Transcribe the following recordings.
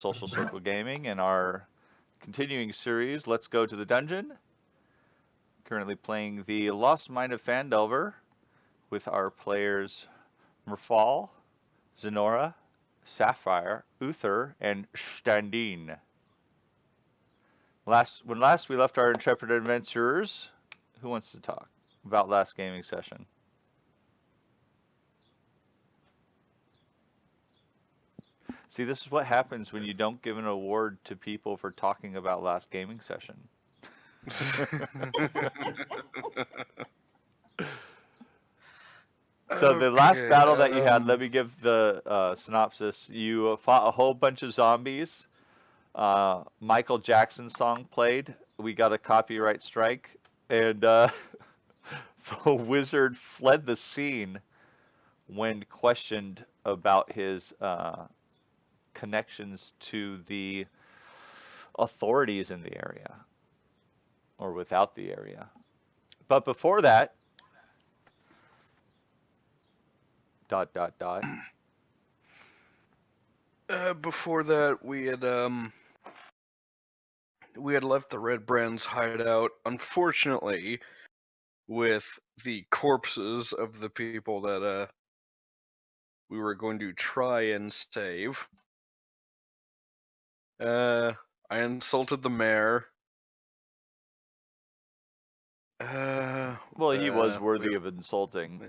Social Circle Gaming and our continuing series, Let's Go to the Dungeon. Currently playing the Lost Mine of Phandelver with our players Merfal, Zenora, Sapphire, Uther, and Standine. When last we left our intrepid adventurers, who wants to talk about last gaming session? See, this is what happens when you don't give an award to people for talking about last gaming session. So the last battle that you had, let me give the synopsis. You fought a whole bunch of zombies. Michael Jackson's song played. We got a copyright strike, and the wizard fled the scene when questioned about his connections to the authorities in the area, or without the area. But before that, ... Before that, we had left the Red Brand's hideout, unfortunately, with the corpses of the people that we were going to try and save. I insulted the mayor. Well, he was worthy of insulting.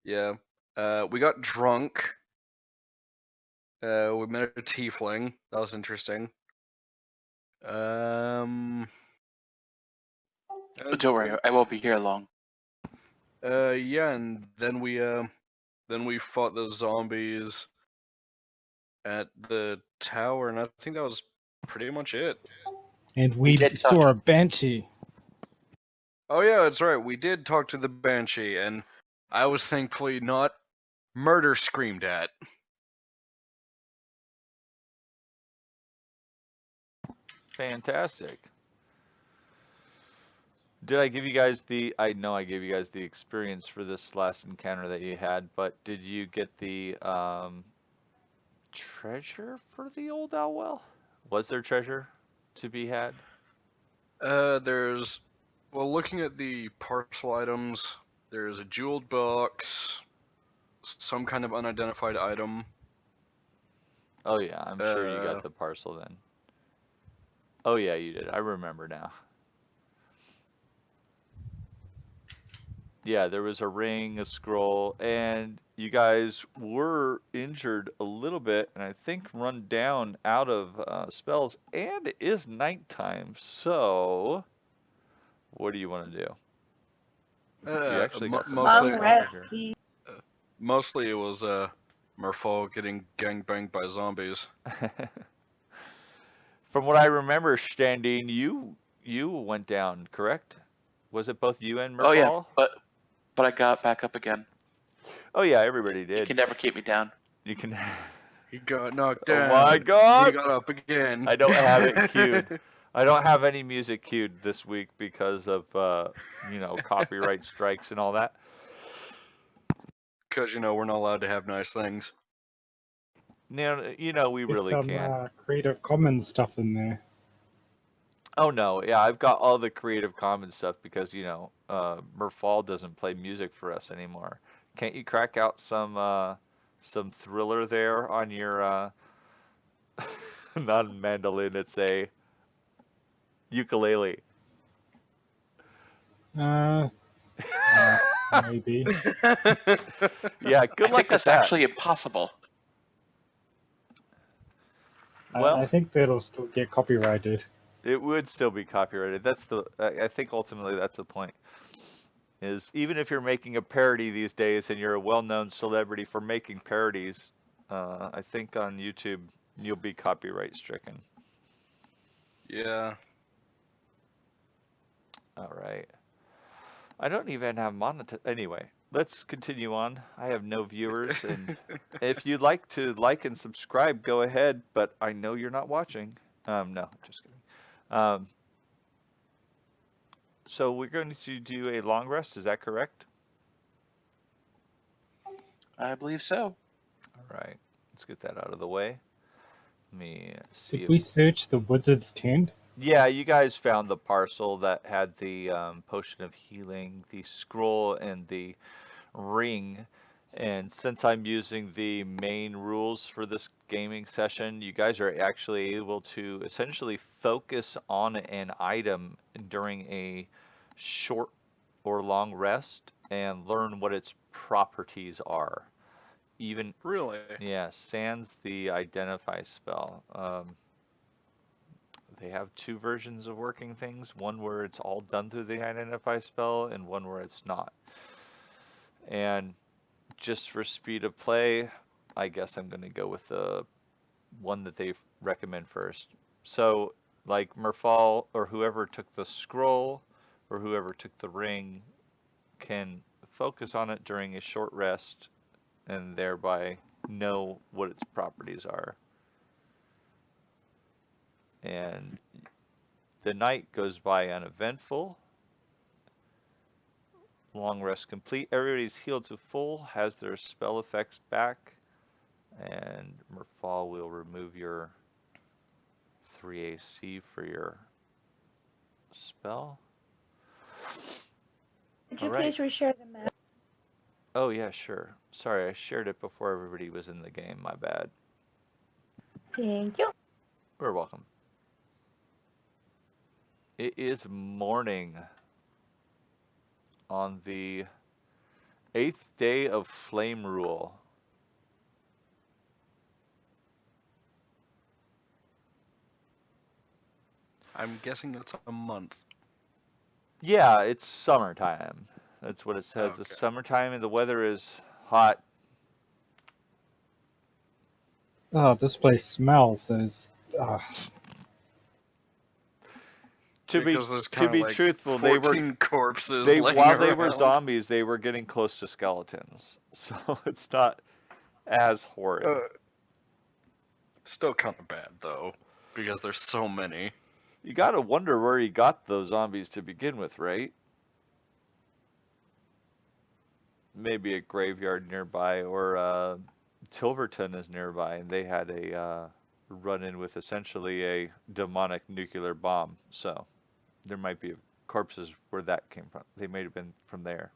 Yeah. We got drunk. We met a tiefling. That was interesting. Don't worry, I won't be here long. Yeah, and then we fought the zombies at the tower, and I think that was pretty much it. And we saw a banshee. Oh yeah, that's right. We did talk to the banshee, and I was thankfully not murder screamed at. Fantastic. Did I give you guys the... I know I gave you guys the experience for this last encounter that you had, but did you get the treasure for the old owl well? Was there treasure to be had? There's... Well, looking at the parcel items, there's a jeweled box, some kind of unidentified item. Oh yeah, I'm sure you got the parcel then. Oh yeah, you did. I remember now. Yeah, there was a ring, a scroll, and you guys were injured a little bit, and I think run down out of spells, and it is nighttime, so what do you want to do? You actually got some mostly, mostly it was Merfal getting gangbanged by zombies. From what I remember, Standine, you went down, correct? Was it both you and Merfal? Oh yeah, but I got back up again. Oh yeah, everybody did. You can never keep me down. You can. He got knocked down. Oh my god! He got up again. I don't have it queued. I don't have any music queued this week because of copyright strikes and all that. Because we're not allowed to have nice things. No, we really can't. There's some Creative Commons stuff in there. Oh no, yeah, I've got all the Creative Commons stuff because Merfal doesn't play music for us anymore. Can't you crack out some Thriller there on your not a mandolin, it's a ukulele. Maybe. Yeah, good luck with that. I think that's actually impossible. Well, I think that'll still get copyrighted. It would still be copyrighted. I think ultimately that's the point. Is even if you're making a parody these days and you're a well-known celebrity for making parodies, I think on YouTube you'll be copyright stricken. Yeah. All right. I don't even have Anyway, let's continue on. I have no viewers, and if you'd like to like and subscribe, go ahead. But I know you're not watching. No, just kidding. So we're going to do a long rest. Is that correct? I believe so. All right. Let's get that out of the way. Let me see Did if we search the wizard's tent? yeah, you guys found the parcel that had the potion of healing, the scroll, and the ring. And since I'm using the main rules for this gaming session, you guys are actually able to essentially focus on an item during a short or long rest and learn what its properties are. Even, Really? yeah, sans the identify spell. They have two versions of working things, one where it's all done through the identify spell and one where it's not. And just for speed of play, I guess I'm going to go with the one that they recommend first. So, like Merfal or whoever took the scroll or whoever took the ring can focus on it during a short rest and thereby know what its properties are. And the night goes by uneventful. Long rest complete. Everybody's healed to full, has their spell effects back, and Merfal will remove your 3 AC for your spell. Could you All right. please reshare the map? Oh yeah, sure. Sorry, I shared it before everybody was in the game. My bad. Thank you. You're welcome. It is morning on the 8th day of Flame Rule. I'm guessing that's a month. Yeah, it's summertime. That's what it says. Okay. It's summertime and the weather is hot. Oh, this place smells. There's. Because there's To kind of be like truthful, 14 corpses they laying while they were around. zombies, they were getting close to skeletons. So it's not as horrid. Still kind of bad though, because there's so many. You gotta wonder where he got those zombies to begin with, right? Maybe a graveyard nearby, or Tilverton is nearby, and they had a run-in with essentially a demonic nuclear bomb. So there might be corpses where that came from. They may have been from there.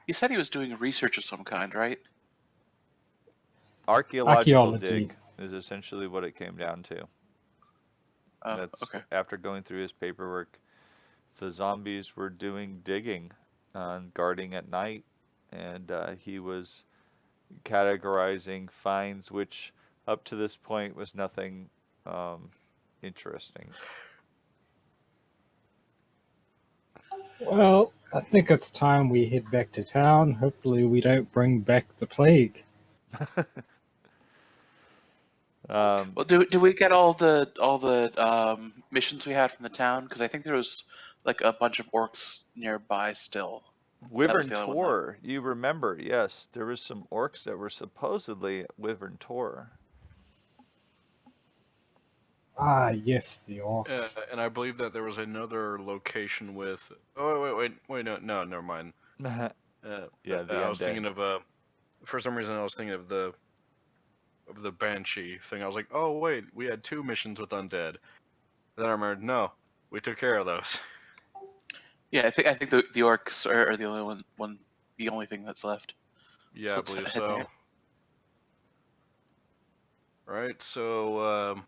You said he was doing research of some kind, right? Archaeological Archaeology. dig is essentially what it came down to. Oh, That's okay. after going through his paperwork. The zombies were doing digging, guarding at night, and he was categorizing finds, which up to this point was nothing interesting. Well, I think it's time we head back to town. Hopefully, we don't bring back the plague. Well, do we get all the missions we had from the town? Because I think there was like a bunch of orcs nearby still. That was Wyvern the only one left. Tor, you remember, yes, there was some orcs that were supposedly at Wyvern Tor. Ah, yes, the orcs. And I believe that there was another location with. Oh wait, no, never mind. Yeah, the I was undead. thinking of for some reason I was thinking of the Banshee thing. I was like, oh wait, we had 2 missions with undead. Then I remembered, no, we took care of those. Yeah, I think the orcs are the only one the only thing that's left. Yeah, So I let's believe head so. there. Right, so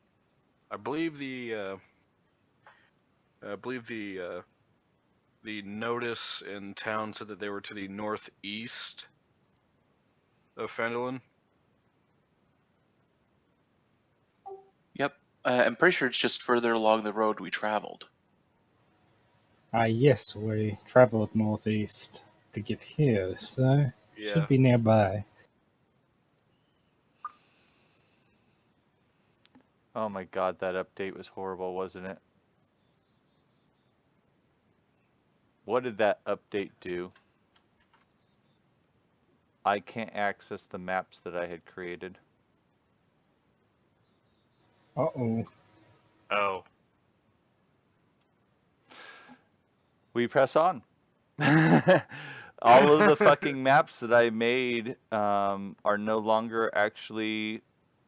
I believe the the notice in town said that they were to the northeast of Phandelver. Yep. I'm pretty sure it's just further along the road we traveled. Ah, yes, we traveled northeast to get here, so Yeah. should be nearby. Oh my god, that update was horrible, wasn't it? What did that update do? I can't access the maps that I had created. Uh-oh. Oh. We press on. All of the fucking maps that I made are no longer actually.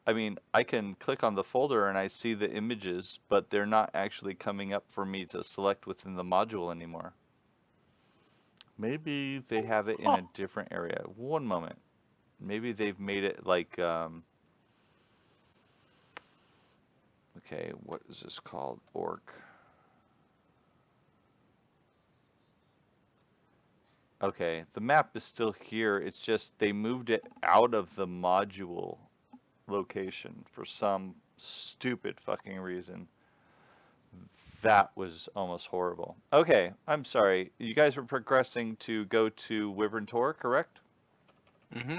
I mean, I can click on the folder and I see the images, but they're not actually coming up for me to select within the module anymore. Maybe they have it in a different area. One moment. Maybe they've made it like, okay, what is this called? Orc. Okay, the map is still here. It's just they moved it out of the module location for some stupid fucking reason. That was almost horrible. Okay, I'm sorry. You guys were progressing to go to Wyvern Tor, correct? Mm-hmm.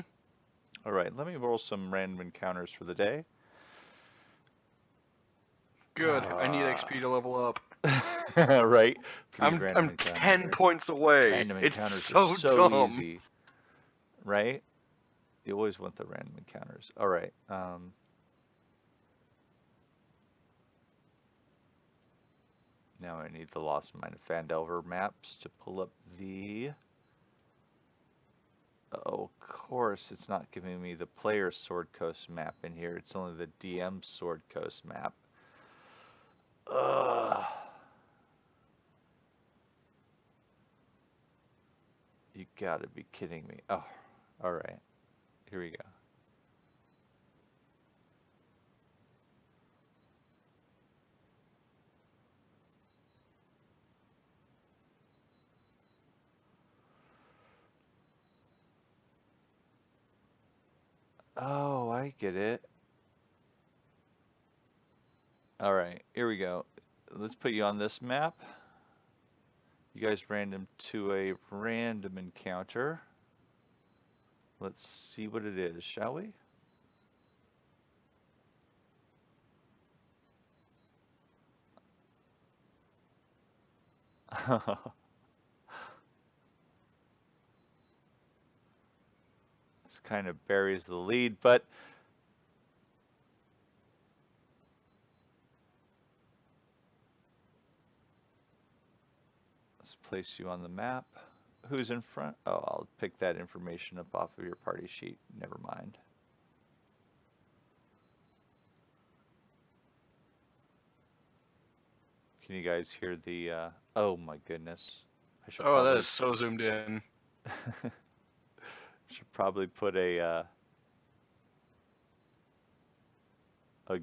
All right, let me roll some random encounters for the day. Good. I need XP to level up. Right? Please, random I'm encounters. 10 points away. Random It's encounters so are so dumb. easy. Right? You always want the random encounters. All right. Now I need the Lost Mine of Phandelver maps to pull up the... Oh, of course, it's not giving me the player Sword Coast map in here. It's only the DM Sword Coast map. Ugh. You gotta be kidding me. Oh, alright. Here we go. Oh, I get it. Alright, here we go. Let's put you on this map. You guys random to a random encounter. Let's see what it is, shall we? This kind of buries the lead, but let's place you on the map. Who's in front? Oh, I'll pick that information up off of your party sheet. Never mind. Can you guys hear the, oh my goodness. I should Oh, probably... that is so zoomed in. should probably put a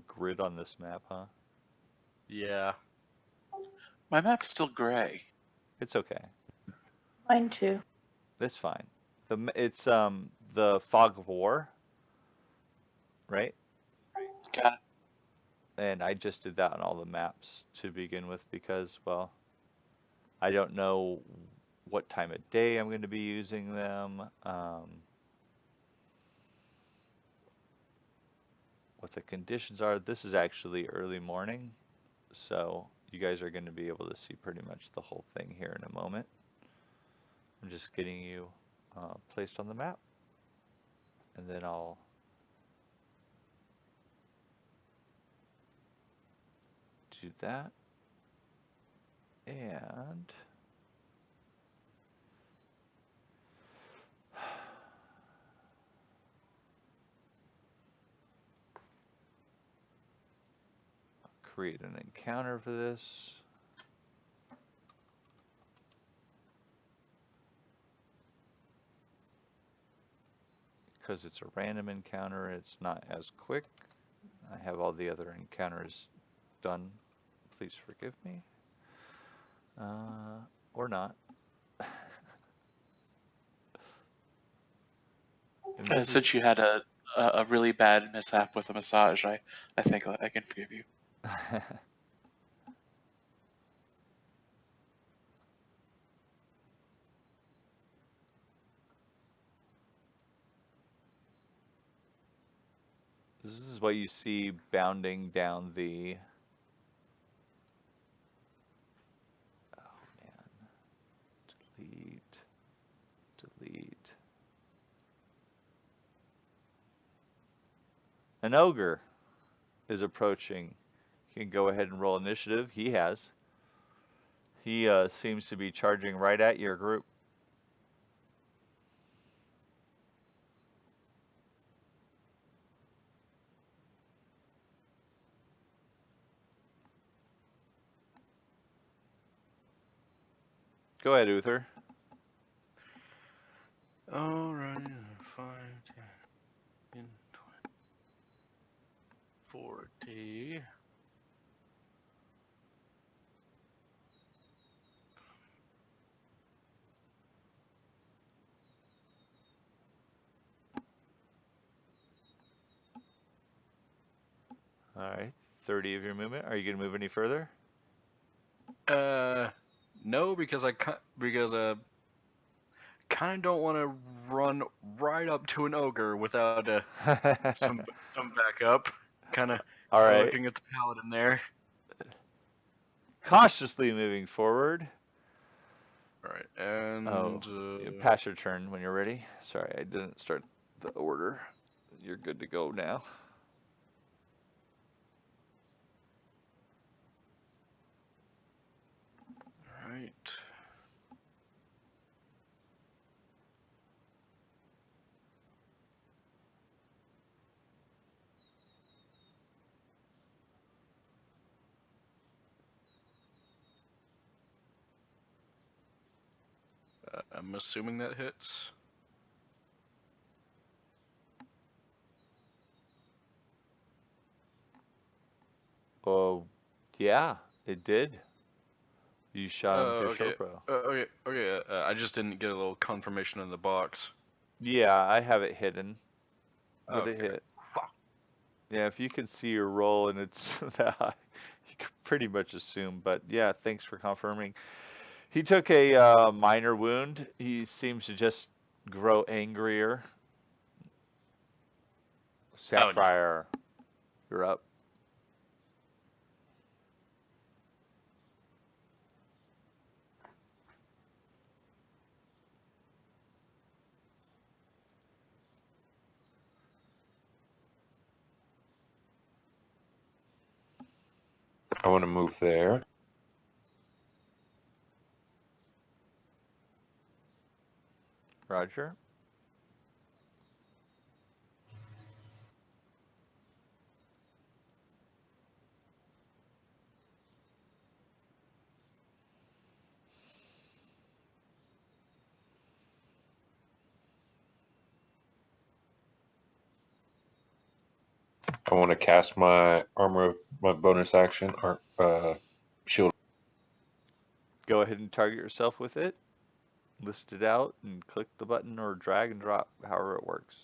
grid on this map, huh? Yeah. My map's still gray. It's okay. Mine too. It's fine. It's the Fog of War, right? Got it. And I just did that on all the maps to begin with because, well, I don't know what time of day I'm going to be using them. What the conditions are. This is actually early morning, so you guys are going to be able to see pretty much the whole thing here in a moment. I'm just getting you placed on the map, and then I'll do that, and create an encounter for this. Because it's a random encounter, it's not as quick. I have all the other encounters done. Please forgive me. Or not. Since you had a really bad mishap with a massage, I think I can forgive you. This is what you see bounding down the... Oh man. Delete. Delete. An ogre is approaching. You can go ahead and roll initiative. He has. He seems to be charging right at your group. Go ahead, Uther. Alright, 5, 10, 20, 40. All right, 30 of your movement. Are you going to move any further? No, because I kind of don't want to run right up to an ogre without some backup. Kind of All right. looking at the paladin there. Cautiously moving forward. All right, and Pass your turn when you're ready. Sorry, I didn't start the order. You're good to go now. all right. I'm assuming that hits. Oh, yeah, it did. You shot him with your Okay. short bow. I just didn't get a little confirmation in the box. Yeah, I have it hidden, but it Okay. hit. Yeah, if you can see your roll and it's that high, you can pretty much assume. But yeah, thanks for confirming. He took a minor wound. He seems to just grow angrier. Sapphire, you're up. I want to move there. Roger. I want to cast my armor, my bonus action, or shield. Go ahead and target yourself with it. List it out and click the button or drag and drop, however it works.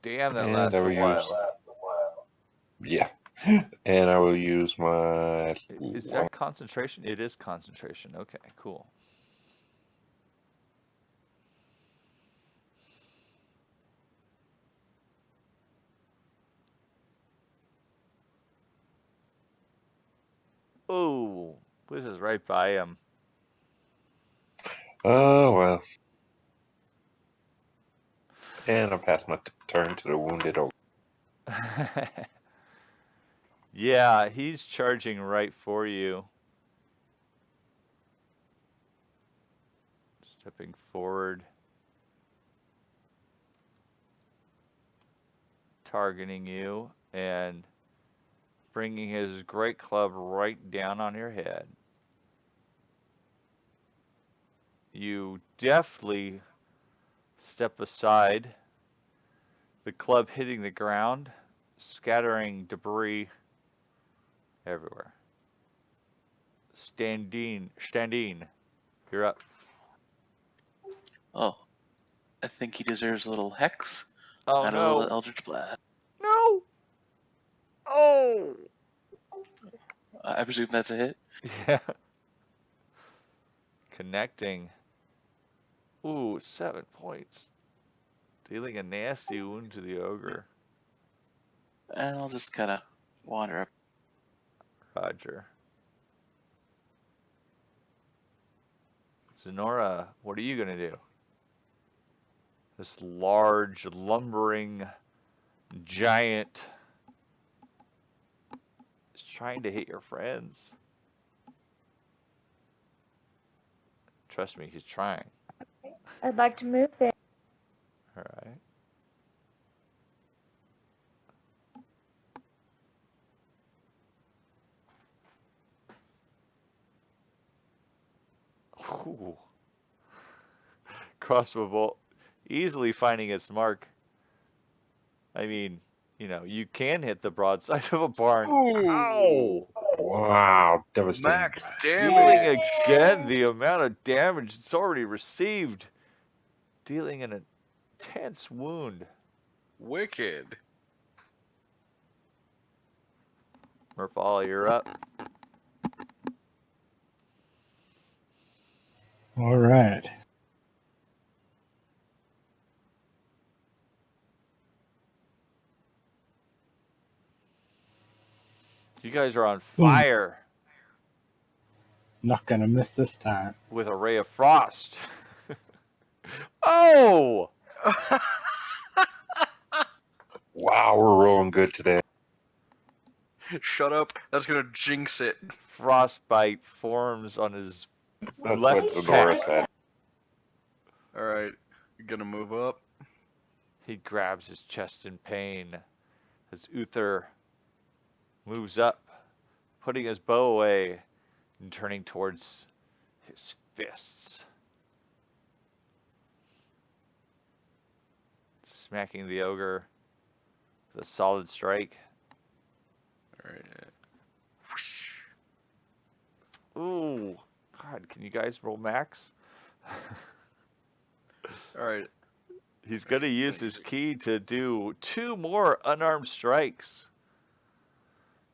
Damn, that And lasts I a will use. while. Yeah. And I will use my. Is that concentration? It is concentration. Okay, cool. Oh, this is right by him. Oh, well. And I'll pass my turn to the wounded ogre. Yeah, he's charging right for you. Stepping forward. Targeting you and bringing his great club right down on your head. You deftly step aside, the club hitting the ground, scattering debris everywhere. Standine, you're up. Oh, I think he deserves a little hex Oh and a little no. Eldritch Blast. No! Oh! I presume that's a hit. Yeah. Connecting. Ooh, 7 points. Dealing a nasty wound to the ogre. And I'll just kind of wander up. Roger. Zenora, what are you going to do? This large, lumbering giant is trying to hit your friends. Trust me, he's trying. I'd like to move there. All right. Ooh. Crossbow bolt easily finding its mark. I mean, you can hit the broadside of a barn. Ooh, Ow! Wow, devastating. max Dealing damage. again the amount of damage it's already received. Dealing an intense wound. Wicked. Murphala, you're up. All right. You guys are on Ooh. fire Not gonna miss this time. with a ray of frost. Oh! Wow, we're rolling good today. Shut up. That's gonna jinx it. Frostbite forms on his That's left what Sonora pec. said. Alright, you're gonna move up. He grabs his chest in pain as Uther moves up, putting his bow away and turning towards his fists. Smacking the ogre with a solid strike. Alright. Ooh. God, can you guys roll max? Alright. He's going to use his key to do 2 more unarmed strikes.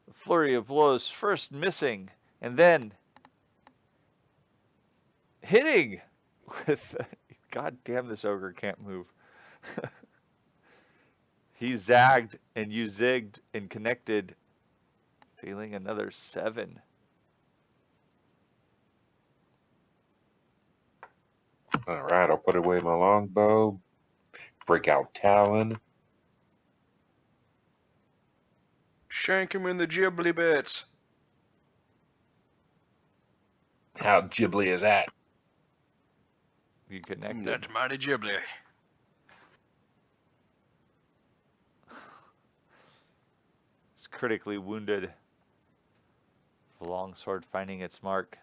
A flurry of blows, first missing, and then hitting with... God damn, this ogre can't move. He zagged, and you zigged and connected, dealing another 7. Alright, I'll put away my longbow. Break out Talon. Shank him in the ghibli bits. How ghibli is that? You connected. That's mighty ghibli. It's critically wounded. The longsword finding its mark.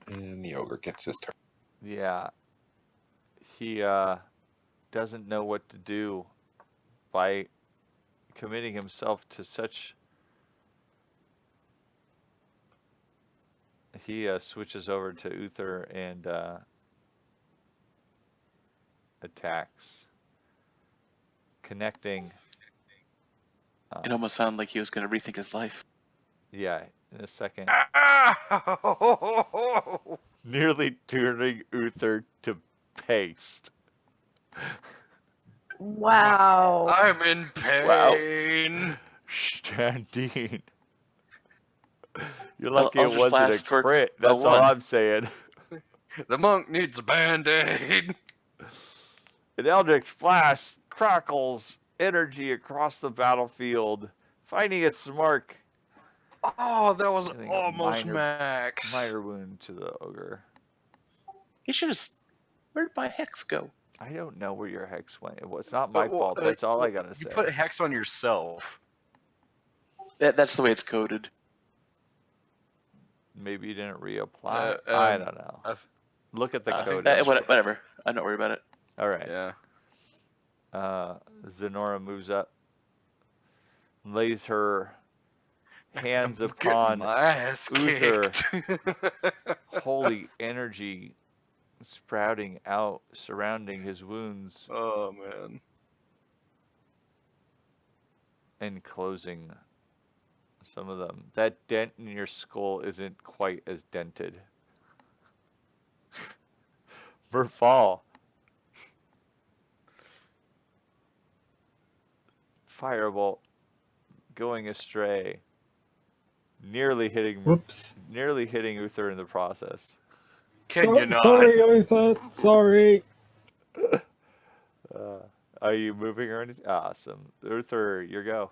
And the ogre gets his turn. Yeah. He doesn't know what to do by committing himself to such... He switches over to Uther and attacks. Connecting. It almost sounded like he was going to rethink his life. Yeah, in a second. Ow! Nearly turning Uther to paste. Wow. I'm in pain. Standine. You're I'll lucky it just wasn't a fast for crit. a That's all 1. I'm saying. The monk needs a band-aid. An eldritch flash crackles energy across the battlefield, finding its mark. Oh, that was Dealing a almost max. minor wound to the ogre. He should have. Where did my hex go? I don't know where your hex went. It's not my Well, fault. That's all I gotta say. You put a hex on yourself. That's the way it's coded. Maybe you didn't reapply. Um, I don't know. Look at the I think code. that's right. Whatever. I'm not worried about it. All right. Yeah. Zenora moves up, lays her hands I'm upon getting my ass Uther. kicked. Holy energy sprouting out, surrounding his wounds Oh man. and closing some of them. That dent in your skull isn't quite as dented. Verfall. Firebolt going astray. Nearly hitting Whoops. Uther in the process. Can you not? Sorry, Uther. Sorry. Are you moving or anything? Awesome. Uther, your go.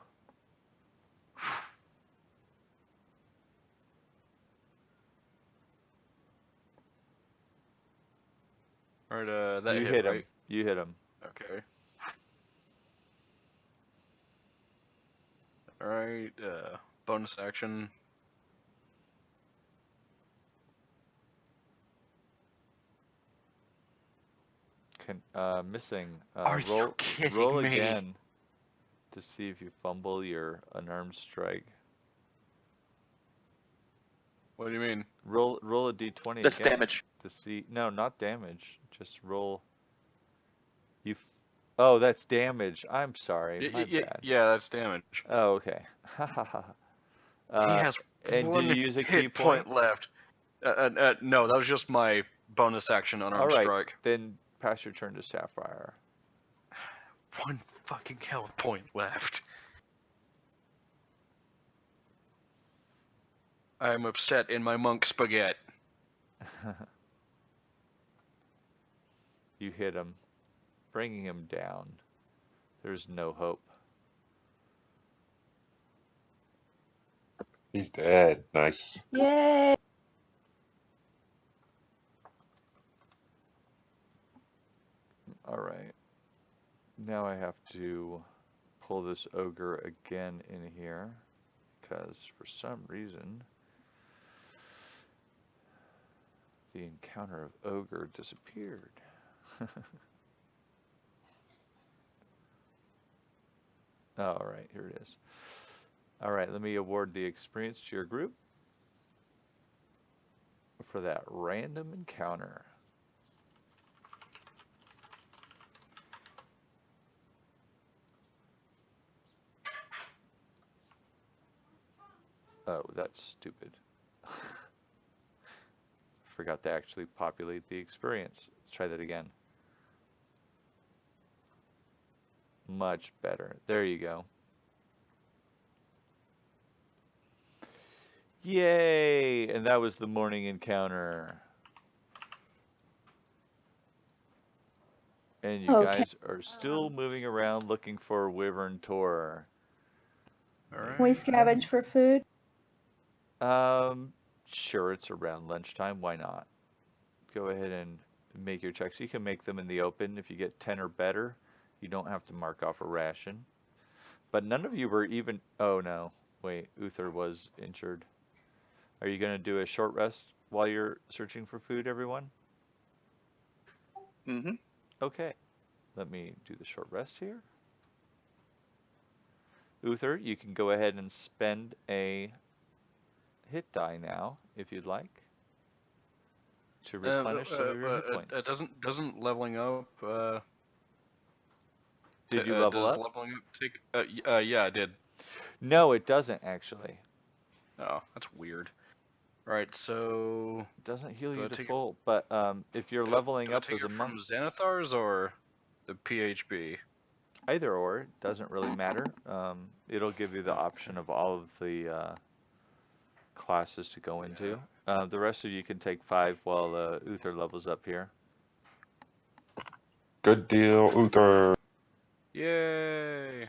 Alright, that You hit, hit right? him. You hit him. Okay. Alright, bonus action. missing. Are you kidding roll me? again to see if you fumble your unarmed strike. What do you mean? Roll a d20 That's again damage. to see. No, not damage. Just roll. Oh, that's damage. I'm sorry. My bad. Yeah, that's damage. Oh, okay. He has and do one you use a key hit point left. No, that was just my bonus action All unarmed right. strike. Then pass your turn to Sapphire. One fucking health point left. I am upset in my monk spaghetti. You hit him, bringing him down. There's no hope. He's dead. Nice. Yay! All right. Now I have to pull this ogre again in here, because for some reason the encounter of ogre disappeared. All right, here it is. All right, let me award the experience to your group for that random encounter. Oh, that's stupid. Forgot to actually populate the experience. Let's try that again. Much better. There you go. Yay! And that was the morning encounter. And you Okay. guys are still moving around looking for Wyvern Tor. Alright. Can we scavenge for food? Sure, it's around lunchtime. Why not? Go ahead and make your checks. You can make them in the open. If you get 10 or better, you don't have to mark off a ration. But none of you were even... Oh, no. Wait, Uther was injured. Are you going to do a short rest while you're searching for food, everyone? Mm-hmm. Okay. Let me do the short rest here. Uther, you can go ahead and spend a hit die now, if you'd like, to replenish some of your hit points. Doesn't leveling up Did you level does up? leveling up take yeah, I did. No, it doesn't actually. Oh, that's weird. Alright, so It doesn't heal Do I you to take it- full, but if you're leveling do I up take as a it monk, from Xanathar's or the PHB? either or, it doesn't really matter. It'll give you the option of all of the classes to go into. The rest of you can take 5 while Uther levels up here. Good deal, Uther. Yay!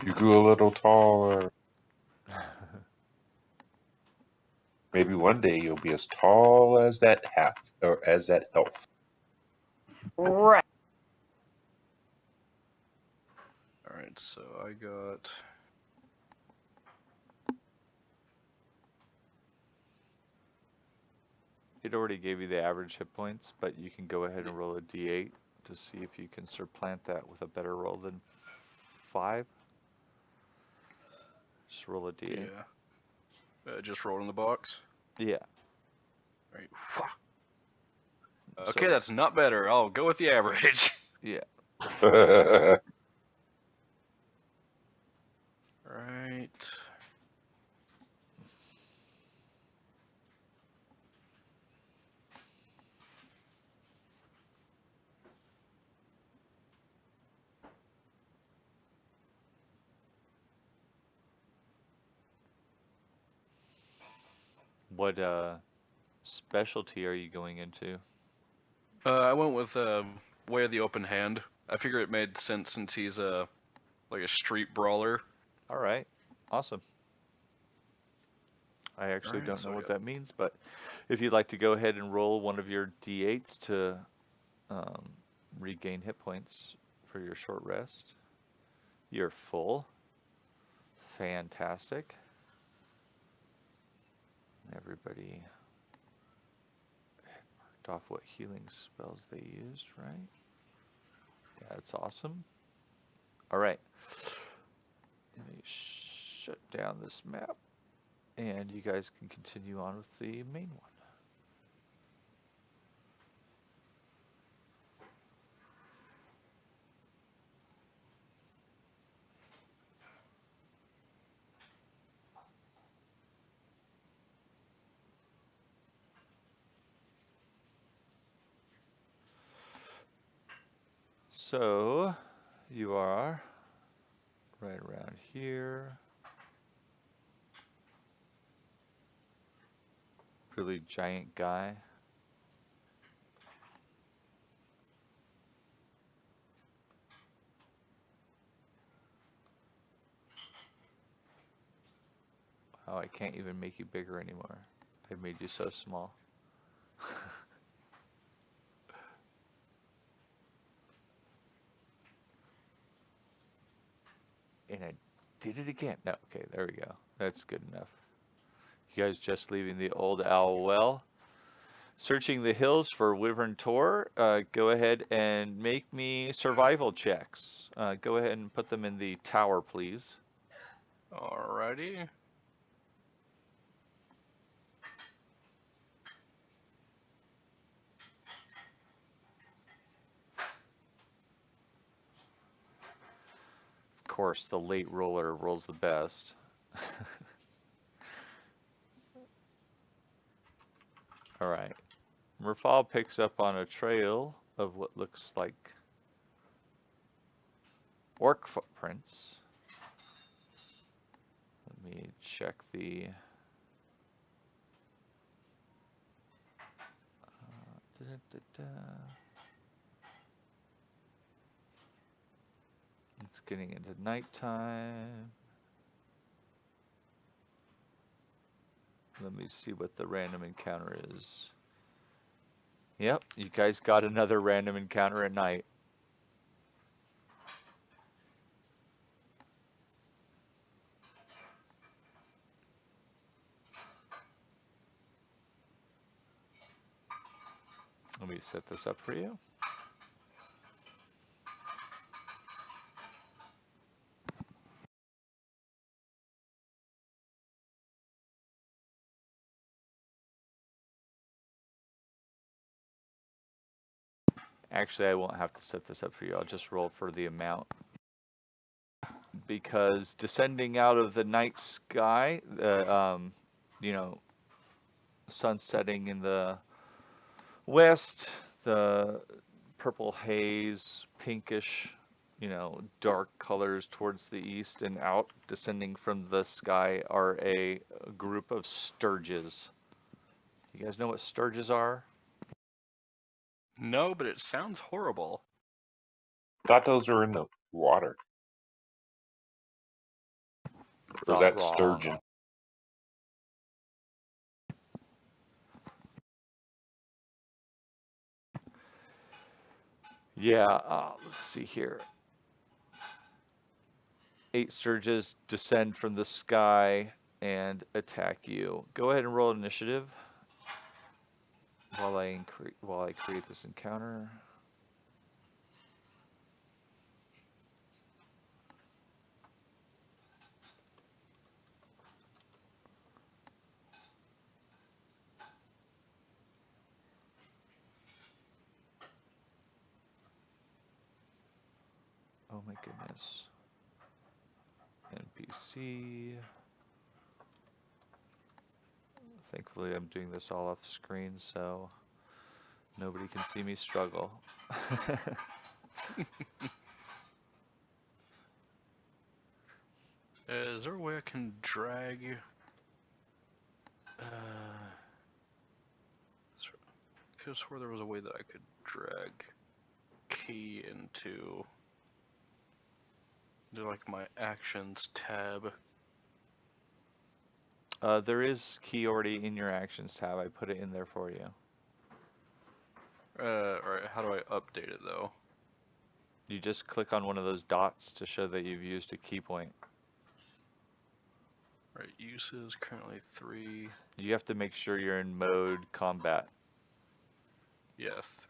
You grew a little taller. Maybe one day you'll be as tall as that half, or as that elf. Right. Alright, so I got It already gave you the average hit points, but you can go ahead and roll a d8 to see if you can supplant that with a better roll than 5. Just roll a d8. yeah. Just rolled in the box. Yeah. Right. Okay, that's not better. I'll go with the average. Yeah. Right. What specialty are you going into? I went with Way of the Open Hand. I figure it made sense since he's like a street brawler. All right. Awesome. I actually Alright, don't so know I what got- that means, but if you'd like to go ahead and roll one of your d8s to regain hit points for your short rest. You're full. Fantastic. Everybody checked off what healing spells they used, right? Yeah, that's awesome. All right. Let me shut down this map, and you guys can continue on with the main one. So, you are right around here. Really giant guy. Oh, I can't even make you bigger anymore. I made you so small. And I did it again. No, okay, there we go. That's good enough. You guys just leaving the old owl well. Searching the hills for Wyvern Tor. Go ahead and make me survival checks. Go ahead and put them in the tower, please. Alrighty. Of course, the late roller rolls the best. All right. Merfal picks up on a trail of what looks like orc footprints. Let me check the... It's getting into nighttime. Let me see what the random encounter is. Yep, you guys got another random encounter at night. Let me set this up for you. Actually, I won't have to set this up for you. I'll just roll for the amount. Because descending out of the night sky, you know, sun setting in the west, the purple haze, pinkish, you know, dark colors towards the east, and out descending from the sky are a group of sturges. You guys know what sturges are? No, but it sounds horrible. Thought those were in the water. Or is Thought that wrong. sturgeon? Yeah, let's see here. 8 sturges descend from the sky and attack you. Go ahead and roll initiative while I create this encounter. Oh my goodness. NPC. Thankfully, I'm doing this all off screen, so nobody can see me struggle. Is there a way I can drag? I could have swore there was a way that I could drag key into like my actions tab. There is key already in your actions tab. I put it in there for you. Alright, how do I update it though? You just click on one of those dots to show that you've used a key point. Right, uses currently 3. You have to make sure you're in mode combat. Yes.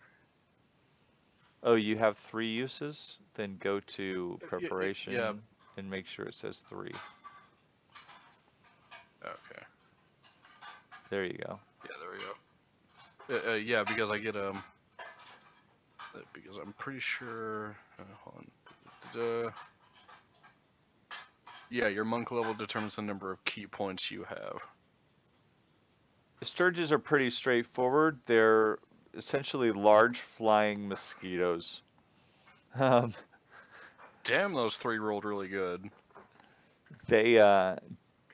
Oh, you have 3 uses? Then go to Yeah. preparation and make sure it says 3. Okay. There you go. Yeah, there we go. Yeah, because I get because I'm pretty sure. Hold on. Da-da-da. Yeah, your monk level determines the number of key points you have. The Sturges are pretty straightforward. They're essentially large flying mosquitoes. Um, Damn, those 3 rolled really good. they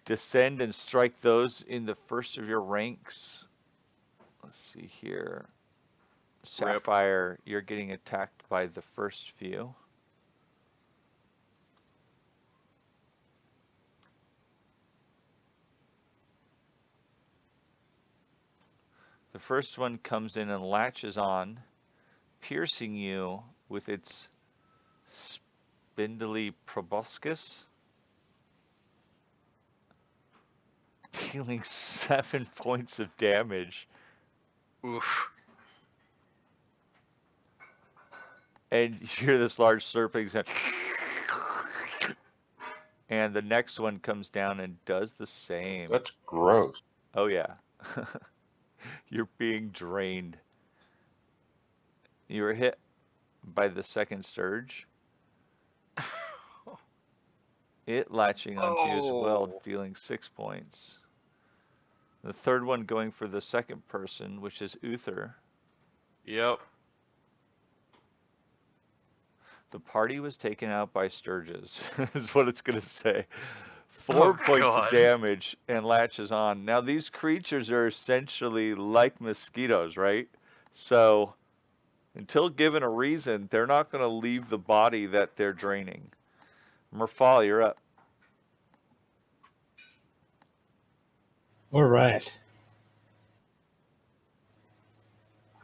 descend and strike those in the first of your ranks. Let's see here. Rip. Sapphire, you're getting attacked by the first few. The first one comes in and latches on, piercing you with its spindly proboscis, dealing 7 points of damage. Oof. And you hear this large slurping sound. And the next one comes down and does the same. That's gross. Oh yeah. You're being drained. You were hit by the second Sturge. It latching onto you as well, Oh. dealing 6 points. The third one going for the second person, which is Uther. Yep. The party was taken out by Sturges, is what it's going to say. 4 Oh, points of God. damage and latches on. Now, these creatures are essentially like mosquitoes, right? So, until given a reason, they're not going to leave the body that they're draining. Merfal, you're up. All right.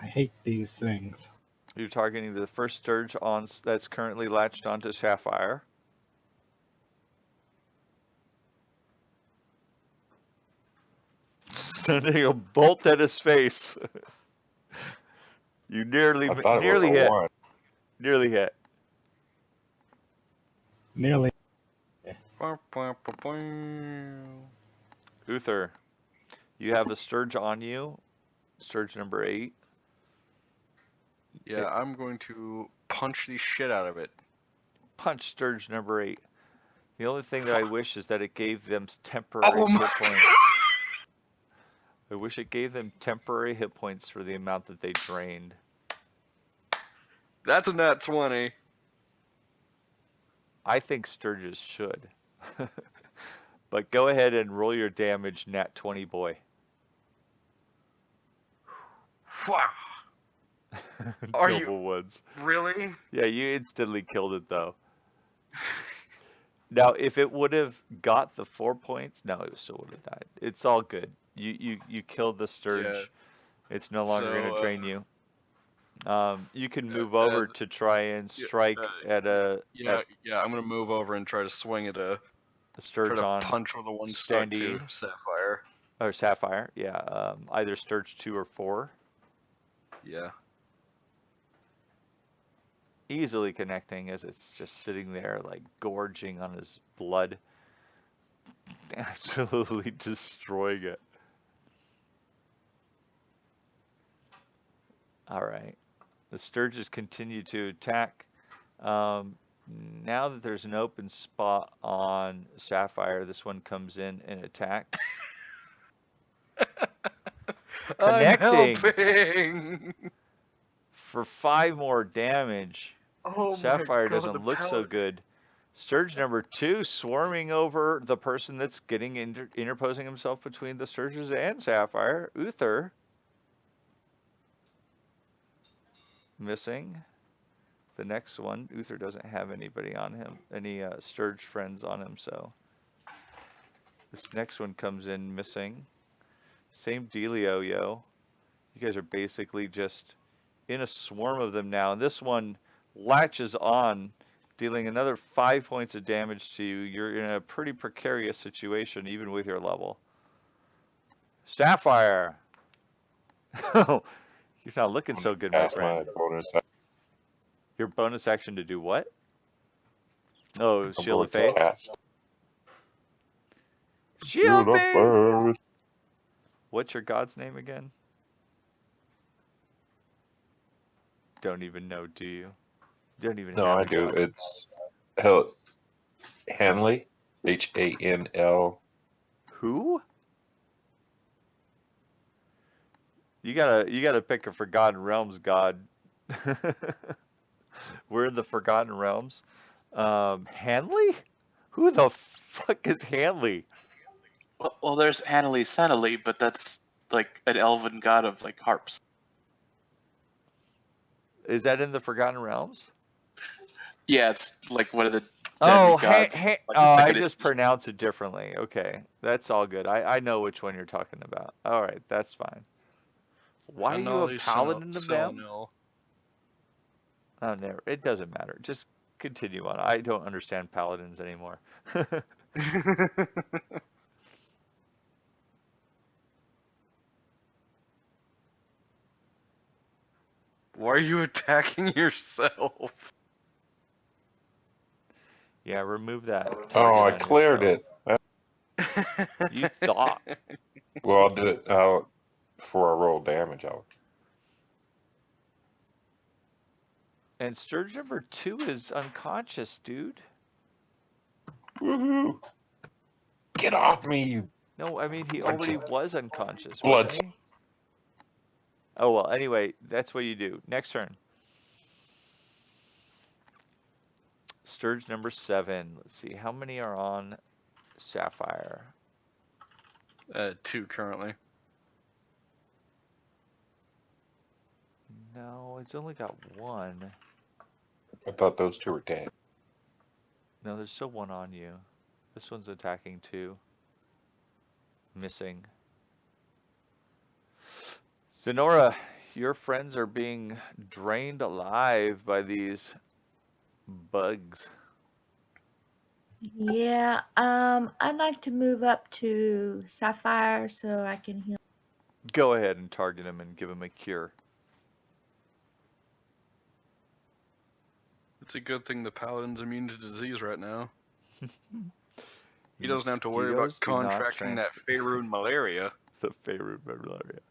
I hate these things. You're targeting the first Sturge that's currently latched onto Sapphire. Sending a bolt at his face. You nearly I thought it was a hit. 1. Nearly hit. Nearly. Uther, you have a Sturge on you. Sturge number 8. Yeah, I'm going to punch the shit out of it. Punch Sturge number 8. The only thing that I wish is that it gave them temporary Oh my hit points. I wish it gave them temporary hit points for the amount that they drained. That's a nat 20. I think Sturges should. But go ahead and roll your damage, nat 20 boy. Wow. Are you- Double ones. Really? Yeah, you instantly killed it though. Now, if it would have got the 4 points, no, it still would have died. It's all good. You killed the Sturge. Yeah. It's no longer going to drain you. You can move uh, over to try and strike at a Yeah, I'm gonna move over and try to swing at try Sturge to on punch where the one stuck to Sapphire. or Sapphire. Yeah, either Sturge 2 or 4. Yeah. Easily connecting as it's just sitting there like gorging on his blood. Absolutely destroying it. Alright. The Sturges continue to attack. Now that there's an open spot on Sapphire, this one comes in and attacks. Connecting! I'm helping! For 5 more damage. Oh Sapphire my God, doesn't the look so paladin. good. Sturge number 2 swarming over the person that's getting interposing himself between the Sturges and Sapphire. Uther. Missing. The next one, Uther doesn't have anybody on him, any Sturge friends on him, so. This next one comes in missing. Same dealio, yo. You guys are basically just in a swarm of them now. And this one latches on, dealing another 5 points of damage to you. You're in a pretty precarious situation, even with your level. Sapphire! You're not looking I'm so gonna good, my cast friend. my bonus. Your bonus action to do what? Oh, I'm Shield of going to Faith. cast Shield of Faith. Faith. What's your god's name again? Don't even know, do you? Don't even No, have I a do. god. It's Hanley, Hanl. Who? You gotta pick a Forgotten Realms god. We're in the Forgotten Realms. Hanley? Who the fuck is Hanley? Well, there's Hanley Sanley, but that's like an elven god of like harps. Is that in the Forgotten Realms? Yeah, it's like one of the Oh, demigods. Like the oh, I second just pronounce it differently. Okay, that's all good. I know which one you're talking about. All right, that's fine. Why are you a paladin of them? Oh, never. It doesn't matter. Just continue on. I don't understand paladins anymore. Why are you attacking yourself? Yeah, remove that Oh, target I on cleared yourself. it. You thought. Well, I'll do it before I roll damage out. And Sturge number 2 is unconscious, dude. Woohoo! Get off me, you No, I mean, he bunch already of was unconscious, blood. wasn't he? Oh, well, anyway, that's what you do. Next turn. Sturge number 7. Let's see, how many are on Sapphire? 2 currently. No, it's only got 1. I thought those two were dead. No, there's still 1 on you. This one's attacking 2. Missing. Zenora, your friends are being drained alive by these bugs. Yeah, I'd like to move up to Sapphire so I can heal. Go ahead and target him and give him a cure. It's a good thing the paladin's immune to disease right now. He doesn't have to worry about Mosquitoes do not contracting that Faerun malaria. The Faerun malaria.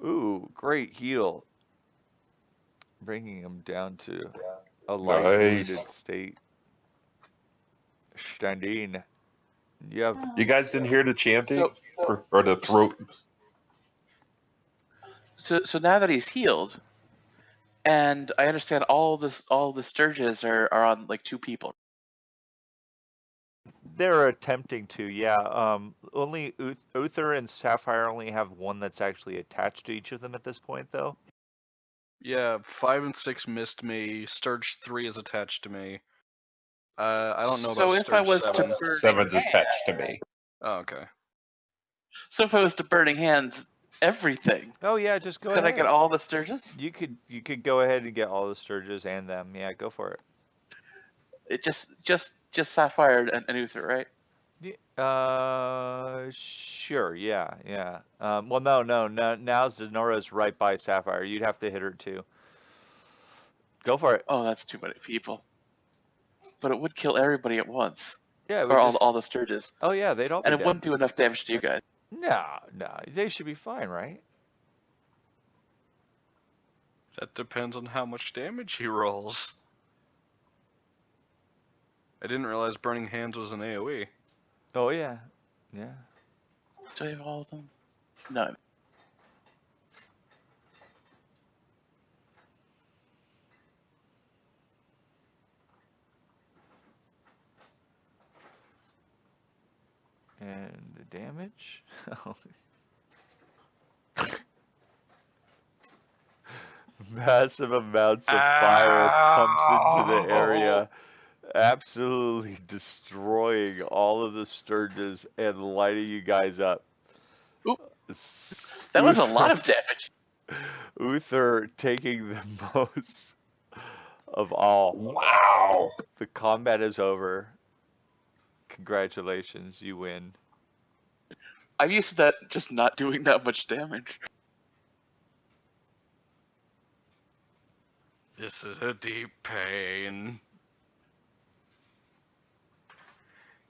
Ooh, great heal. Bringing him down to a light wounded state. Standing. You have You guys didn't hear the chanting or the throat? So now that he's healed, and I understand all the Sturges are on like 2 people. They're attempting to, yeah. Only Uther and Sapphire only have 1 that's actually attached to each of them at this point, though. Yeah, 5 and 6 missed me. Sturge 3 is attached to me. I don't know about So if I Sturge was 7. to burning 7's attached to me. Oh, okay. So if I was to burning hands everything, Oh yeah, just go could ahead. I get all the Sturges? You could go ahead and get all the Sturges and them. Yeah, go for it. It just Sapphire and Uther, right? Sure, yeah. Well, no. Now Zenora's right by Sapphire. You'd have to hit her too. Go for it. Oh, that's too many people. But it would kill everybody at once, Yeah, or all the Sturges, Oh yeah, they'd all be and it dead. wouldn't do enough damage to you guys. No, they should be fine, right? That depends on how much damage he rolls. I didn't realize Burning Hands was an AoE. Oh yeah. Do I have all of them? No. And the damage. Massive amounts of fire pumps into the area, absolutely destroying all of the Sturges and lighting you guys up. Oop. That was a lot of damage. Uther taking the most of all. Wow. The combat is over. Congratulations, you win. I'm used to that just not doing that much damage. This is a deep pain.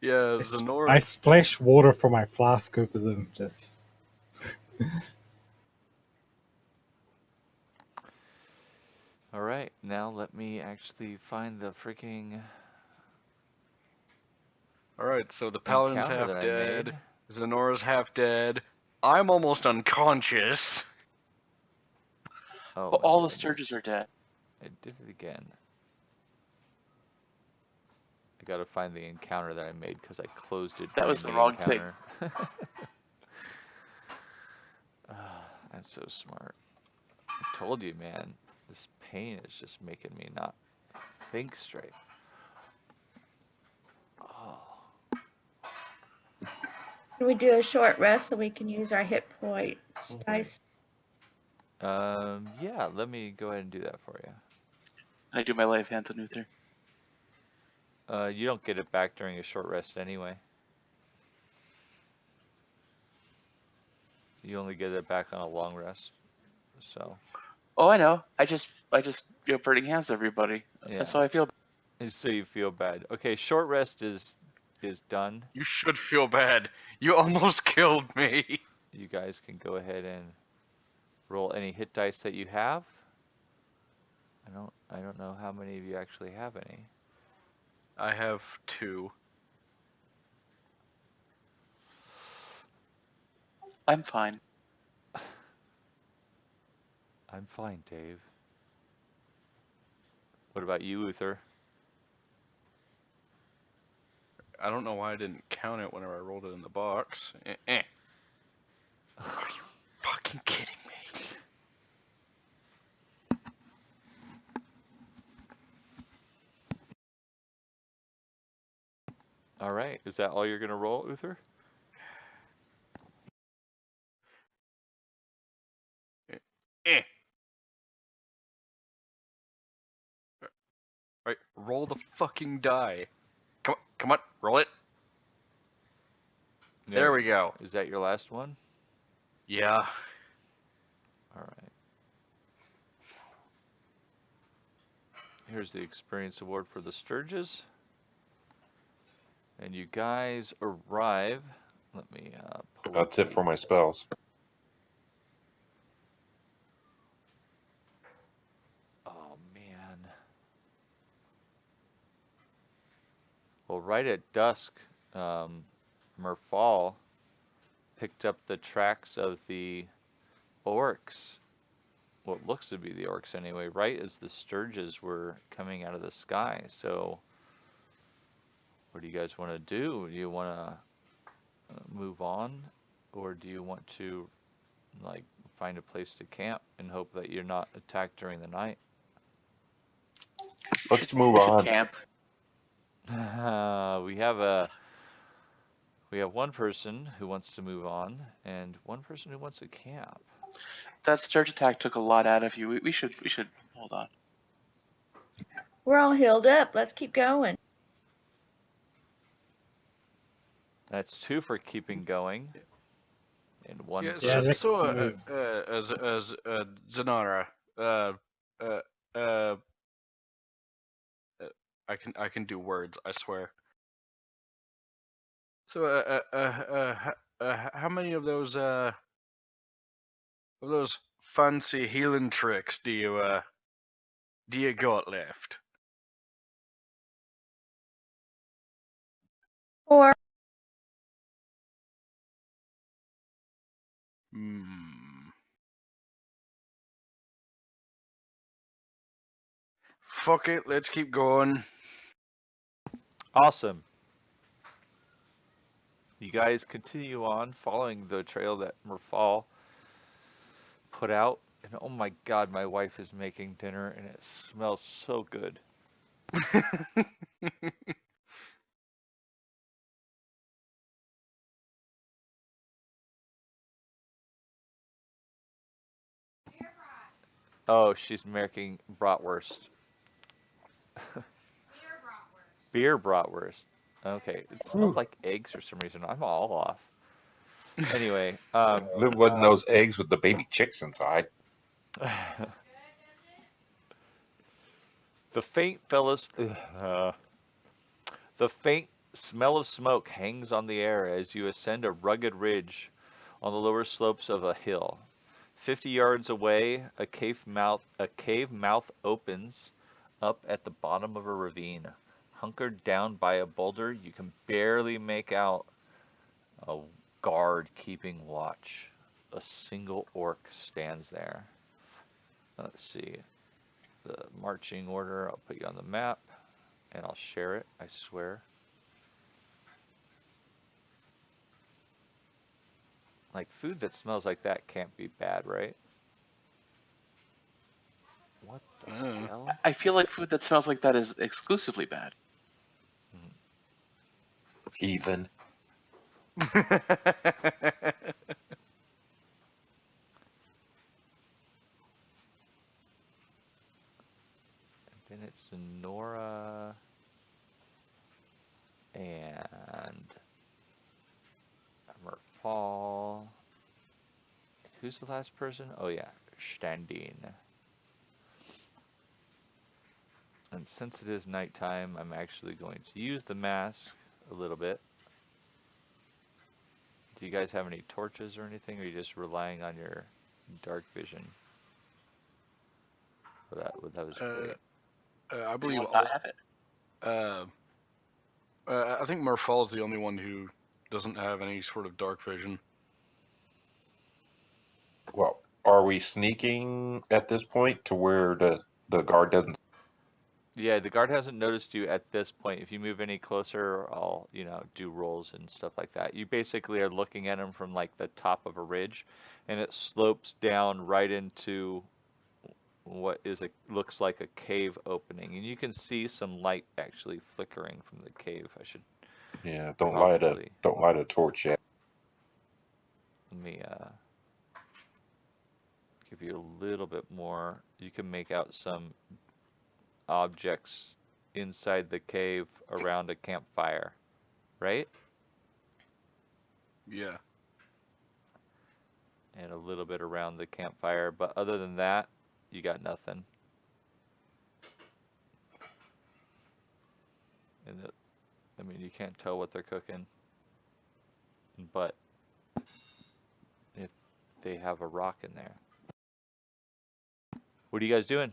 Yeah, I Zenora. splash water from my flask over them. Just All right, now let me actually find the freaking Alright, so the paladin's encounter half that I dead. made. Zenora's half dead. I'm almost unconscious. Oh But my all the goodness. Sturges are dead. I did it again. I gotta find the encounter that I made because I closed it That during was the the wrong thing. encounter. I'm so smart. I told you, man. This pain is just making me not think straight. Oh. Can we do a short rest so we can use our hit points dice? Yeah, let me go ahead and do that for you. I do my life hand on Uther. You don't get it back during a short rest anyway. You only get it back on a long rest. So. Oh, I know. I just give burning hands to everybody. Yeah. That's how I feel. So you feel bad. Okay, short rest is done. You should feel bad. You almost killed me. You guys can go ahead and roll any hit dice that you have. I don't know how many of you actually have any. I have 2. I'm fine. I'm fine, Dave. What about you, Uther? I don't know why I didn't count it whenever I rolled it in the box. Are you fucking kidding me? All right, is that all you're gonna roll, Uther? Right, roll the fucking die. Come on, roll it. No. There we go. Is that your last one? Yeah. All right. Here's the experience award for the Sturges. And you guys arrive. Let me pull up That's it for my spells. Oh man. Well, right at dusk, Merfall picked up the tracks of the orcs. What looks to be the orcs anyway, right as the Sturges were coming out of the sky. So, what do you guys want to do? Do you want to move on, or do you want to like find a place to camp and hope that you're not attacked during the night? Let's move We should on. camp. We have one person who wants to move on and one person who wants to camp. That Sturge attack took a lot out of you. We should hold on. We're all healed up. Let's keep going. That's 2 for keeping going, and 1 Yeah. for. Yeah, let's So, move. as Zenara, I can do words. I swear. So, how many of those fancy healing tricks do you got left? Or Hmm. Fuck it. Let's keep going. Awesome. You guys continue on following the trail that Merfall put out, and oh my god, my wife is making dinner and it smells so good. Oh, she's making bratwurst. Beer bratwurst. Okay, it smelled like eggs for some reason. I'm all off. Anyway, It wasn't those eggs with the baby chicks inside. the faint fellas. The faint smell of smoke hangs on the air as you ascend a rugged ridge on the lower slopes of a hill. 50 yards away, a cave mouth opens up at the bottom of a ravine. Hunkered down by a boulder, you can barely make out a guard keeping watch. A single orc stands there. Let's see. The marching order, I'll put you on the map and I'll share it, I swear. Like, food that smells like that can't be bad, right? What the hell? I feel like food that smells like that is exclusively bad. Heathen. Then it's Nora and Merfall. Who's the last person? Oh yeah, Standine. And since it is nighttime, I'm actually going to use the mask a little bit. Do you guys have any torches or anything, or are you just relying on your dark vision? Well, that was great. I Do believe you not have it? I think Merfall is the only one who doesn't have any sort of dark vision. Well, are we sneaking at this point to where the guard doesn't? Yeah, the guard hasn't noticed you at this point. If you move any closer, I'll, do rolls and stuff like that. You basically are looking at him from like the top of a ridge, and it slopes down right into what looks like a cave opening, and you can see some light actually flickering from the cave. I should Yeah, probably don't light a torch yet. let me give you a little bit more. You can make out some objects inside the cave around a campfire, right? Yeah. And a little bit around the campfire, but other than that, you got nothing. And I mean, you can't tell what they're cooking, but if they have a rock in there. What are you guys doing?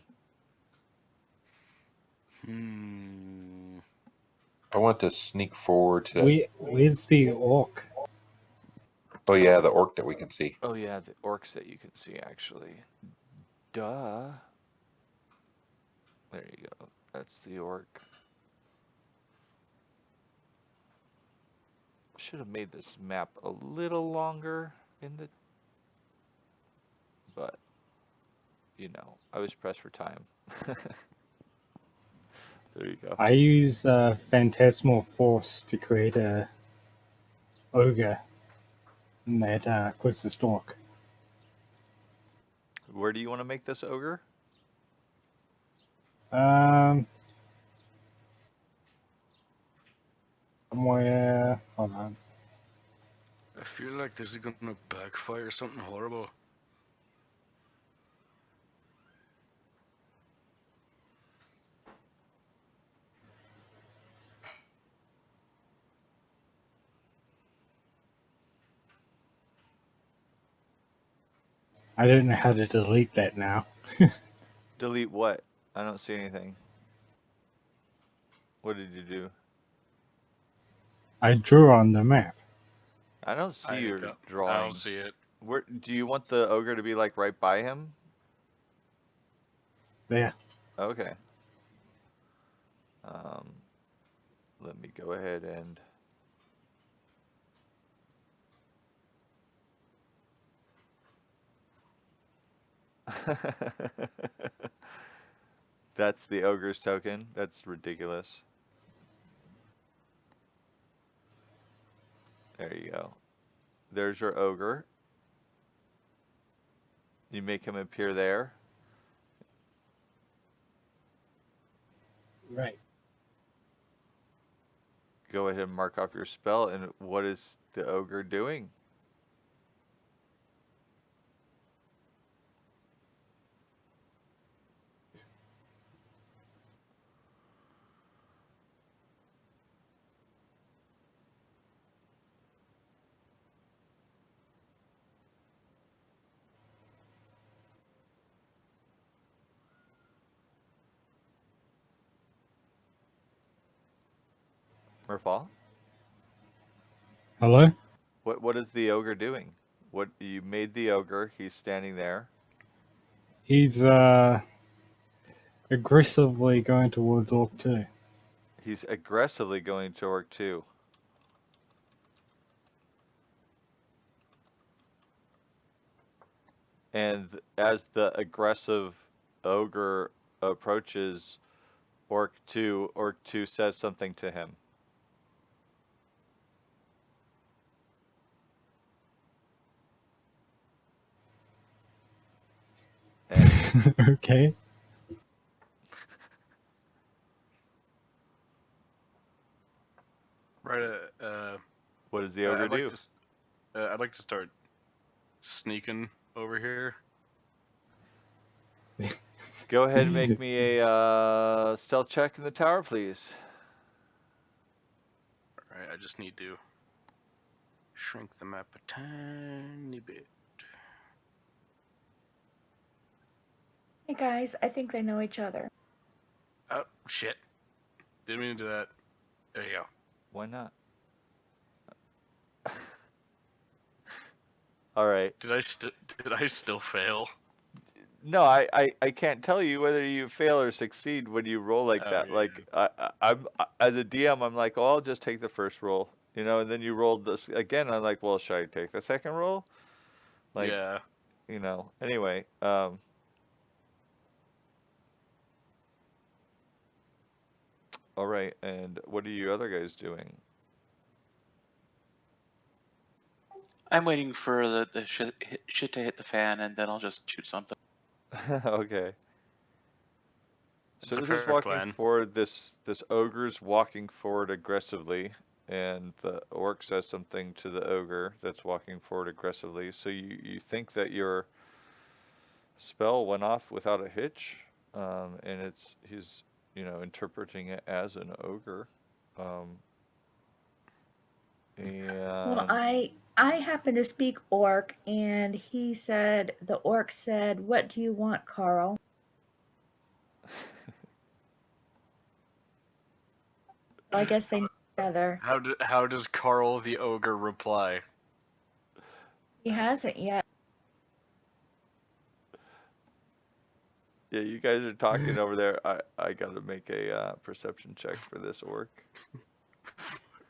I want to sneak forward to. Where's the orc? Oh yeah, the orc that we can see. Oh yeah, the orcs that you can see actually. Duh. There you go. That's the orc. Should have made this map a little longer but I was pressed for time. There you go. I use Phantasmal Force to create a ogre in that closest orc. Where do you want to make this ogre? Somewhere. Hold on. I feel like this is gonna backfire something horrible. I don't know how to delete that now. Delete what? I don't see anything. What did you do? I drew on the map. I don't see your I drawing. don't see it. Where do you want the ogre to be, like right by him? There. Okay. Let me go ahead and that's the ogre's token. That's ridiculous. There you go. There's your ogre. You make him appear there. Right. go ahead and mark off your spell. And what is the ogre doing? Merfall? Hello? What is the ogre doing? What you made the ogre? He's standing there. He's aggressively going towards Orc 2. He's aggressively going to Orc 2. And as the aggressive ogre approaches Orc 2 says something to him. And Okay. Right. what does the ogre do? I'd like to start sneaking over here. Go ahead and make me a stealth check in the tower, please. Alright, I just need to shrink the map a tiny bit. Hey guys, I think they know each other. Oh, shit. Didn't mean to do that. There you go. Why not? All right. Did I still fail? No, I can't tell you whether you fail or succeed when you roll like Oh, that. yeah, Like I'm as a DM, I'm like, oh, I'll just take the first roll, and then you rolled this again. I'm like, well, should I take the second roll? Like, Yeah. Anyway, all right. And what are you other guys doing? I'm waiting for the shit to hit the fan, and then I'll just shoot something. Okay. So It's a this is fair walking plan. forward. This ogre's walking forward aggressively, and the orc says something to the ogre that's walking forward aggressively. So you think that your spell went off without a hitch, and he's interpreting it as an ogre, um, Well, and I happen to speak orc, and the orc said, "What do you want, Carl?" Well, I guess they know each other. How does Carl the ogre reply? He hasn't yet. yeah, you guys are talking over there. I gotta make a perception check for this orc.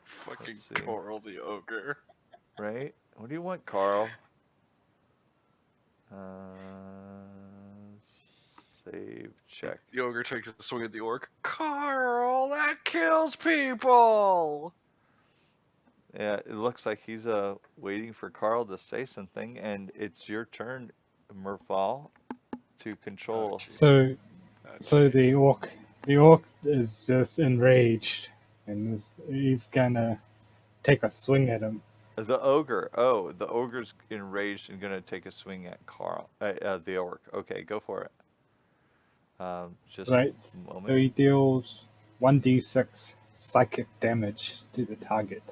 Fucking Let's see. Carl the ogre. Right? What do you want, Carl? Save check. The ogre takes a swing at the orc. Carl, that kills people! Yeah, it looks like he's waiting for Carl to say something, and it's your turn, Merfall, to control. So Oh, the orc is just enraged, and he's gonna take a swing at him. The ogre. Oh, the ogre's enraged and gonna take a swing at Carl. The orc. Okay, go for it. Just Right. a moment. So he deals 1d6 psychic damage to the target.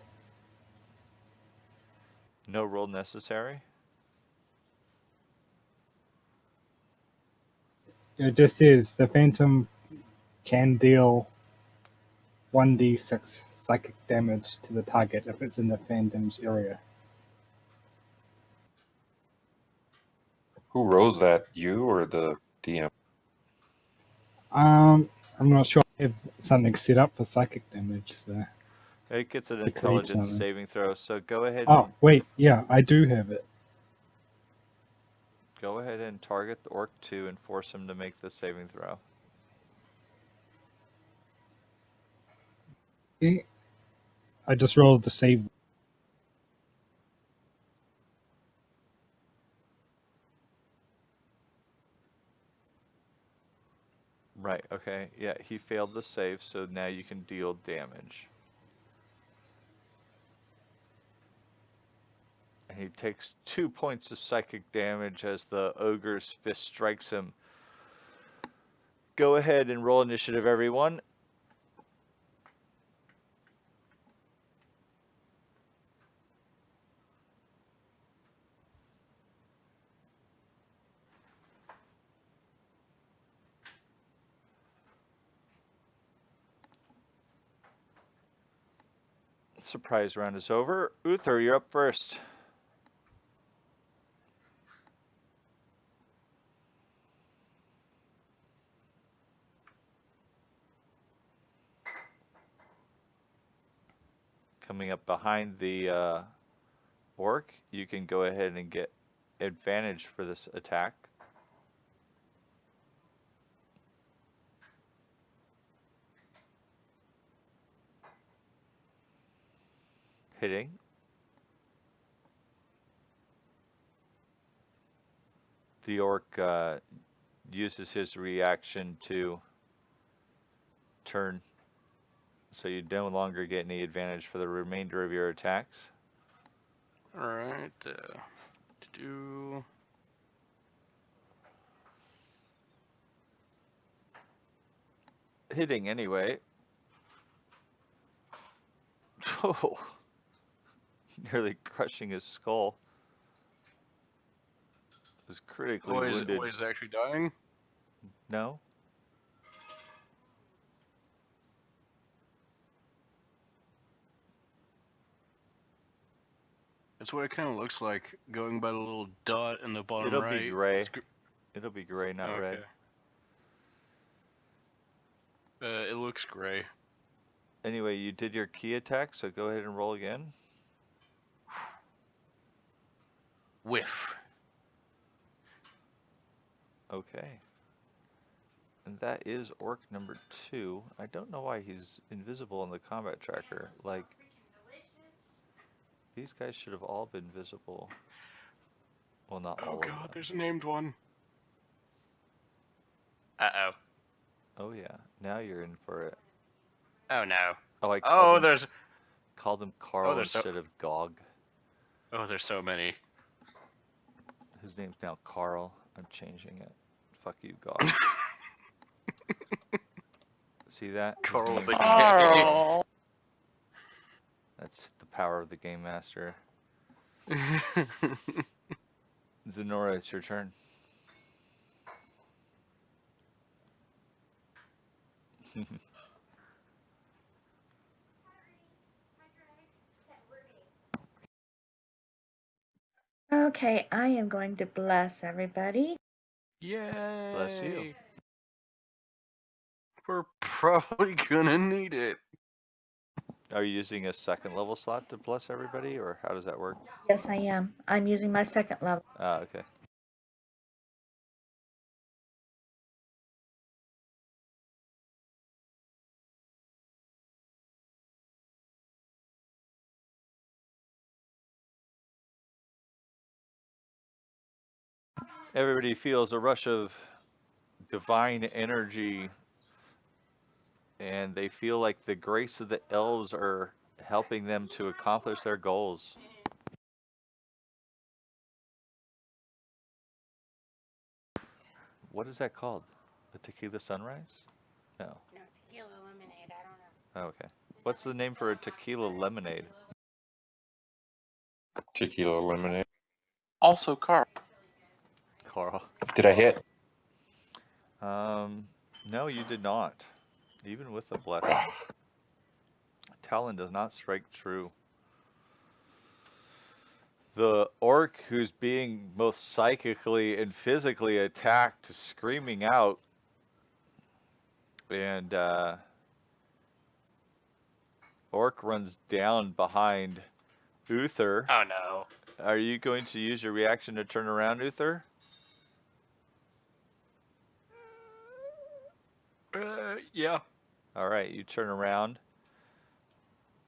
No roll necessary. It just says the phantom can deal 1d6 psychic damage to the target if it's in the phantom's area. Who rolls that? You or the DM? I'm not sure I have something set up for psychic damage, so It gets an to create intelligence something. saving throw. So go ahead Oh, and wait, yeah, I do have it. target the orc 2 and force him to make the saving throw. Okay. I just rolled the save. Right, okay. Yeah, he failed the save, so now you can deal damage. And he takes 2 points of psychic damage as the ogre's fist strikes him. Go ahead and roll initiative, everyone. Surprise round is over. Uther, you're up first. Coming up behind the orc, you can go ahead and get advantage for this attack. Hitting. The orc uses his reaction to turn, so you no longer get any advantage for the remainder of your attacks. Alright, do. Hitting anyway. Oh, nearly crushing his skull. Was critically wounded. Oh, he's actually dying? No? That's what it kind of looks like, going by the little dot in the bottom It'll right. be gray. It'll be gray, not red. It looks gray. Anyway, you did your key attack, so go ahead and roll again. Whiff. Okay. And that is orc number 2. I don't know why he's invisible in the combat tracker. Like, these guys should have all been visible. Well, not all Oh of god, them. there's a named one. Uh-oh. Oh yeah, now you're in for it. Oh no. Oh, I called him Carl instead of Gog. Oh, there's so many. His name's now Carl. I'm changing it. Fuck you, Gog. See that? His Carl name's the now Carl. That's the power of the Game Master. Zenora, it's your turn. Okay, I am going to bless everybody. Yay! Bless you. We're probably gonna need it. Are you using a second level slot to bless everybody, or how does that work? Yes, I am. I'm using my second level. Ah, okay. Everybody feels a rush of divine energy, and they feel like the grace of the elves are helping them to accomplish their goals. What is that called? The tequila sunrise? No. No, tequila lemonade. I don't know. Oh, okay. What's the name for a tequila lemonade? Tequila lemonade. Also, Carl. Carl. Did I hit? No, you did not. Even with the blessing. Talon does not strike true. The orc who's being both psychically and physically attacked, screaming out, and orc runs down behind Uther. Oh no. Are you going to use your reaction to turn around, Uther? Yeah. Alright, you turn around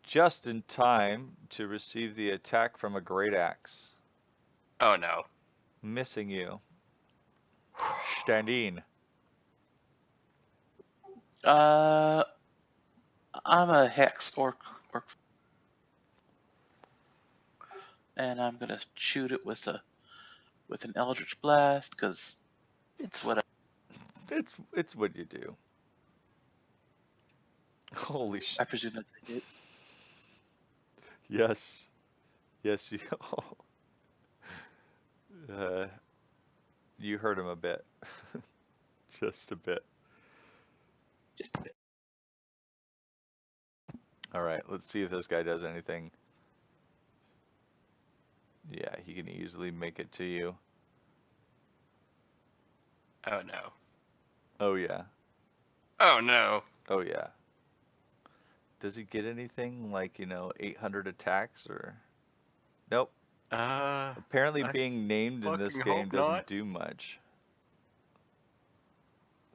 just in time to receive the attack from a great axe. Oh no. Missing you. Standine. I'm a hex orc. and I'm gonna shoot it with an Eldritch Blast because it's what It's what you do. Holy shit. I presume that's a hit. Yes. Yes, you. You hurt him a bit. Just a bit. Just a bit. All right, let's see if this guy does anything. Yeah, he can easily make it to you. Oh no. Oh yeah. Oh no. Oh yeah. Does he get anything like, 800 attacks or? Nope. Apparently I being named in this fucking game hope doesn't not. do much.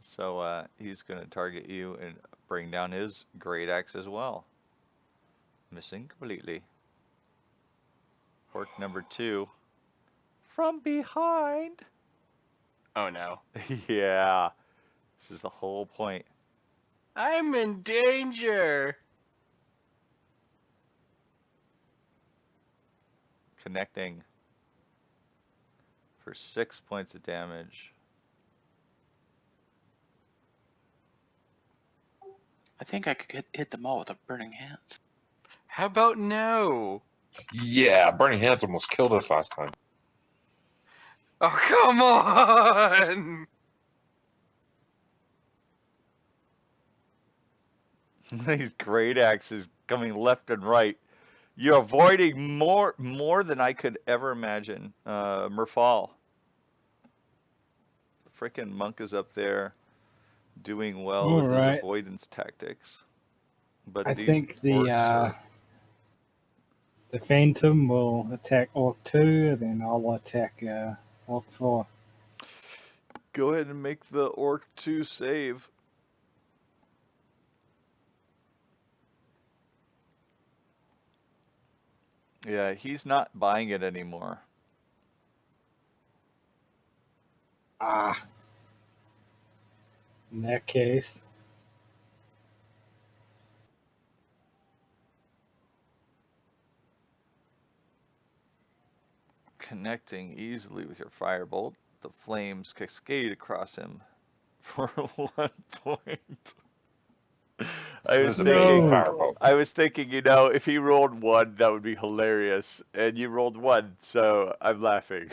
So he's going to target you and bring down his great axe as well. Missing completely. Orc number 2. From behind. Oh no. Yeah. This is the whole point. I'm in danger. Connecting for 6 points of damage. I think I could hit them all with a burning hands. How about no? Yeah, Burning Hands almost killed us last time. Oh, come on! These great axes coming left and right. You're avoiding more than I could ever imagine. Merfal. Frickin' monk is up there doing well All with his right. avoidance tactics. But I these think orcs the Phantom will attack Orc 2, then I'll attack Orc 4. Go ahead and make the Orc 2 save. Yeah, he's not buying it anymore. Ah. In that case, Connecting easily with your firebolt, the flames cascade across him for 1 point. I It was was a big thinking, No. firebolt. if he rolled 1, that would be hilarious, and you rolled 1, so I'm laughing.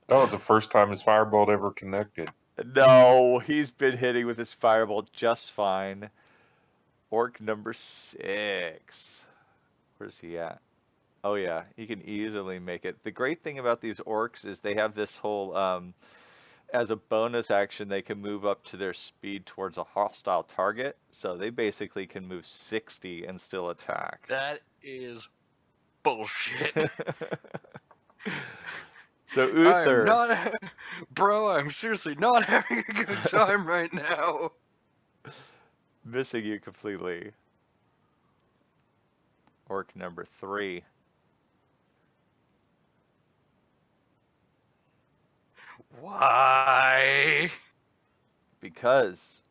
That was the first time his firebolt ever connected. No, he's been hitting with his firebolt just fine. Orc number 6. Where's he at? Oh yeah, he can easily make it. The great thing about these orcs is they have this whole, as a bonus action, they can move up to their speed towards a hostile target. So they basically can move 60 and still attack. That is bullshit. So I'm Uther, not... Bro, I'm seriously not having a good time right now. missing you completely. Orc number 3. Why? Because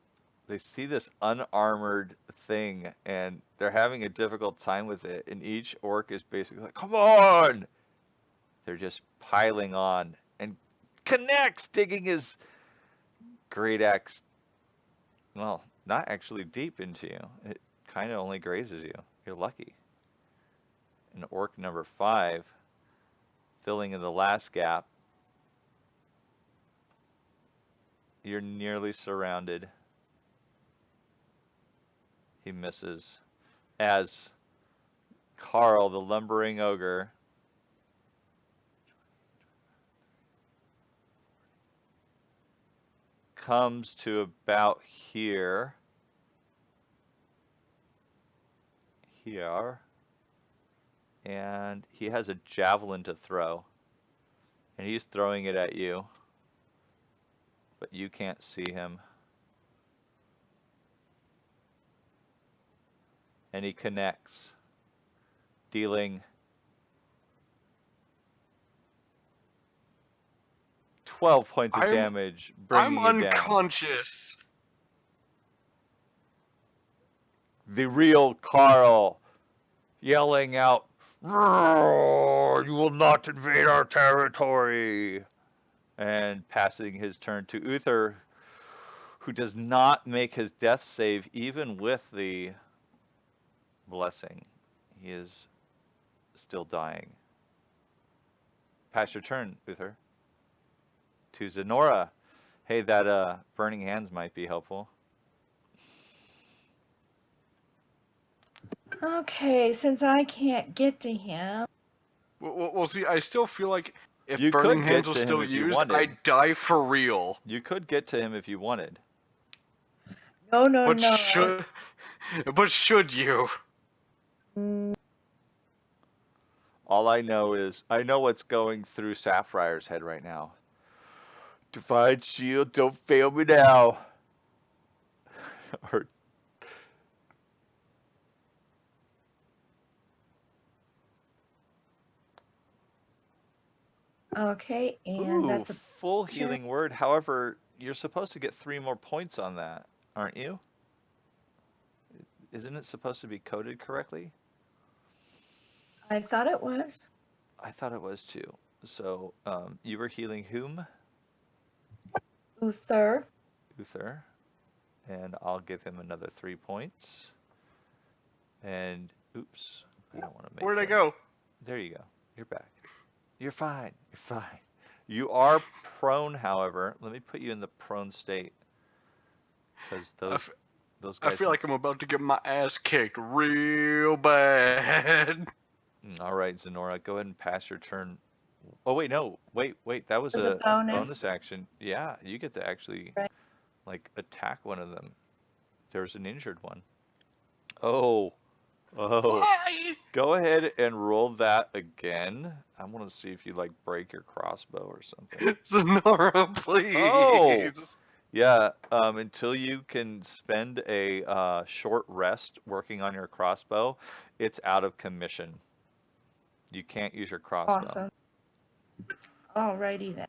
they see this unarmored thing and they're having a difficult time with it, and each orc is basically like, come on! They're just piling on and connects, digging his great axe, well, not actually deep into you. It kind of only grazes you. You're lucky. And orc number 5, filling in the last gap. You're nearly surrounded. He misses. As Carl, the lumbering ogre, comes to about here. And he has a javelin to throw. And he's throwing it at you. But you can't see him. And he connects, dealing 12 points of damage, bringing I'm you down. unconscious. The real Carl yelling out, "Roar, you will not invade our territory." And passing his turn to Uther, who does not make his death save even with the blessing. He is still dying. Pass your turn, Uther. To Zenora. Hey, that burning hands might be helpful. Okay, since I can't get to him. Well, see, I still feel like if You Burning could Hands get was to him still if you used, wanted. I'd die for real. You could get to him if you wanted. No, no, But no. should you? Mm, All I know is, I know what's going through Sapphire's head right now. Divine shield, don't fail me now. Or Okay, and ooh, that's a full picture. healing word. However, you're supposed to get 3 more points on that, aren't you? Isn't it supposed to be coded correctly? I thought it was. I thought it was too. So, you were healing whom? Uther. Uther. And I'll give him another 3 points. And, oops, I don't want to make Where'd I him. go? There you go. You're back. You're fine. You're fine. You are prone, however. Let me put you in the prone state. Because those I guys. feel like I'm about to get my ass kicked real bad. All right, Zenora, go ahead and pass your turn. Oh, wait, no. Wait. That was It was a bonus. bonus action. Yeah, you get to actually, Right. like, attack one of them. There's an injured one. Oh. Why? Go ahead and roll that again. I want to see if you, like, break your crossbow or something. Sonora, please. Oh! Yeah, until you can spend a short rest working on your crossbow, it's out of commission. You can't use your crossbow. Awesome. Alrighty then.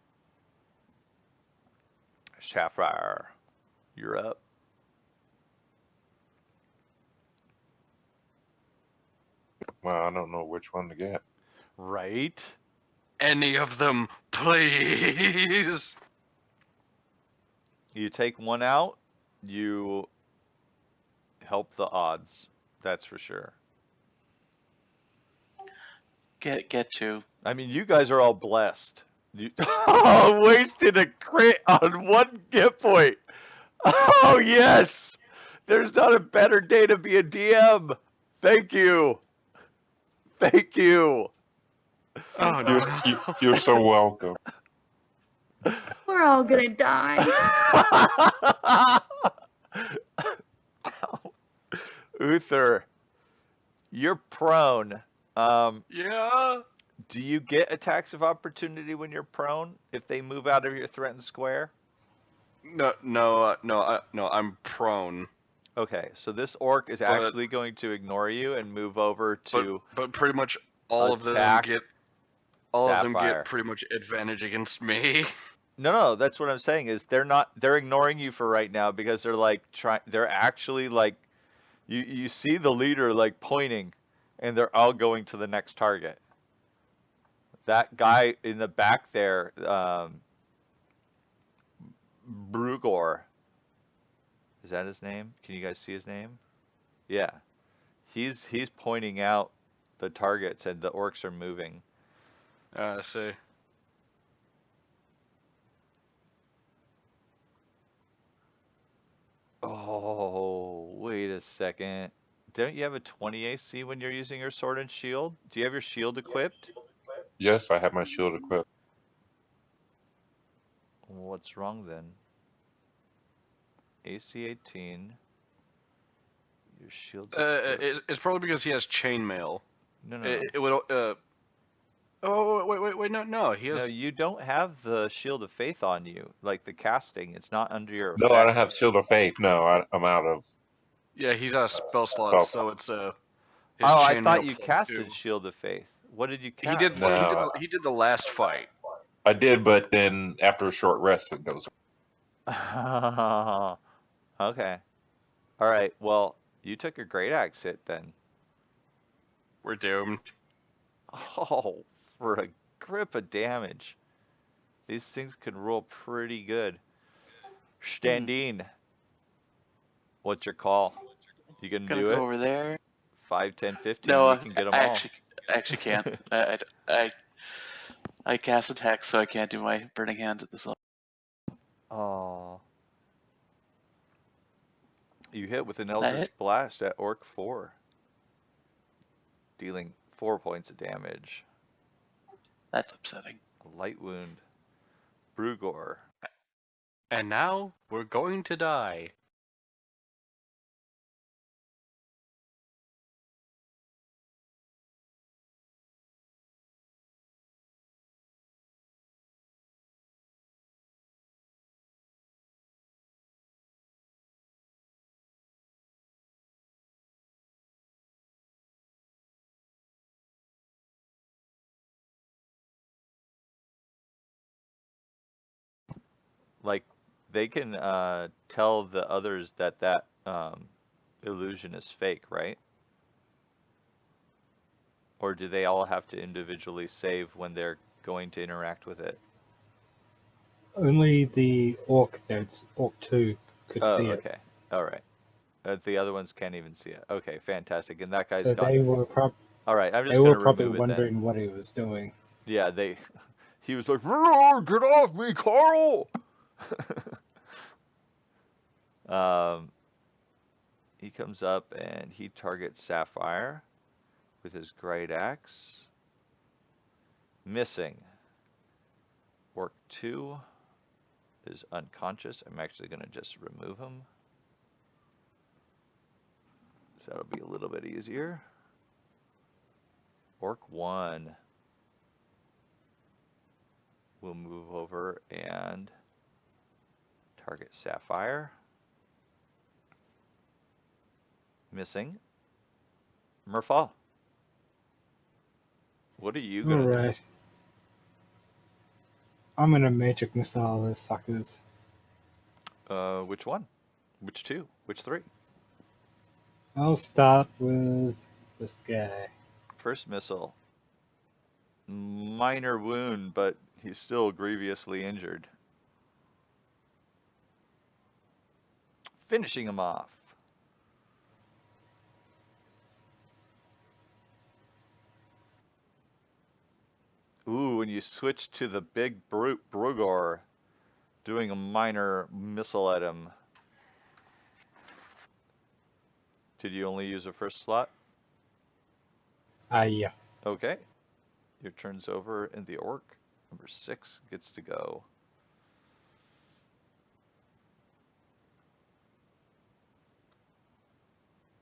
Sapphire, you're up. Well, I don't know which one to get. Right? Any of them, please. You take one out, you help the odds. That's for sure. Get to. I mean, you guys are all blessed. You wasted a crit on 1 hit point. Oh, yes! There's not a better day to be a DM. Thank you. Thank you. Oh no. You're so welcome. We're all gonna die. Uther, you're prone. Yeah. Do you get attacks of opportunity when you're prone if they move out of your threatened square? No, I'm prone. Okay, so this orc is actually going to ignore you and move over to But pretty much all of them attack get Sapphire. pretty much advantage against me. No, that's what I'm saying is they're ignoring you for right now because they're like they're actually like you see the leader like pointing and they're all going to the next target. That guy in the back there, Brugor. Is that his name? Can you guys see his name? Yeah. He's pointing out the targets and the orcs are moving. I see. Oh, wait a second. Don't you have a 20 AC when you're using your sword and shield? Do you have your shield equipped? Yes, I have my shield equipped. What's wrong then? AC 18. Your shield's equipped. It's probably because he has chainmail. No. It would. Oh wait, no. He has. No, you don't have the shield of faith on you, like the casting. It's not under your No, I don't have shield of faith. No, I'm out of. Yeah, he's out of spell slots, so it's his Oh, I chainmail thought you plus casted 2. shield of faith. What did you He cast? did. No. He did the last fight. I did, but then after a short rest, it goes. Okay. All right. Well, you took a great axe hit then. We're doomed. Oh, for a grip of damage. These things can roll pretty good. Standine, what's your call? You gonna Gonna do go it? over there. 5, 10, 15. No, We can get them I all. actually can't. I cast attack, so I can't do my burning hands at this level. Oh. You hit with an That Eldritch hit? Blast at Orc 4, dealing 4 points of damage. That's upsetting. A light wound. Brugor. And now we're going to die. Like, they can tell the others that illusion is fake, right? Or do they all have to individually save when they're going to interact with it? Only the orc that's Orc 2 could Oh, see it. okay. All right. The other ones can't even see it. Okay, fantastic. And that guy's So gone. they were All right, I'm they just were gonna probably remove it then. wondering what he was doing. Yeah, he was like, "Get off me, Carl!" He comes up and he targets Sapphire with his great axe. Missing. Orc 2 is unconscious. I'm actually going to just remove him. So that'll be a little bit easier. Orc 1 will move over and target Sapphire. Missing. Merfal. What are you going to do? Alright. I'm gonna magic missile those suckers. Which one? Which 2? Which 3? I'll start with this guy. First missile. Minor wound, but he's still grievously injured. Finishing him off. Ooh, when you switch to the big Brugor, doing a minor missile at him. Did you only use a first slot? Yeah. Okay. Your turn's over, and the orc, number 6, gets to go.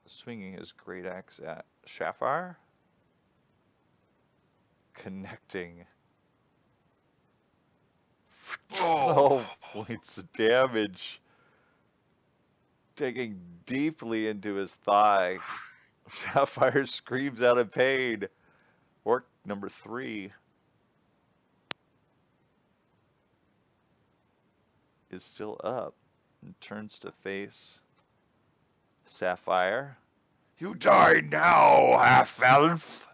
Swinging his great axe at Sapphire. Connecting. Oh. 12 points of damage. Digging deeply into his thigh. Sapphire screams out of pain. Orc number 3 is still up and turns to face Sapphire. You die now, half-elf!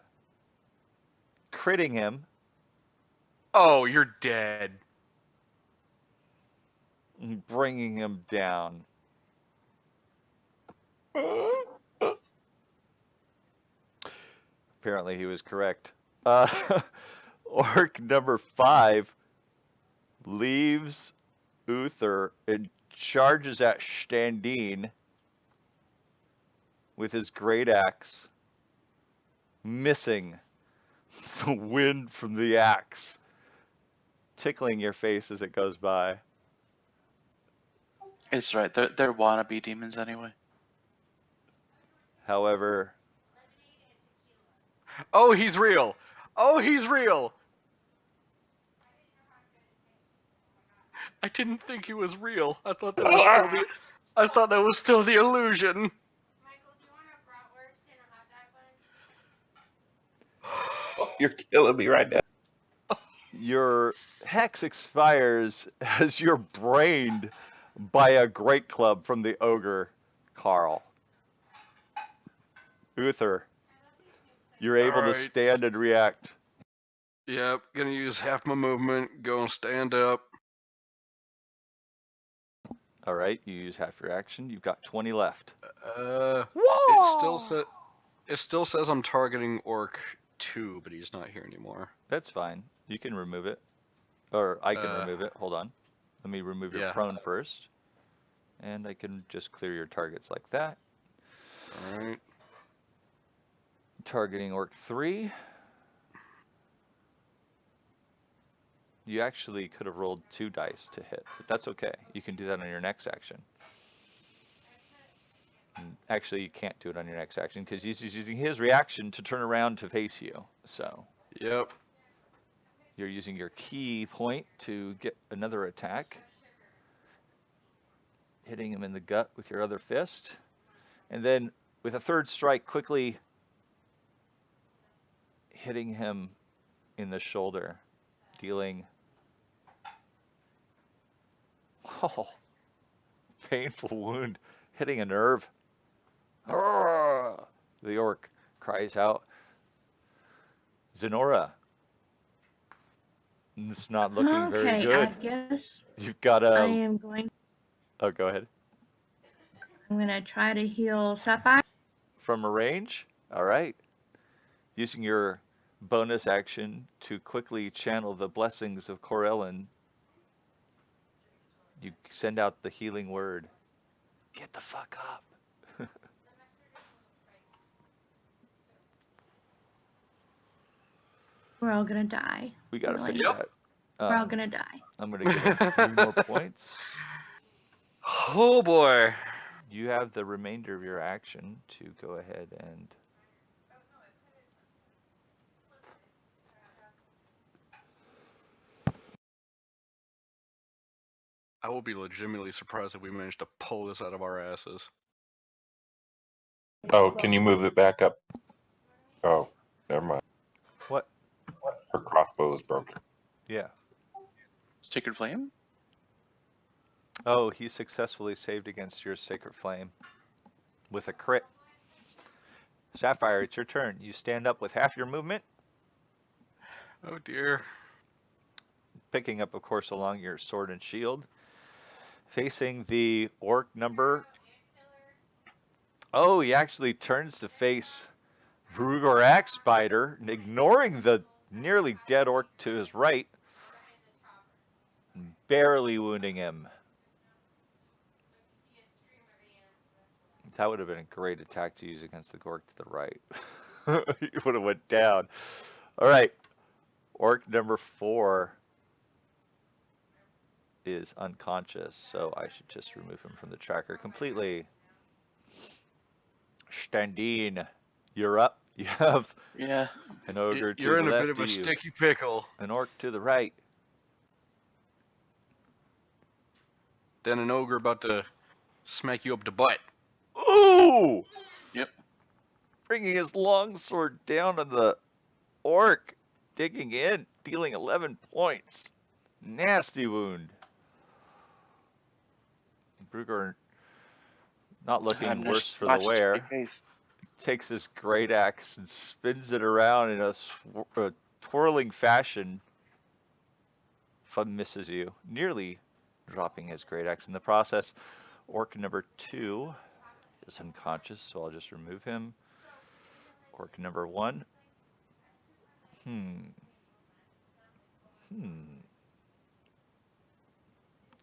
Critting him Oh, you're dead. and bringing him down. Apparently he was correct. Orc number 5 leaves Uther and charges at Standine with his great axe, missing the wind from the axe, tickling your face as it goes by. It's right. They're wannabe demons anyway. However, Oh, he's real. Oh, he's real. I didn't think he was real. I thought that was still the. I thought that was still the illusion. Michael, do you want a bratwurst and a hot dog bun? You're killing me right now. your hex expires as you're brained by a great club from the ogre, Carl. Uther, You're able to Alright. stand and react. Yep, gonna use half my movement, go and stand up. All right, you use half your action. You've got 20 left. It still says I'm targeting Orc 2, but he's not here anymore. That's fine. You can remove it. Or I can remove it. Hold on. Let me remove your Yeah. prone first. And I can just clear your targets like that. Alright. Targeting Orc 3. You actually could have rolled 2 dice to hit, but that's okay. You can do that on your next action. And actually, you can't do it on your next action because he's using his reaction to turn around to face you. So Yep. you're using your key point to get another attack. Hitting him in the gut with your other fist. And then with a third strike, quickly hitting him in the shoulder, dealing painful wound, hitting a nerve. The orc cries out. Zenora, it's not looking very Okay, good. I guess You've got I a. am going. Oh, go ahead. I'm gonna try to heal Sapphire. From a range? All right. Using your bonus action to quickly channel the blessings of Corellin, you send out the healing word. Get the fuck up. We're all gonna die. We gotta Really? fix that. We're all gonna die. I'm gonna give him 3 more points. Oh boy. You have the remainder of your action to go ahead and. I will be legitimately surprised if we manage to pull this out of our asses. Oh, can you move it back up? Oh, never mind. What? Her crossbow is broken. Yeah. Sacred Flame? Oh, he successfully saved against your Sacred Flame with a crit. Sapphire, it's your turn. You stand up with half your movement, Oh dear. picking up, of course, along your sword and shield. Facing the orc number. Oh, he actually turns to face Rugorak Spider, ignoring the nearly dead orc to his right, barely wounding him. That would have been a great attack to use against the orc to the right. He would have went down. All right. Orc number 4 is unconscious, so I should just remove him from the tracker completely. Standine, you're up. You have Yeah. an ogre to You're the in a left bit of a of you, sticky pickle. an orc to the right. Then an ogre about to smack you up the butt. Ooh! Yep. Bringing his longsword down on the orc, digging in, dealing 11 points. Nasty wound. Brugor not looking worse for the wear. Takes his great axe and spins it around in a twirling fashion. Misses you, nearly dropping his great axe in the process. Orc number 2 is unconscious, so I'll just remove him. Orc number 1.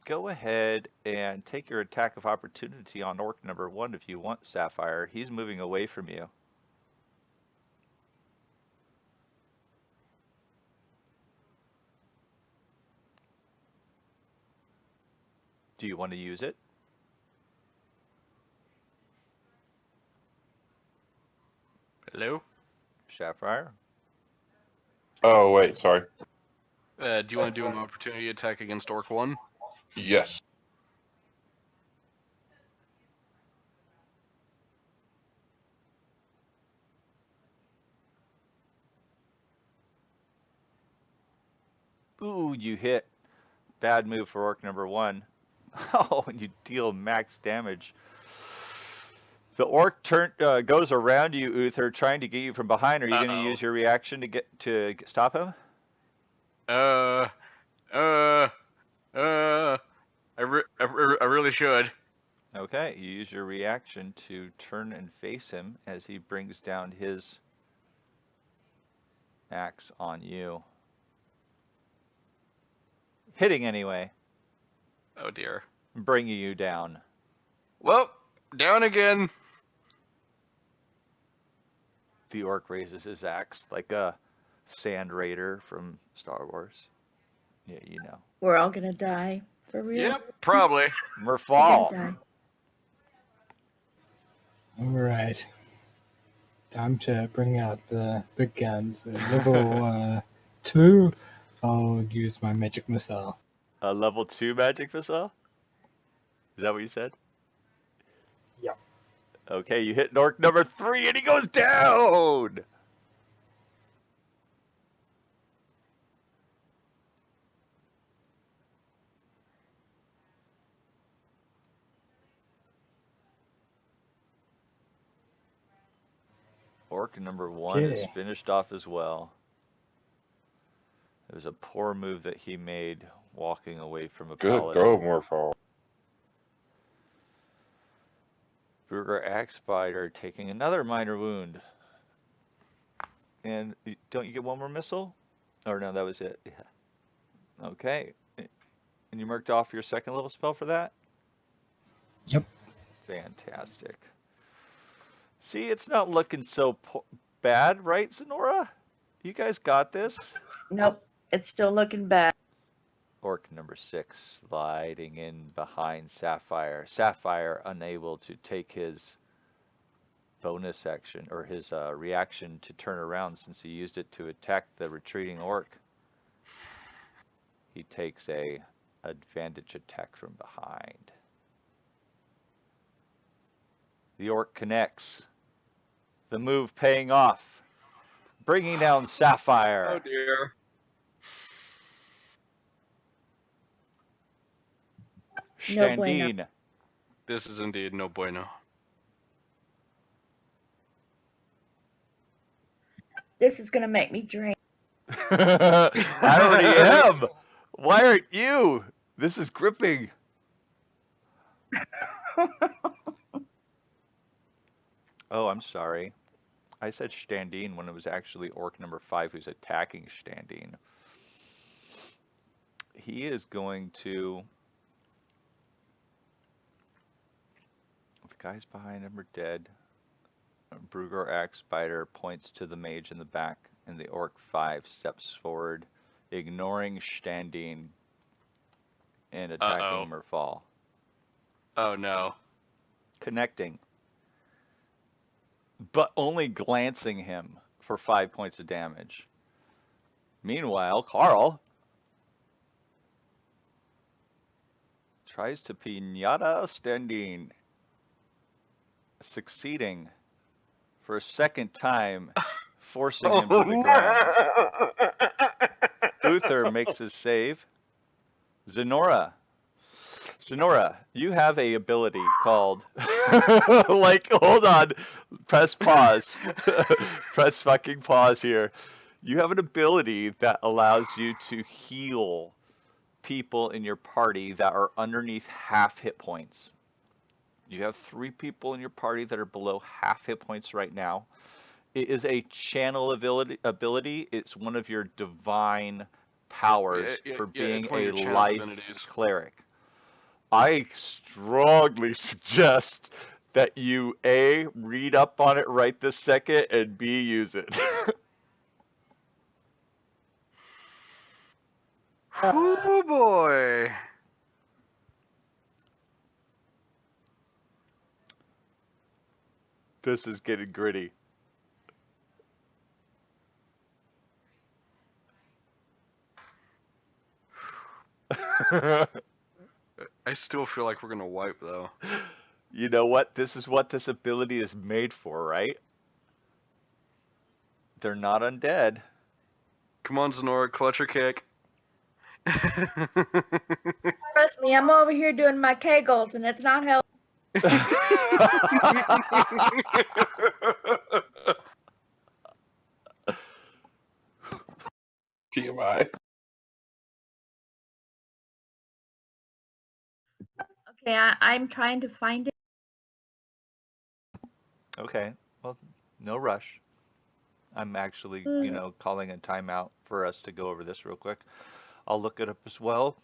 Go ahead and take your attack of opportunity on orc number 1 if you want, Sapphire. He's moving away from you. Do you want to use it? Hello? Sapphire? Oh, wait, sorry. Do you want to do an opportunity attack against Orc 1? Yes. Ooh, you hit. Bad move for orc number 1. Oh, and you deal max damage. The orc goes around you, Uther, trying to get you from behind. Are you going to use your reaction to stop him? I really should. Okay, you use your reaction to turn and face him as he brings down his axe on you. Hitting anyway. Oh dear. Bringing you down. Well, down again. The orc raises his axe like a sand raider from Star Wars. Yeah, you know. We're all gonna die. For real? Yep, probably. We're We're fall. gonna die. Alright. Time to bring out the big guns. Level 2, I'll use my magic missile. A level 2 magic missile? Is that what you said? Yep. Okay, you hit orc number 3 and he goes down! Orc number 1 is Okay. finished off as well. It was a poor move that he made walking away from a Good paladin. go, Morphal. Bruger Axe Spider taking another minor wound. And don't you get one more missile? Or no, that was it. Yeah. Okay. And you marked off your second level spell for that? Yep. Fantastic. See, it's not looking so bad, right, Zenora? You guys got this? Nope. It's still looking bad. Orc number 6 sliding in behind Sapphire. Sapphire unable to take his bonus action or his reaction to turn around since he used it to attack the retreating orc. He takes a advantage attack from behind. The orc connects. The move paying off. Bringing down Sapphire. Oh dear. No bueno. Standine. This is indeed no bueno. This is gonna make me drink. I already am. Why aren't you? This is gripping. Oh, I'm sorry. I said Standine when it was actually orc number 5 who's attacking Standine. He is going to... The guys behind him are dead. Bruger Axe Spider points to the mage in the back, and the orc 5 steps forward, ignoring Standine and attacking Merfall. Oh no. Connecting. But only glancing him for 5 points of damage. Meanwhile, Carl tries to pinata Standine, succeeding for a second time, forcing him to the ground. Uther makes his save. Zenora, you have a ability called hold on, press pause. Press fucking pause here. You have an ability that allows you to heal people in your party that are underneath half hit points. You have 3 people in your party that are below half hit points right now. It is a channel ability. It's one of your divine powers for being a life cleric. I strongly suggest that you A, read up on it right this second, and B, use it. Oh boy. This is getting gritty. I still feel like we're gonna wipe though. You know what? This is what this ability is made for, right? They're not undead. Come on, Zenora, clutch or kick. Trust me, I'm over here doing my kegels and it's not helping. TMI. Okay, I'm trying to find it. Okay, well, no rush. I'm actually, calling a timeout for us to go over this real quick. I'll look it up as well.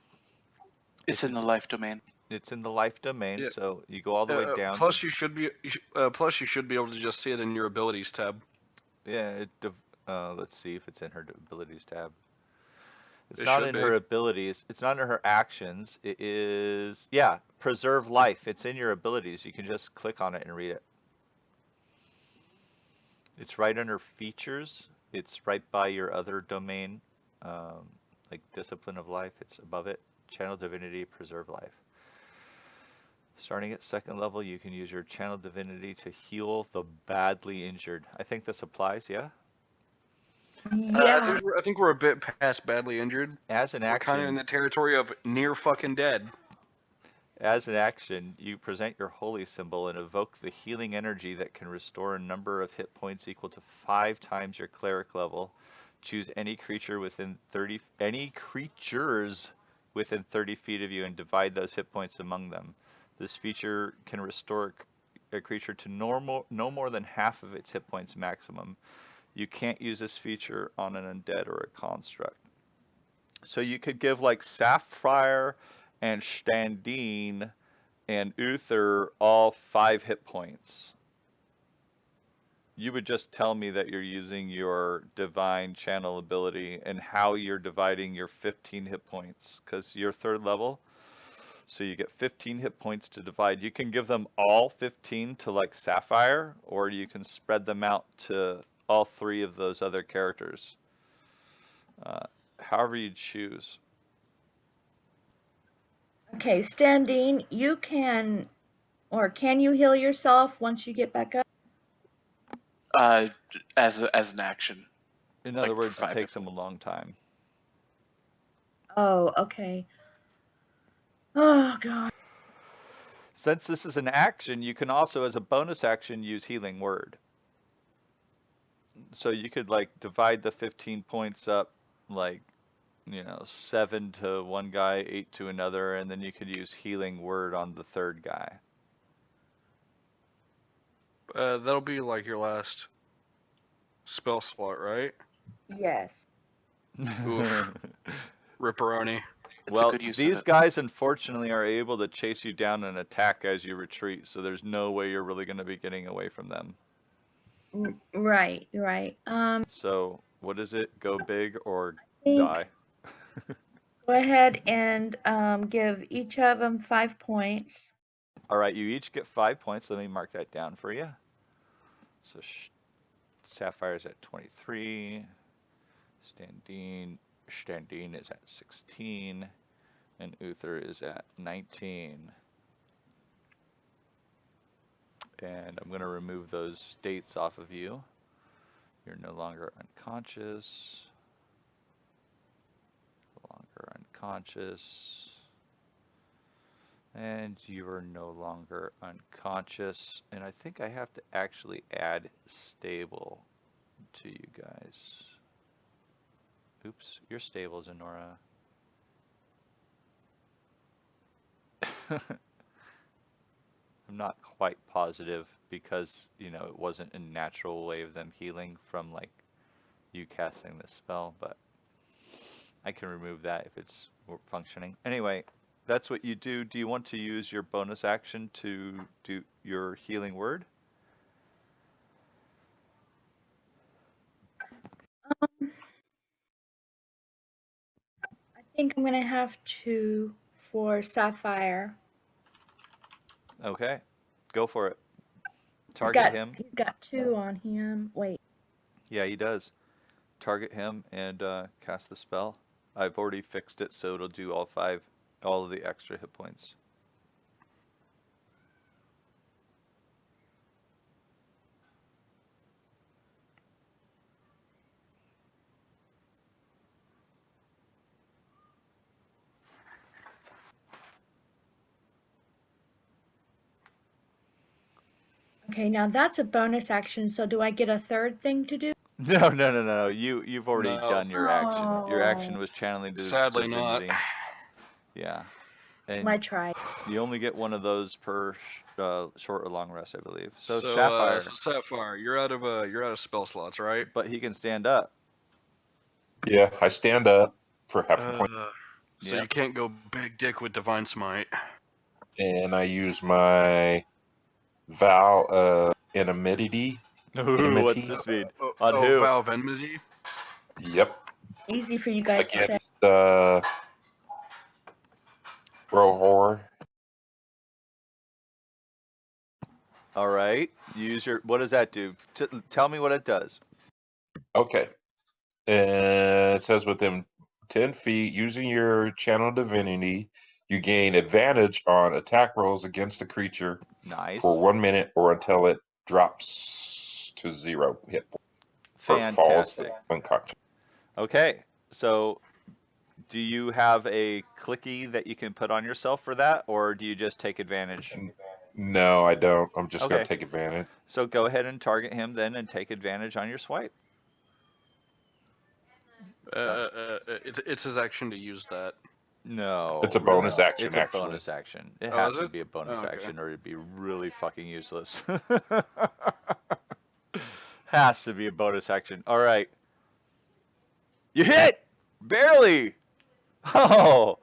It's in the life domain. It's in the life domain, Yeah. so you go all the way down. Plus, you should be able to just see it in your abilities tab. Yeah, let's see if it's in her abilities tab. It's It not should in be. her abilities. It's not in her actions. It is, yeah, preserve life. It's in your abilities. You can just click on it and read it. It's right under features. It's right by your other domain, like discipline of life. It's above it. Channel divinity, preserve life. Starting at second level, you can use your channel divinity to heal the badly injured. I think this applies, yeah? Yeah. I think we're a bit past badly injured. As an We're kind of in action, the territory of near fucking dead. you present your holy symbol and evoke the healing energy that can restore a number of hit points equal to 5 times your cleric level. Choose any creatures within 30 feet of you and divide those hit points among them. This feature can restore a creature to no more than half of its hit points maximum. You can't use this feature on an undead or a construct. So you could give like Sapphire and Standine and Uther all 5 hit points. You would just tell me that you're using your divine channel ability and how you're dividing your 15 hit points, because you're 3rd level, so you get 15 hit points to divide. You can give them all 15 to like Sapphire, or you can spread them out to all 3 of those other characters. However you choose. Okay, Standing, you can, or can you heal yourself once you get back up? As an action. In Like other for words, it 5 takes hit them a long time. Oh, okay. Oh, God. Since this is an action, you can also, as a bonus action, use Healing Word. So you could like divide the 15 points up, like, 7 to one guy, 8 to another, and then you could use Healing Word on the 3rd guy. That'll be like your last spell slot, right? Yes. Oof. Ripperoni. It's a Well, good use of these it. guys unfortunately are able to chase you down and attack as you retreat, so there's no way you're really going to be getting away from them. Right. So, what is it? Go big or Think, die? go ahead and give each of them 5 points. All right, you each get 5 points. Let me mark that down for you. So, Sapphire's at 23. Standine is at 16. And Uther is at 19. And I'm going to remove those states off of you. You're no longer unconscious. No longer unconscious. And you are no longer unconscious. And I think I have to actually add stable to you guys. Oops, you're stable, Zenora. I'm not quite positive because, it wasn't a natural way of them healing from like you casting this spell, but I can remove that if it's functioning. Anyway, that's what you do. Do you want to use your bonus action to do your healing word? I think I'm going to have to for Sapphire. Okay, go for it. Target him. He's got 2 on him. Wait. Yeah, he does. Target him and cast the spell. I've already fixed it so it'll do all of the extra hit points. Okay, now that's a bonus action. So do I get a third thing to do? No. You've already No. done your action. Your action Oh. was channeling the Sadly not. divinity. Yeah, and I tried. you only get one of those per short or long rest, I believe. So, So Sapphire, Sapphire, you're out of spell slots, right? but he can stand up. Yeah, I stand up for half a point, So Yep. you can't go big dick with Divine Smite. and I use my vow of enmity. Ooh, what's this mean? Oh, On who? Vow of Enmity. Yep, Easy for you guys to say. against Rohor. All right. Use your. What does that do? Tell me what it does. Okay, and it says within 10 feet, using your channel divinity, you gain advantage on attack rolls against the creature Nice. for 1 minute or until it drops to 0 hit or falls Fantastic. unconscious. Okay. So, do you have a clicky that you can put on yourself for that, or do you just take advantage? No, I don't. I'm just going Okay. to take advantage. So go ahead and target him then, and take advantage on your swipe. It's his action to use that. No. It's a bonus action, It's a actually. bonus action. It Oh, has is to it? be a bonus Oh, okay. action, or it'd be really fucking useless. Has to be a bonus action. All right. You hit! Barely! Oh!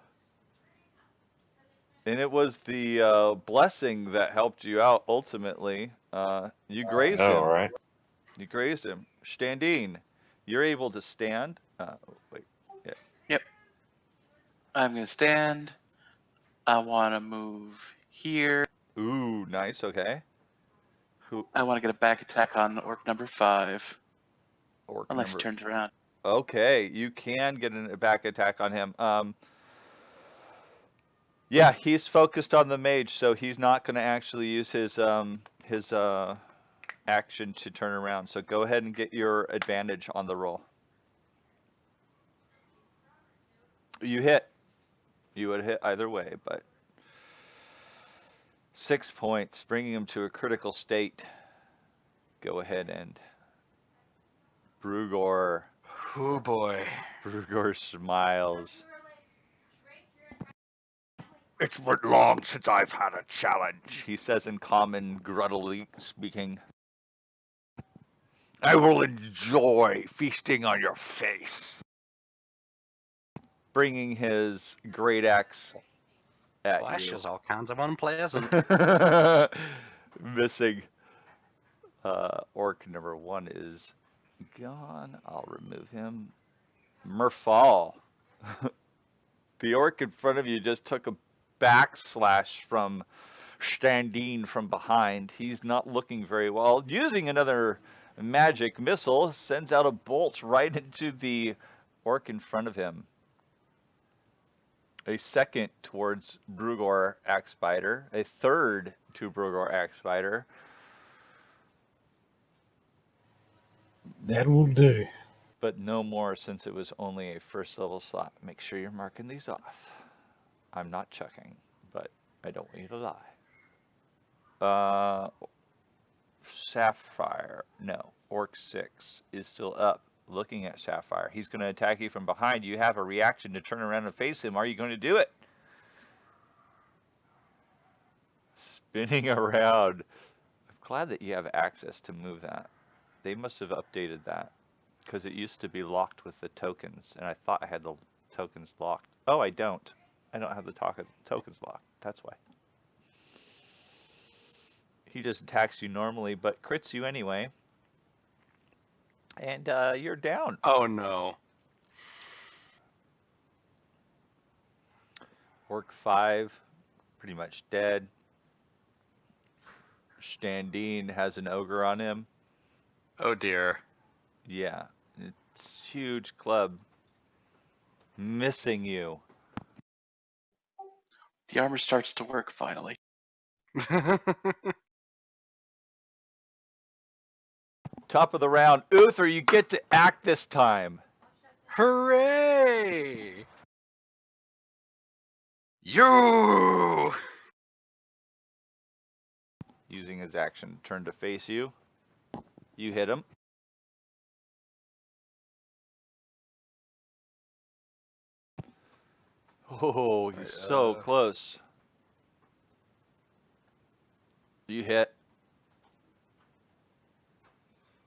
And it was the blessing that helped you out ultimately. You grazed No, him. right? You grazed him. Standine, you're able to stand. Wait. Yeah. Yep. I'm gonna stand. I want to move here. Ooh, nice. Okay. Who? I want to get a back attack on orc number 5, Orc unless he number. turns around. Okay, you can get a back attack on him. Yeah, he's focused on the mage, so he's not going to actually use his action to turn around. So go ahead and get your advantage on the roll. You hit. You would hit either way, but 6 points, bringing him to a critical state. Go ahead and Brugor. Oh boy. Brugor smiles. It's been long since I've had a challenge, he says in common, gruddily speaking. I will enjoy feasting on your face. Bringing his great axe at Flashes all kinds of unpleasant. you. Missing. Orc number 1 is gone. I'll remove him. Merfall. The orc in front of you just took a backslash from Standine from behind. He's not looking very well. Using another magic missile, sends out a bolt right into the orc in front of him. A second towards Brugor Axespider. A third to Brugor Axespider. That will do. But no more since it was only a first level slot. Make sure you're marking these off. I'm not checking, but I don't want you to lie. Sapphire. No. Orc 6 is still up, looking at Sapphire. He's going to attack you from behind. You have a reaction to turn around and face him. Are you going to do it? Spinning around. I'm glad that you have access to move that. They must have updated that, because it used to be locked with the tokens, and I thought I had the tokens locked. Oh, I don't. I don't have the tokens locked. That's why. He just attacks you normally, but crits you anyway. And you're down. Oh no. Orc 5, pretty much dead. Standine has an ogre on him. Oh dear. Yeah, it's huge club. Missing you. The armor starts to work finally. Top of the round. Uther, you get to act this time. Hooray! You! using his action turn to face you. You hit him. Oh, he's so close. You hit.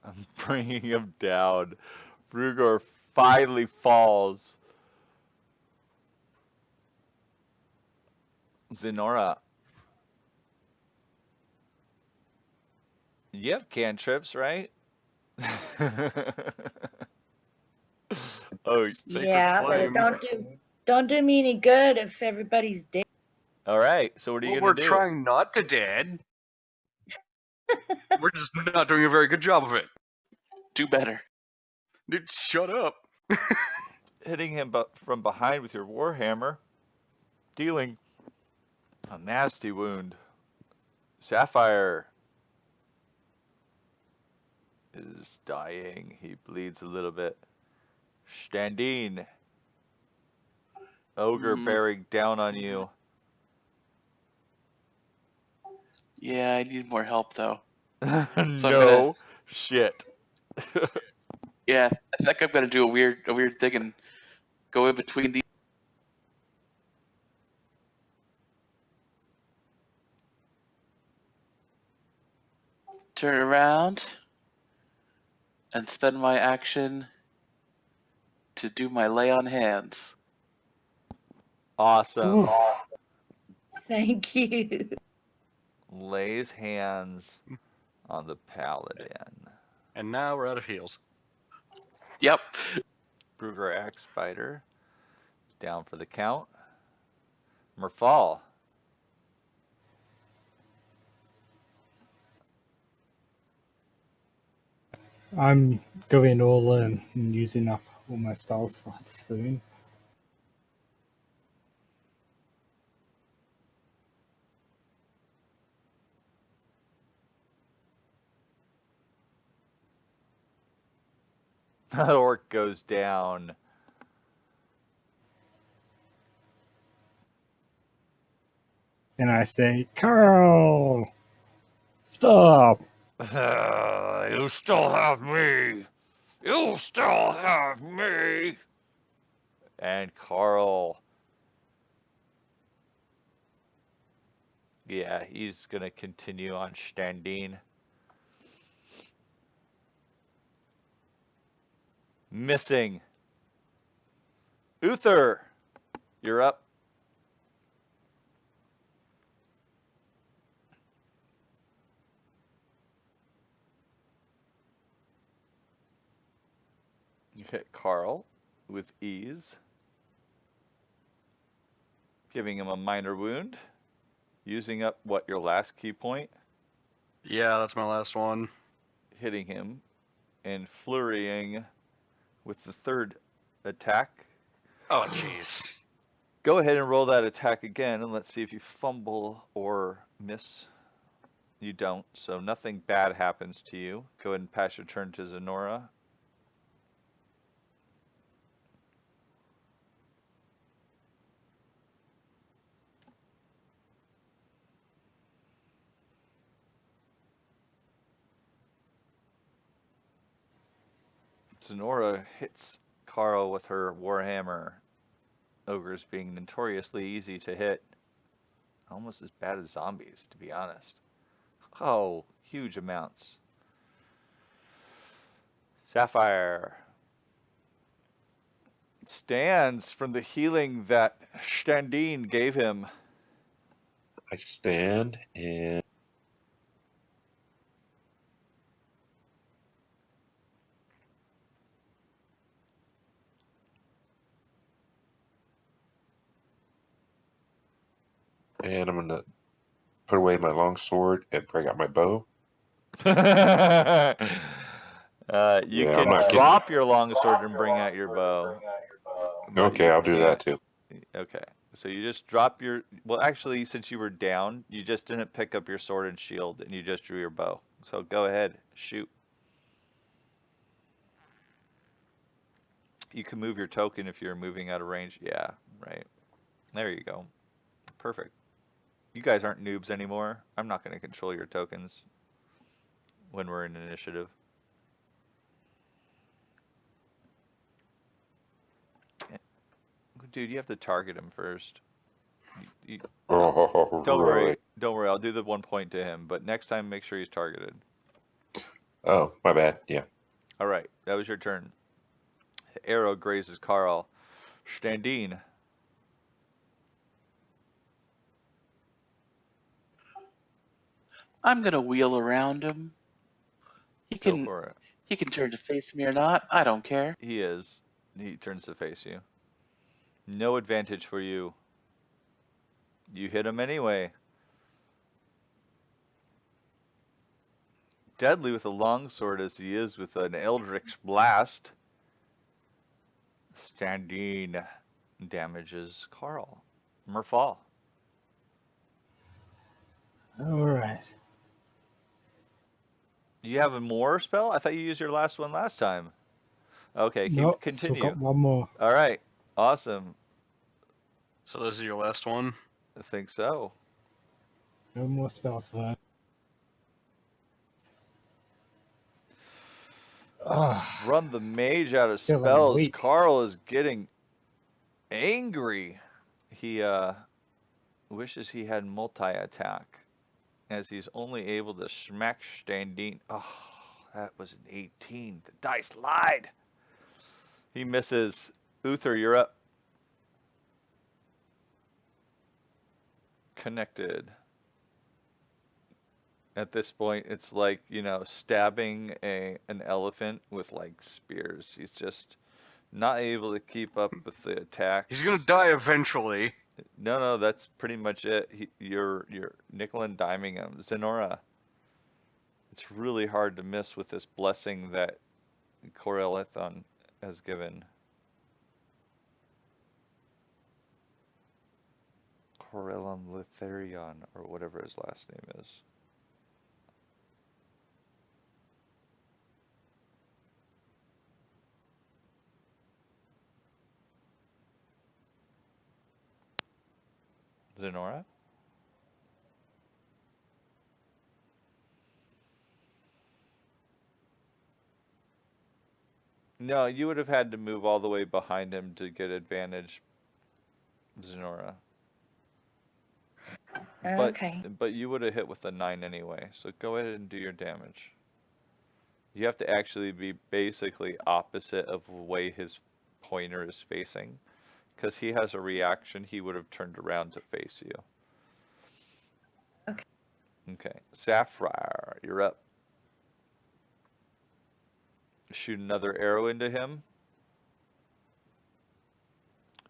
I'm bringing him down. Brugor finally falls. Zenora. You have cantrips, right? Oh, Yeah, but it don't do me any good if everybody's dead. all right. So what are you Well, gonna we're do? trying not to dead. We're just not doing a very good job of it. Do better. Dude, shut up. Hitting him from behind with your warhammer, dealing a nasty wound. Sapphire is dying. He bleeds a little bit. Standine. Ogre bearing down on you. Yeah, I need more help though. No I'm shit. Yeah, I think I'm gonna do a weird thing and go in between these. Turn around and spend my action to do my lay on hands. Awesome. Oof. Thank you. Lays hands on the paladin. And now we're out of heals. Yep. Brugger Axe Spider down for the count. Merfal. I'm going all in and using up all my spell slots soon. That orc goes down. And I say, Carl, stop. You still have me. You still have me. And Carl. Yeah, he's going to continue on Standine. Missing. Uther, you're up. You hit Carl with ease, giving him a minor wound, using up what, your last key point? Yeah, that's my last one. Hitting him and flurrying with the third attack. Oh, jeez. Go ahead and roll that attack again, and let's see if you fumble or miss. You don't, so nothing bad happens to you. Go ahead and pass your turn to Zenora. Zenora hits Carl with her warhammer. Ogres being notoriously easy to hit. Almost as bad as zombies, to be honest. Oh, huge amounts. Sapphire stands from the healing that Standine gave him. I stand and I'm gonna put away my long sword and bring out my bow. You Yeah, can I'm not drop your longsword and bring out your bow. But Okay, you I'll do that can't. too. Okay. So you just drop your. Well, actually, since you were down, you just didn't pick up your sword and shield, and you just drew your bow. So go ahead, shoot. You can move your token if you're moving out of range. Yeah, right. There you go. Perfect. You guys aren't noobs anymore. I'm not going to control your tokens when we're in initiative. Dude, you have to target him first. Oh, Don't really? worry. Don't worry. I'll do the 1 point to him, but next time make sure he's targeted. Oh, my bad. Yeah. All right, that was your turn. The arrow grazes Carl. Standine. I'm gonna wheel around him. He Go can for it. he can turn to face me or not. I don't care. He is. He turns to face you. No advantage for you. You hit him anyway. Deadly with a longsword as he is with an eldritch blast. Standine damages Carl. Merfall. Alright. You have a more spell? I thought you used your last one last time. Okay, Nope, still continue. got one more. All right, awesome. So this is your last one? I think so. No more spells though. Ah, Run the mage out of feeling spells. weak. Carl is getting angry. He wishes he had multi-attack, as he's only able to smack Standine. Oh, that was an 18. The dice lied. He misses. Uther, you're up. Connected. At this point, it's like, stabbing an elephant with like spears. He's just not able to keep up with the attacks. He's gonna die eventually. No, that's pretty much it. You're nickel and diming him. Zenora. It's really hard to miss with this blessing that Corellithon has given. Corellon Litharion, or whatever his last name is. Zenora? No, you would have had to move all the way behind him to get advantage, Zenora. Okay. But you would have hit with a 9 anyway, so go ahead and do your damage. You have to actually be basically opposite of the way his pointer is facing, because he has a reaction. He would have turned around to face you. Okay. Okay, Sapphire, you're up. Shoot another arrow into him.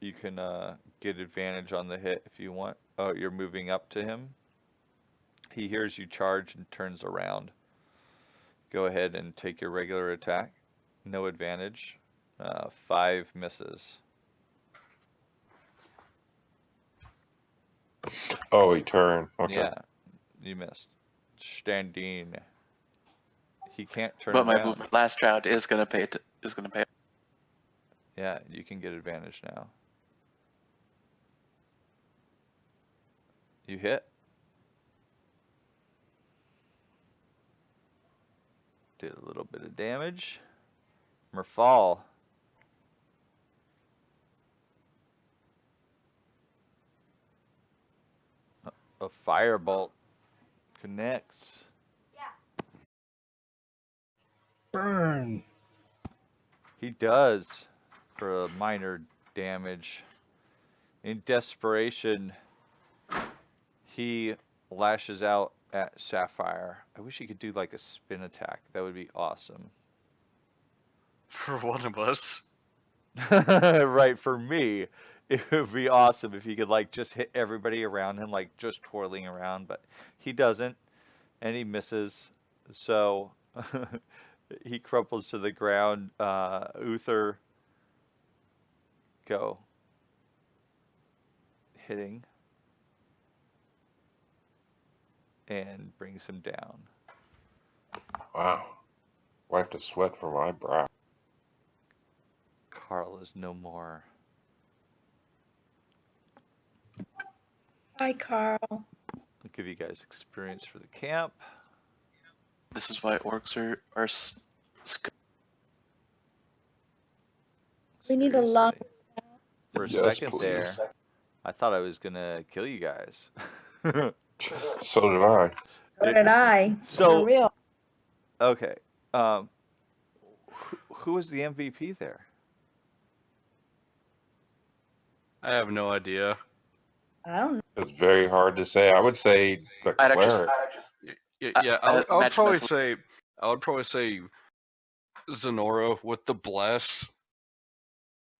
You can get advantage on the hit if you want. Oh, you're moving up to him. He hears you charge and turns around. Go ahead and take your regular attack. No advantage. 5 misses. Oh, he turned. Okay. Yeah, you missed. Standine. He can't turn But my around. movement last round is gonna pay. Yeah, you can get advantage now. You hit. Did a little bit of damage. Merfall. A firebolt connects. Burn! He does for a minor damage. In desperation, he lashes out at Sapphire. I wish he could do like a spin attack. That would be awesome. For one of us. Right, for me, it would be awesome if he could like just hit everybody around him, like just twirling around, but he doesn't, and he misses. So he crumples to the ground. Uther, go. Hitting. And brings him down. Wow. Wiped the sweat from my brow. Carl is no more. Hi, Carl. give you guys experience for the camp. This is why orcs are We need a long. Seriously. For a Yes, second please. there, I thought I was gonna kill you guys. So did I. So did I. For So real. okay, who was the MVP there? I have no idea. I don't know. It's very hard to say. I would say the I'd actually cleric. Yeah, I would Magic Missile. probably say Zenora with the bless.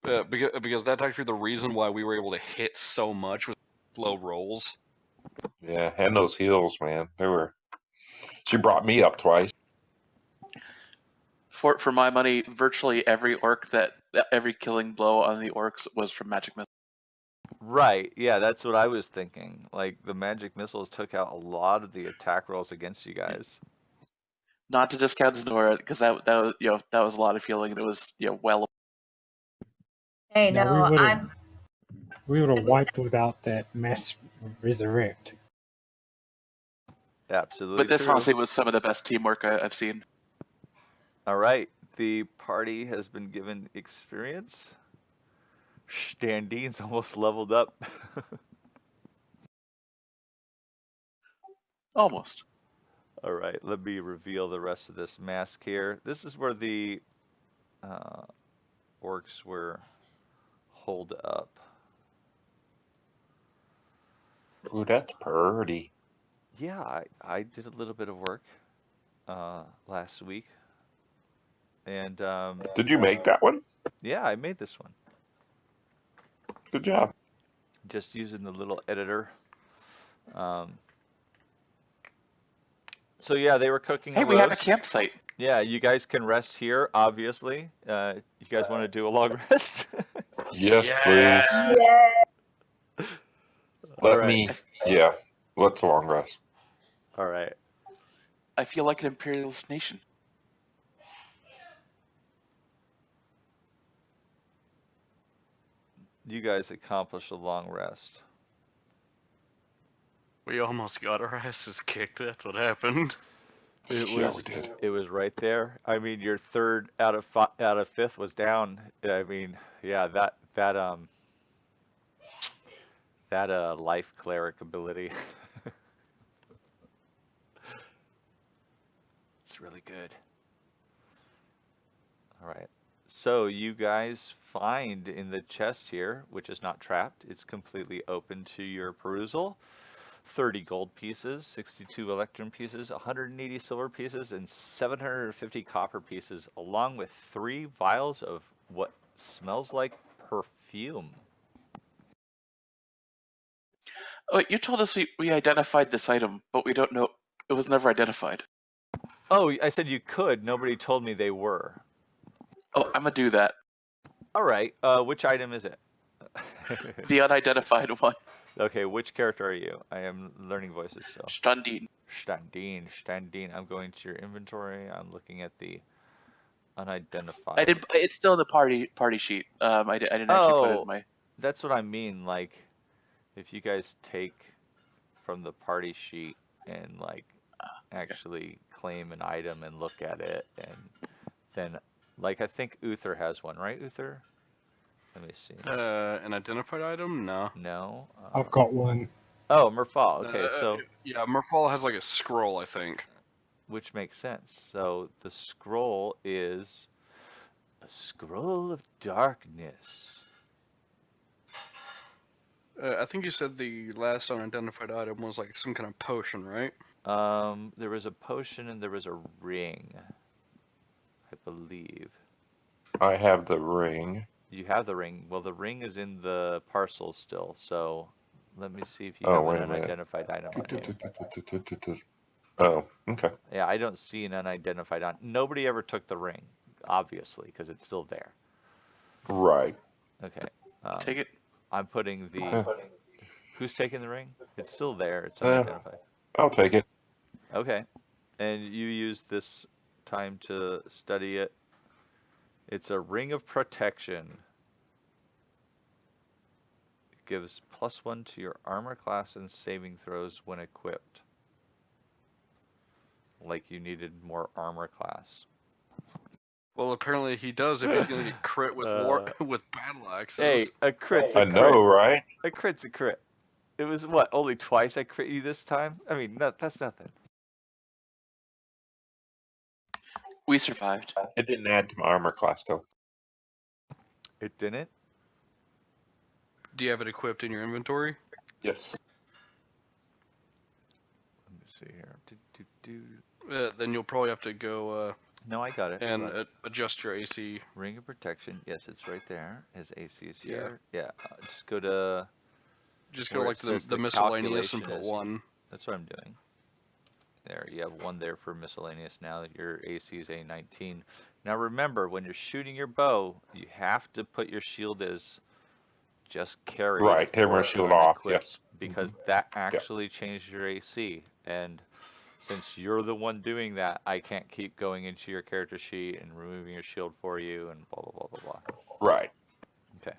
Because that's actually the reason why we were able to hit so much with low rolls. Yeah, and those heels, man. They were. She brought me up twice. For my money, virtually every killing blow on the orcs was from magic missile. Right, yeah, that's what I was thinking. Like the magic missiles took out a lot of the attack rolls against you guys. Not to discount Znora, because that was that was a lot of healing, and it was well. Hey, Now no, I'm. we would have wiped without that mass resurrect. Absolutely But this true. honestly was some of the best teamwork I've seen. All right, the party has been given experience. Standine's almost leveled up. Almost. All right, let me reveal the rest of this mask here. This is where the orcs were holed up. Ooh, that's pretty. Yeah, I did a little bit of work last week, and Did you make that one? yeah, I made this one Good job. just using the little editor. So yeah, they were cooking Hey, a we have a roast. campsite. Yeah, you guys can rest here, obviously. You guys want to do a long rest? Yes, Yeah. please. Yeah. All Let right. me. Yeah. Let's long rest. All right. I feel like an imperialist nation. You guys accomplished a long rest. We almost got our asses kicked. That's what happened. It Yeah, we was did. it was right there. I mean, your third out of fifth was down. I mean, yeah, that life cleric ability. It's really good. All right. So you guys find in the chest here, which is not trapped, it's completely open to your perusal. 30 gold pieces, 62 electrum pieces, 180 silver pieces, and 750 copper pieces, along with 3 vials of what smells like perfume. Oh, you told us we identified this item, but we don't know. It was never identified. Oh, I said you could. Nobody told me they were. Oh, I'm gonna do that. All right. Which item is it? The unidentified one. Okay, which character are you? I am learning voices still. Stundeen. Standine. I'm going to your inventory. I'm looking at the unidentified. It's still in the party sheet. I didn't actually put it in my. That's what I mean. Like, if you guys take from the party sheet and like actually claim an item and look at it, and then like I think Uther has one, right? Uther. Let me see. An identified item? No. No. I've got one. Oh, Merfal. Okay, so Yeah, Merfal has like a scroll, I think. which makes sense. So the scroll is a scroll of darkness. I think you said the last unidentified item was like some kind of potion, right? There was a potion and there was a ring, I believe. I have the ring. You have the ring. Well, the ring is in the parcel still, so let me see if you Oh, have wait an a minute. unidentified item on you. Oh, okay. Yeah, I don't see an unidentified on. Nobody ever took the ring, obviously, because it's still there. Right. Okay. Take it. I'm putting the. Eh, Who's taking the ring? It's still there. It's eh, unidentified. I'll take it. Okay. And you use this time to study it. It's a ring of protection. gives +1 to your armor class and saving throws when equipped. Like you needed more armor class. Well, apparently he does if he's gonna get crit with with battle axes. Hey, a crit's a I crit. know, right? A crit's a crit. It was what? Only twice I crit you this time? I mean, that's nothing. We survived. It didn't add to my armor class though. It didn't? Do you have it equipped in your inventory? Yes. Let me see here. Then you'll probably have to go No, I got it. and adjust your AC. Ring of Protection. Yes, it's right there. His AC is Yeah. here. Yeah. Just go to. Just go where like it to says the miscellaneous and calculation put is. 1. That's what I'm doing. There, you have 1 there for miscellaneous now. Your AC is a 19. Now remember, when you're shooting your bow, you have to put your shield as just carried Right, Tamara or shield off, unequipped, yes. because that actually changed your AC. And since you're the one doing that, I can't keep going into your character sheet and removing your shield for you and blah, blah, blah, blah, blah. Right. Okay.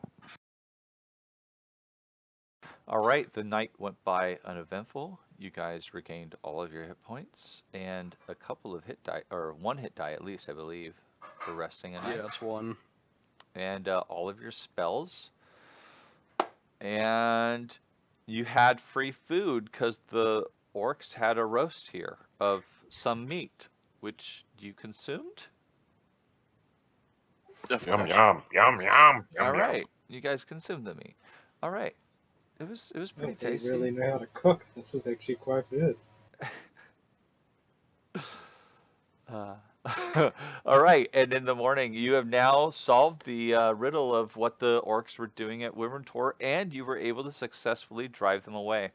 All right, the night went by uneventful. You guys regained all of your hit points and a couple of hit die, or 1 hit die at least, I believe, for resting a night. Yeah, it's 1. And all of your spells. And you had free food because the orcs had a roast here of some meat, which you consumed. Of Yum course. yum yum yum All yum yum. right, you guys consumed the meat. All right, it was pretty They tasty. really know how to cook. This is actually quite good. All right, and in the morning, you have now solved the riddle of what the orcs were doing at Wyvern and you were able to successfully drive them away.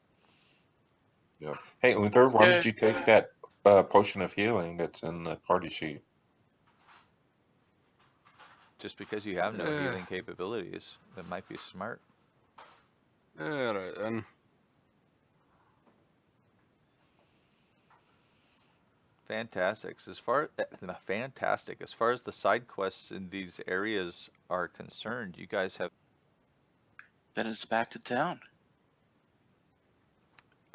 Yeah. Hey, Uther, why Yay. did you take that potion of healing that's in the party sheet? Just because you have no Eh. healing capabilities, that might be smart. Alright then. Fantastic. Fantastic. As far as the side quests in these areas are concerned, you guys have. Then it's back to town.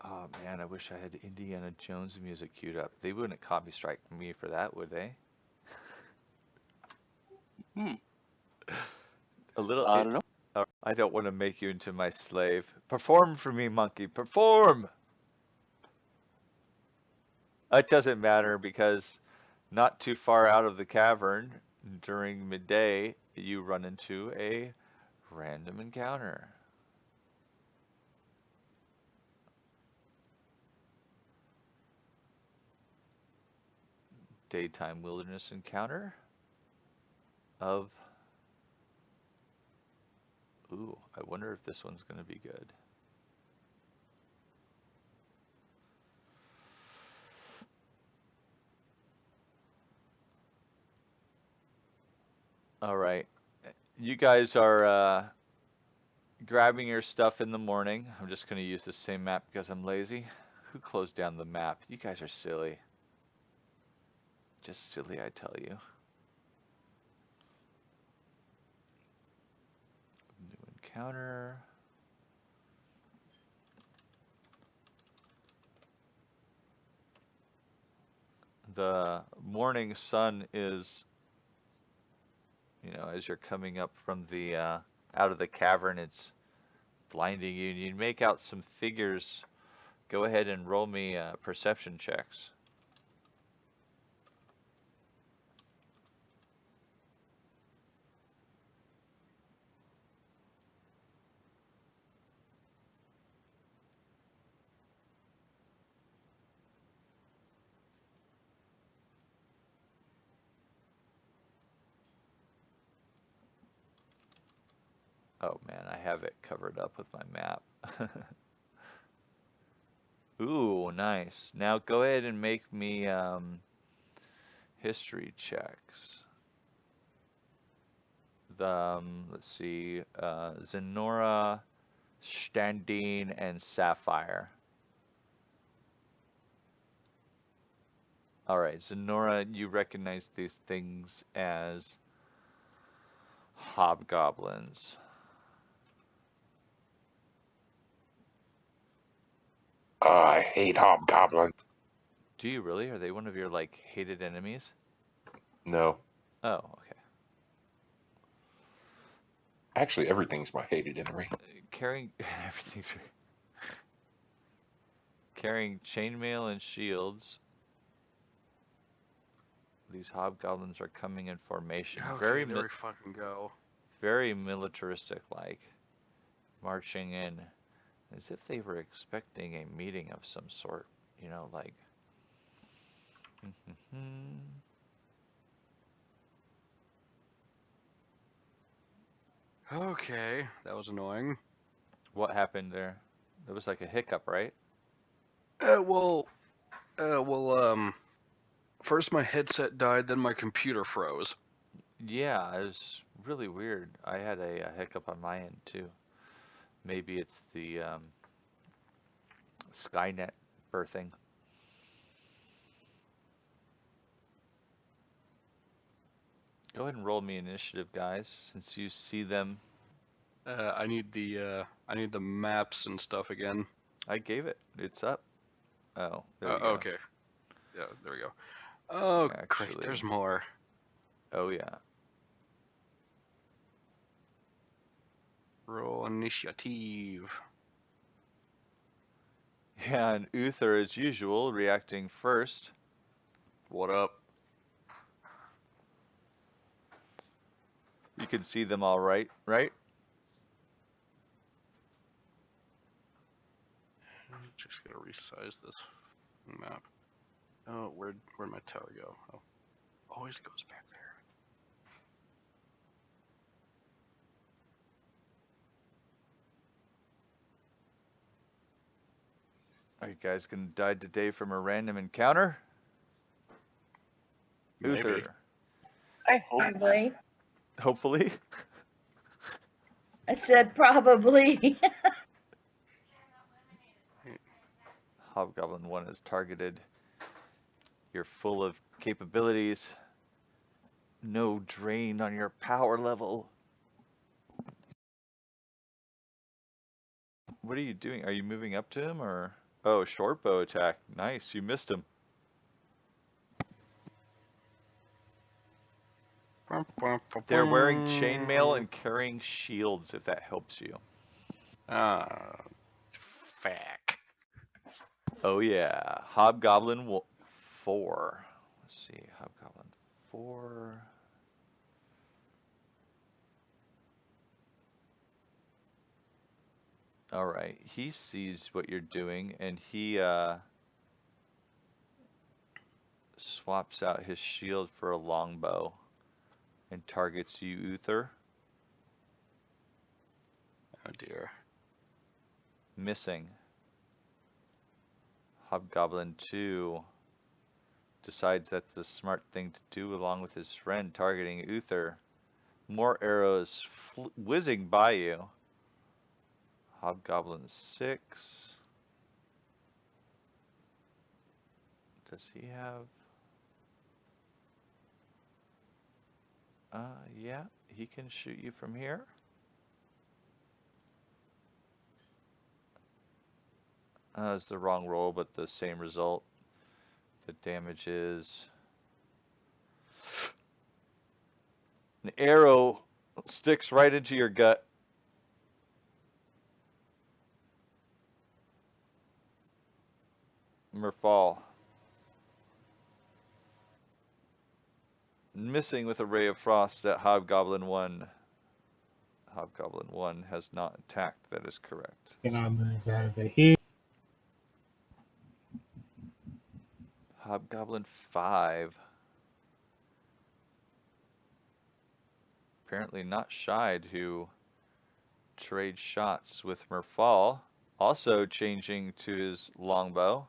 Oh man, I wish I had Indiana Jones music queued up. They wouldn't copyright me for that, would they? A little. I don't know. I don't want to make you into my slave. Perform for me, monkey. Perform! It doesn't matter because not too far out of the cavern during midday, you run into a random encounter. Daytime wilderness encounter of. Ooh, I wonder if this one's going to be good. All right. You guys are grabbing your stuff in the morning. I'm just going to use the same map because I'm lazy. Who closed down the map? You guys are silly. Just silly, I tell you. New encounter. The morning sun is, as you're coming up from the out of the cavern, it's blinding you. You make out some figures. Go ahead and roll me perception checks. Oh man, I have it covered up with my map. Ooh, nice. Now go ahead and make me history checks. Let's see, Zenora, Standine, and Sapphire. All right, Zenora, you recognize these things as hobgoblins. I hate hobgoblin. Do you really? Are they one of your like hated enemies? No, Oh, okay. actually, everything's my hated enemy. Carrying everything's carrying chainmail and shields. These hobgoblins are coming in formation. Okay, there we fucking go. Very militaristic like, marching in as if they were expecting a meeting of some sort, you know, like Okay, that was annoying. What happened there? There was like a hiccup, right? Well, first my headset died, then my computer froze. Yeah, it was really weird. I had a hiccup on my end too. Maybe it's the Skynet birthing. Go ahead and roll me initiative, guys, since you see them. I need the maps and stuff again. I gave it. It's up. Oh, there we go. Okay. Yeah, there we go. Oh, great. Actually, There's more. oh yeah. Roll initiative. Yeah, and Uther, as usual, reacting first. What up? You can see them all right, right? Just gotta resize this map. Oh, where'd my tower go? Oh, always goes back there. Are you guys gonna die today from a random encounter? Maybe. Uther. I hope. Probably. Hopefully. I said probably. Hobgoblin 1 is targeted. You're full of capabilities. No drain on your power level. What are you doing? Are you moving up to him or? Oh, short bow attack. Nice. You missed him. They're wearing chainmail and carrying shields, if that helps you. Fuck. Oh yeah, Hobgoblin 4. Let's see, Hobgoblin 4. All right, he sees what you're doing, and he swaps out his shield for a longbow and targets you, Uther. Oh dear. Missing. Hobgoblin 2 decides that's the smart thing to do, along with his friend targeting Uther. More arrows whizzing by you. Hobgoblin 6. Does he have? Yeah, he can shoot you from here. It's the wrong roll, but the same result. The damage is an arrow sticks right into your gut. Merfall. Missing with a ray of frost at Hobgoblin 1. Hobgoblin 1 has not attacked, that is correct. Then I'll move over here. Hobgoblin 5. Apparently not shy to trade shots with Merfall. Also changing to his longbow.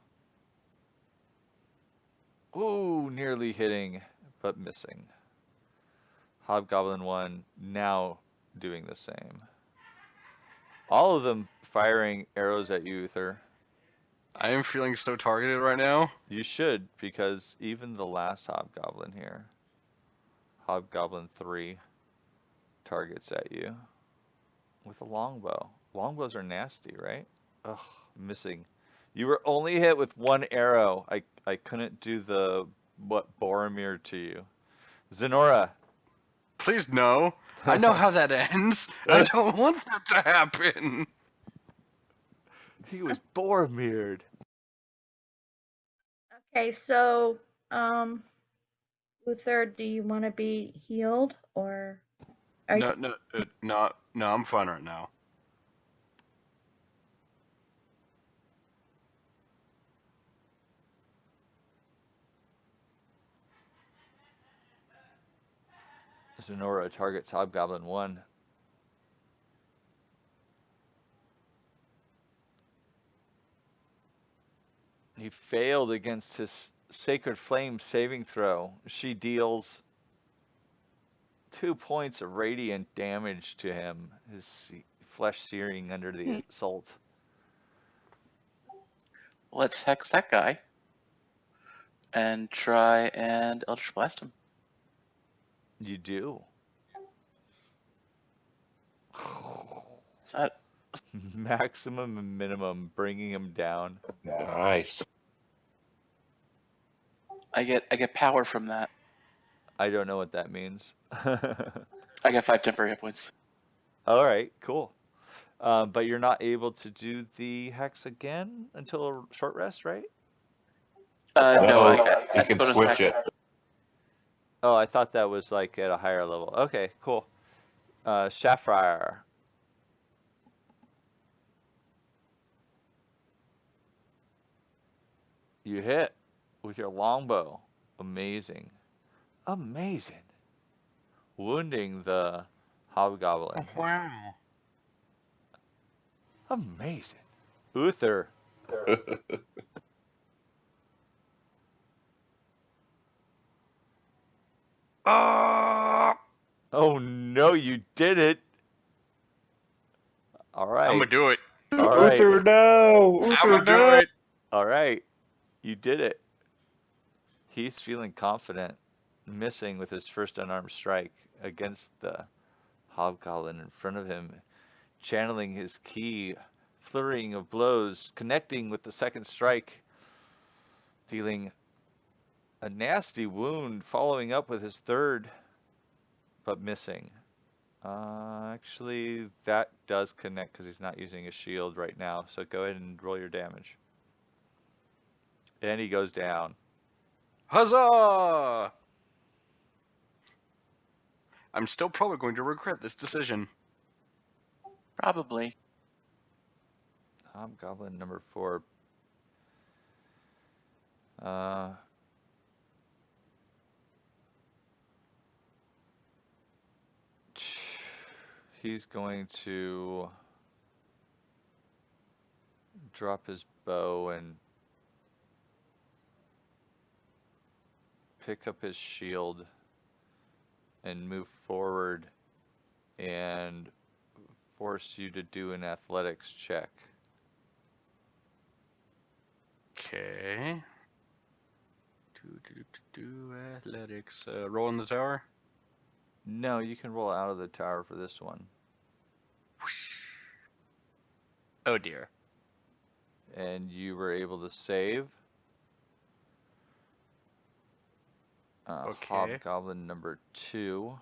Ooh, nearly hitting, but missing. Hobgoblin 1 now doing the same. All of them firing arrows at you, Uther. I am feeling so targeted right now. You should, because even the last Hobgoblin here, Hobgoblin 3, targets at you with a longbow. Longbows are nasty, right? Ugh, missing. You were only hit with one arrow. I couldn't do the what Boromir to you. Zenora. Please no. I know how that ends. I don't want that to happen. He was Boromired. Okay, so Uther, do you want to be healed or? No, I'm fine right now. Zenora targets Hobgoblin 1. He failed against his Sacred Flame saving throw. She deals 2 points of radiant damage to him, his flesh searing under the assault. Let's hex that guy and try and Eldritch Blast him. You do. That Maximum and minimum, bringing him down. Nice. I get power from that. I don't know what that means. I get 5 temporary hit points. All right, cool. But you're not able to do the hex again until a short rest, right? No, You as can bonus switch action. it. Oh, I thought that was like at a higher level. Okay, cool. Sapphire. You hit with your longbow. Amazing. Amazing. Wounding the hobgoblin. Wow. Amazing. Uther. Oh no, you did it. All right. I'm gonna do it. All right. Uther, no! I'm Uther, gonna do no! it. All right. You did it. He's feeling confident, missing with his first unarmed strike against the hobgoblin in front of him, channeling his ki, flurrying of blows, connecting with the second strike, dealing a nasty wound, following up with his third, but missing. Actually, that does connect because he's not using a shield right now. So go ahead and roll your damage. And he goes down. Huzzah! I'm still probably going to regret this decision. Probably. Hobgoblin number 4. He's going to drop his bow and pick up his shield and move forward and force you to do an athletics check. Okay. Athletics. Roll in the tower. No, you can roll out of the tower for this one. Oh dear. And you were able to save. Okay. Hobgoblin number 2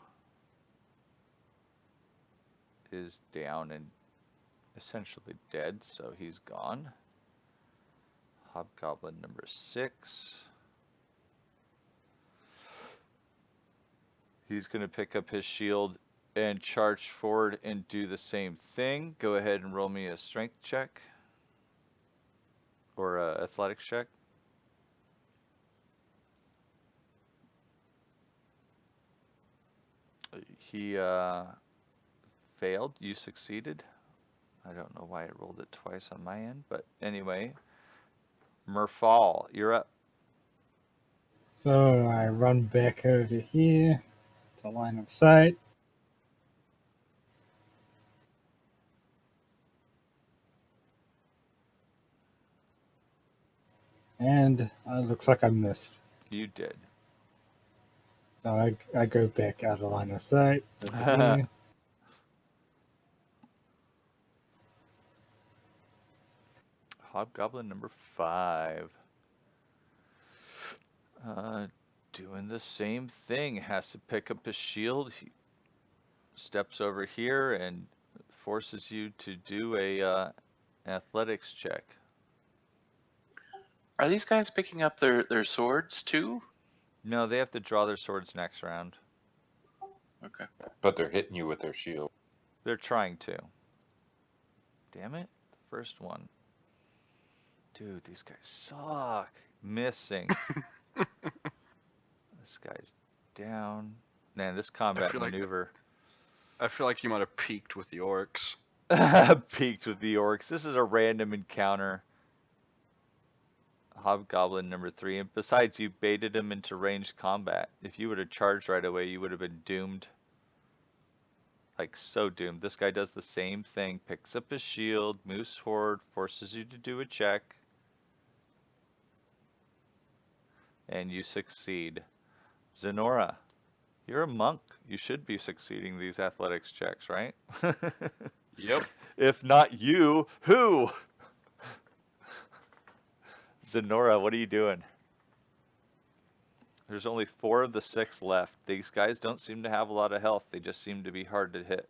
is down and essentially dead, so he's gone. Hobgoblin number 6. He's going to pick up his shield and charge forward and do the same thing. Go ahead and roll me a strength check or a athletics check. He failed. You succeeded. I don't know why it rolled it twice on my end, but anyway. Merfall, you're up. So I run back over here to line of sight. And it looks like I missed. You did. So I go back out of line of sight over here. Hobgoblin number 5. Doing the same thing. Has to pick up his shield. He steps over here and forces you to do a athletics check. Are these guys picking up their swords too? No, they have to draw their swords next round. Okay. But they're hitting you with their shield. They're trying to. Damn it. First one. Dude, these guys suck. Missing. This guy's down. Man, this combat maneuver. I feel like you might have peaked with the orcs. Peaked with the orcs. This is a random encounter. Hobgoblin number 3. And besides, you baited him into ranged combat. If you would have charged right away, you would have been doomed. Like, so doomed. This guy does the same thing. Picks up his shield, moves forward, forces you to do a check. And you succeed. Zenora, you're a monk. You should be succeeding these athletics checks, right? Yep. If not you, who? Zenora, what are you doing? There's only 4 of the 6 left. These guys don't seem to have a lot of health. They just seem to be hard to hit.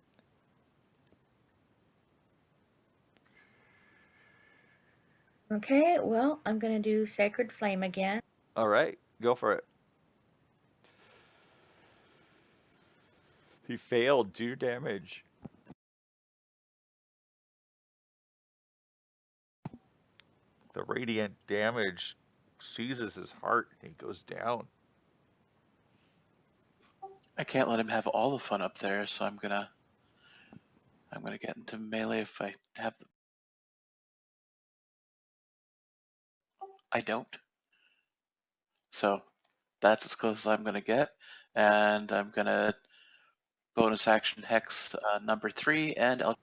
Okay, well, I'm going to do Sacred Flame again. All right, go for it. He failed. Do your damage. The radiant damage seizes his heart and he goes down. I can't let him have all the fun up there, so I'm gonna get into melee if I have. I don't. So that's as close as I'm gonna get, and I'm gonna bonus action hex number 3, and I'll.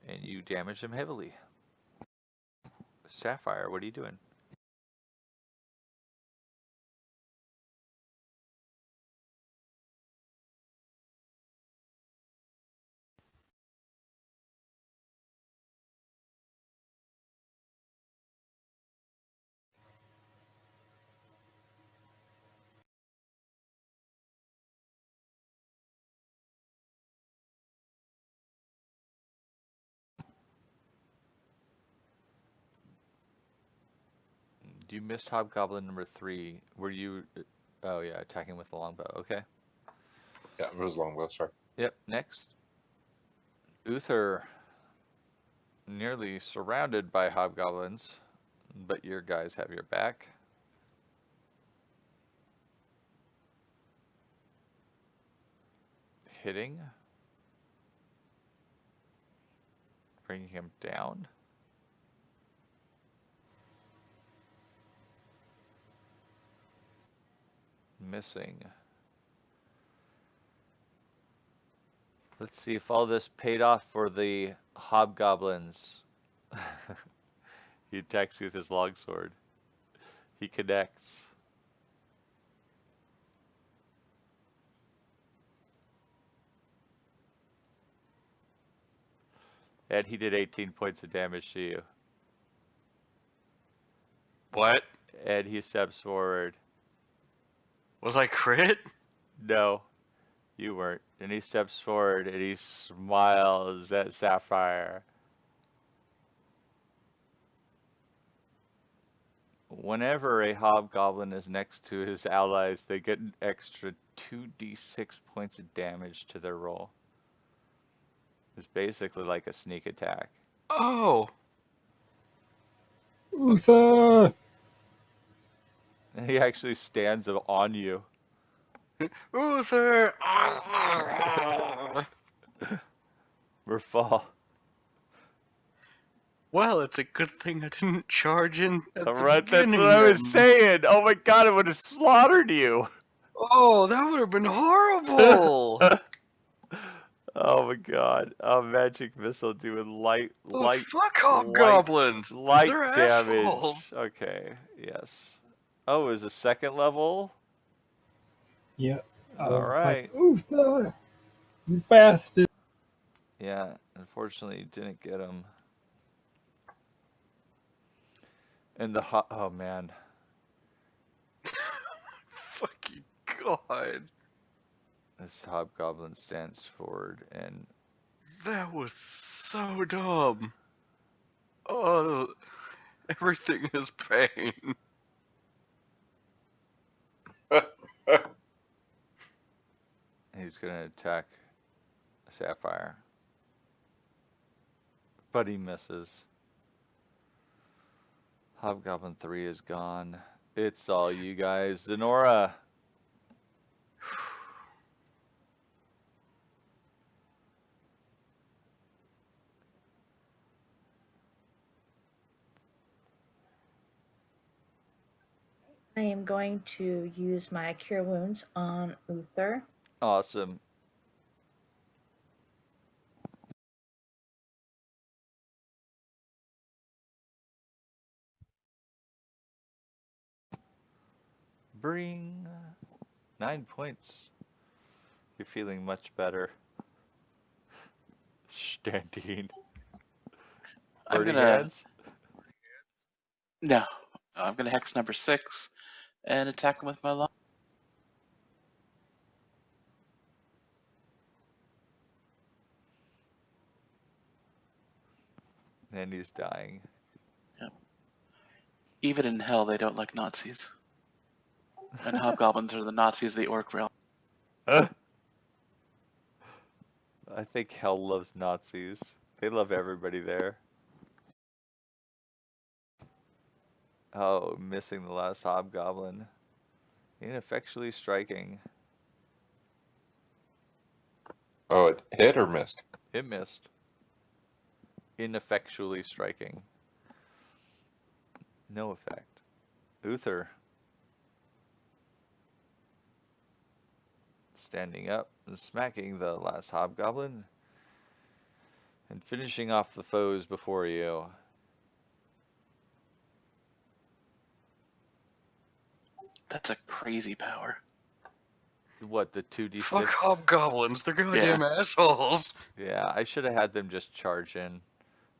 And you damage him heavily. Sapphire, what are you doing? You missed Hobgoblin number 3. Were you... Oh yeah, attacking with the longbow. Okay. Yeah, it was longbow, sorry. Yep, next. Uther. Nearly surrounded by hobgoblins, but your guys have your back. Hitting. Bringing him down. Missing. Let's see if all this paid off for the hobgoblins. He attacks you with his longsword. He connects. And he did 18 points of damage to you. What? And he steps forward. Was I crit? No, you weren't. And he steps forward and he smiles at Sapphire. Whenever a hobgoblin is next to his allies, they get an extra 2d6 points of damage to their roll. It's basically like a sneak attack. Oh. Uther! And he actually stands on you. Uther! Merfall. Well, it's a good thing I didn't charge in at the Right, that's beginning. what I was then. saying. Oh my god, I would have slaughtered you. Oh, that would have been horrible. Oh my god. A magic missile doing light Fuck hobgoblins. light They're damage. assholes. Okay, yes. Oh, is a second level? Yep. I All was like, right. Uther, you bastard. Yeah, unfortunately, you didn't get him. And oh man, Fucking God. this hobgoblin stands forward and That was so dumb. Oh, everything is pain. he's gonna attack Sapphire. But he misses. Hobgoblin 3 is gone. It's all you guys. Zenora. I am going to use my Cure Wounds on Uther. Awesome. Bring 9 points. You're feeling much better. Standing. I'm Burning gonna hands? no. I'm gonna hex number 6 and attack him with my long. And he's dying. Even in hell, they don't like Nazis. And hobgoblins are the Nazis of the orc realm. I think hell loves Nazis. They love everybody there. Oh, missing the last hobgoblin. Ineffectually striking. Oh, it hit or missed? It missed. Ineffectually striking. No effect. Uther. Standing up and smacking the last hobgoblin. And finishing off the foes before you. That's a crazy power. What, the 2d6? Fuck hobgoblins, they're goddamn assholes. Yeah, I should have had them just charge in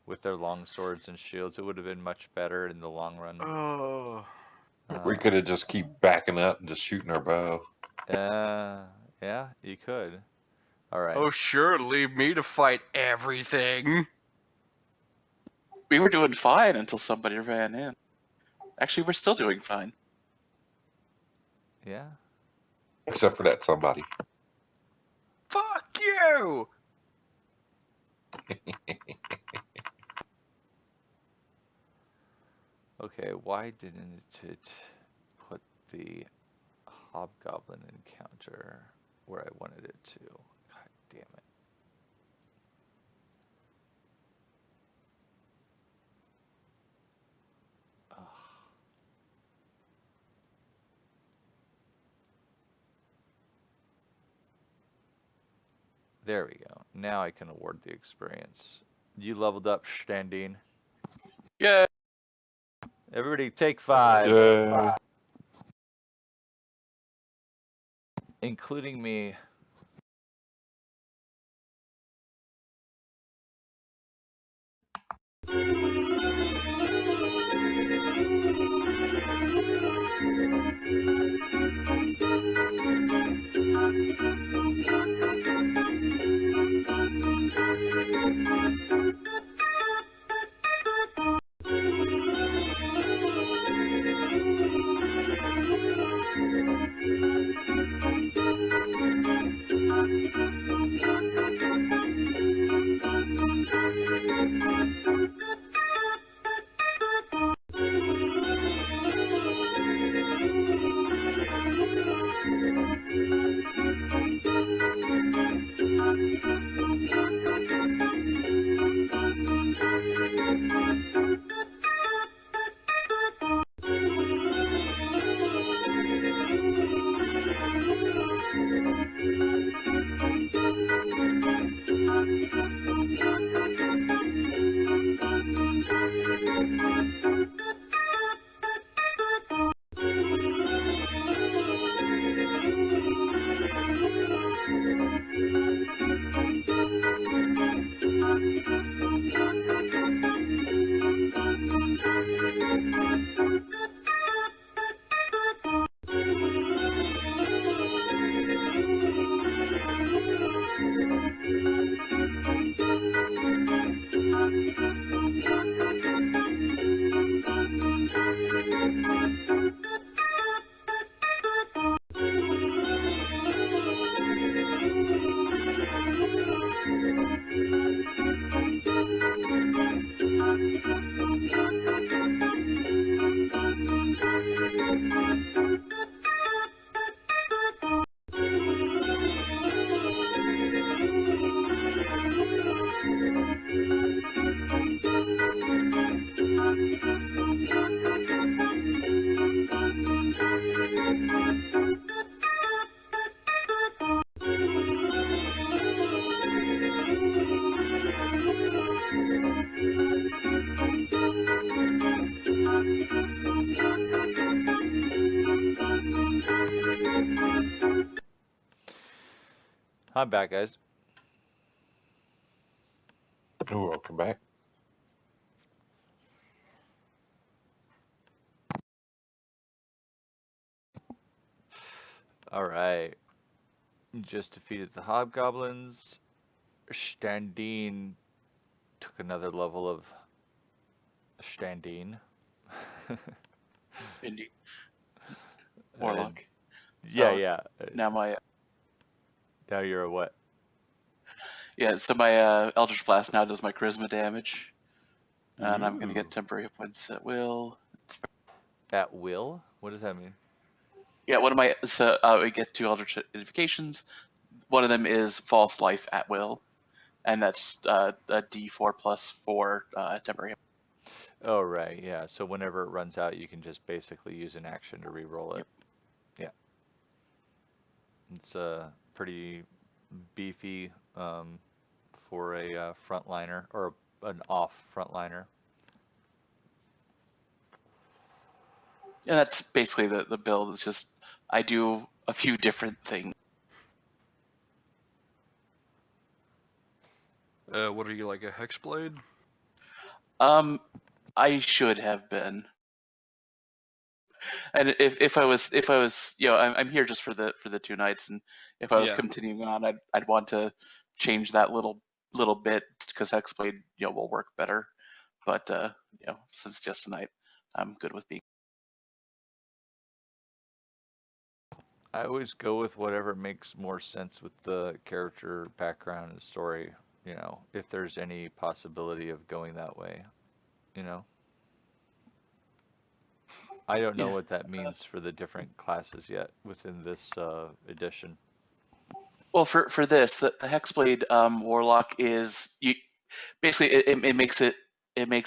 with their long swords and shields. It would have been much better in the long run. Oh. We could have just keep backing up and just shooting our bow. Yeah, you could. All right. Oh, sure, leave me to fight everything. We were doing fine until somebody ran in. Actually, we're still doing fine. Yeah. Except for that somebody. Fuck you! Okay, why didn't it put the hobgoblin encounter where I wanted it to? God damn it. Ugh. There we go. Now I can award the experience. You leveled up, Standine. Yeah. Everybody take 5. Yeah. Including me. I'm back, guys. Oh, welcome back. All right. Just defeated the hobgoblins. Standine took another level of Standine. Indeed. And Warlock. yeah, So yeah. now my Now you're a what? so my Eldritch Blast now does my charisma damage, and I'm gonna Ooh. get temporary hit points at will. At will? What does that mean? Yeah, one of my we get two Eldritch identifications. One of them is false life at will, and that's a D4 plus 4 temporary hit. Oh, right. Yeah. So whenever it runs out, you can just basically use an action to re-roll it. Yep. Yeah. It's pretty beefy for a frontliner or an off frontliner. And that's basically the build. It's just I do a few different things. What are you, like a hexblade? I should have been. And if I was I'm here just for the 2 nights, and if I was Yeah. continuing on, I'd want to change that little bit because Hexblade will work better. But since just tonight, I'm good with being. I always go with whatever makes more sense with the character background and story, if there's any possibility of going that way, you know. I don't know Yeah. what that means for the different classes yet within this edition. Well, for this, the Hexblade Warlock is basically it makes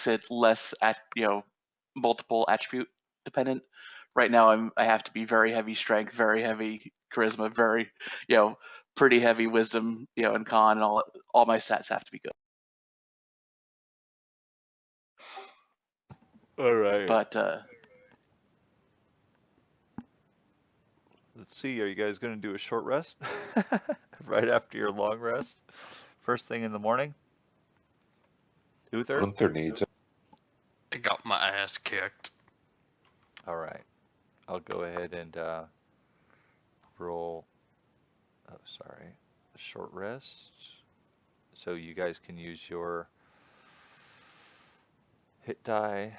it less at multiple attribute dependent. Right now I have to be very heavy strength, very heavy charisma, very pretty heavy wisdom, and con, and all my stats have to be good. All right. But Let's see. Are you guys going to do a short rest right after your long rest? First thing in the morning? Uther? Gunther needs it. I got my ass kicked. All right. I'll go ahead and roll. Oh, sorry. A short rest. So you guys can use your hit die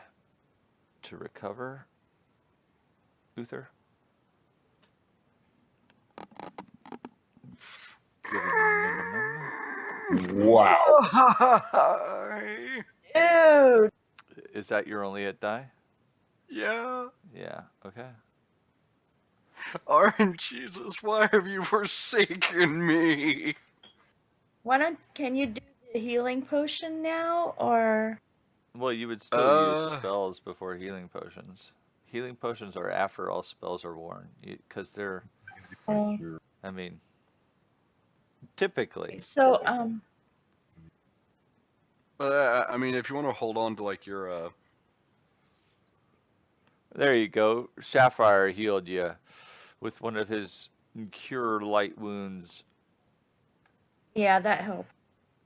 to recover. Uther? Given minimum. Wow. Dude. Is that your only hit die? Yeah. Yeah, okay. Orange Jesus, why have you forsaken me? Can you do the healing potion now, or? Well, you would still use spells before healing potions. Healing potions are after all spells are worn, because they're, Oh. I mean, typically. So, I mean, if you want to hold on to like your There you go. Sapphire healed you with one of his cure light wounds. yeah, that helped.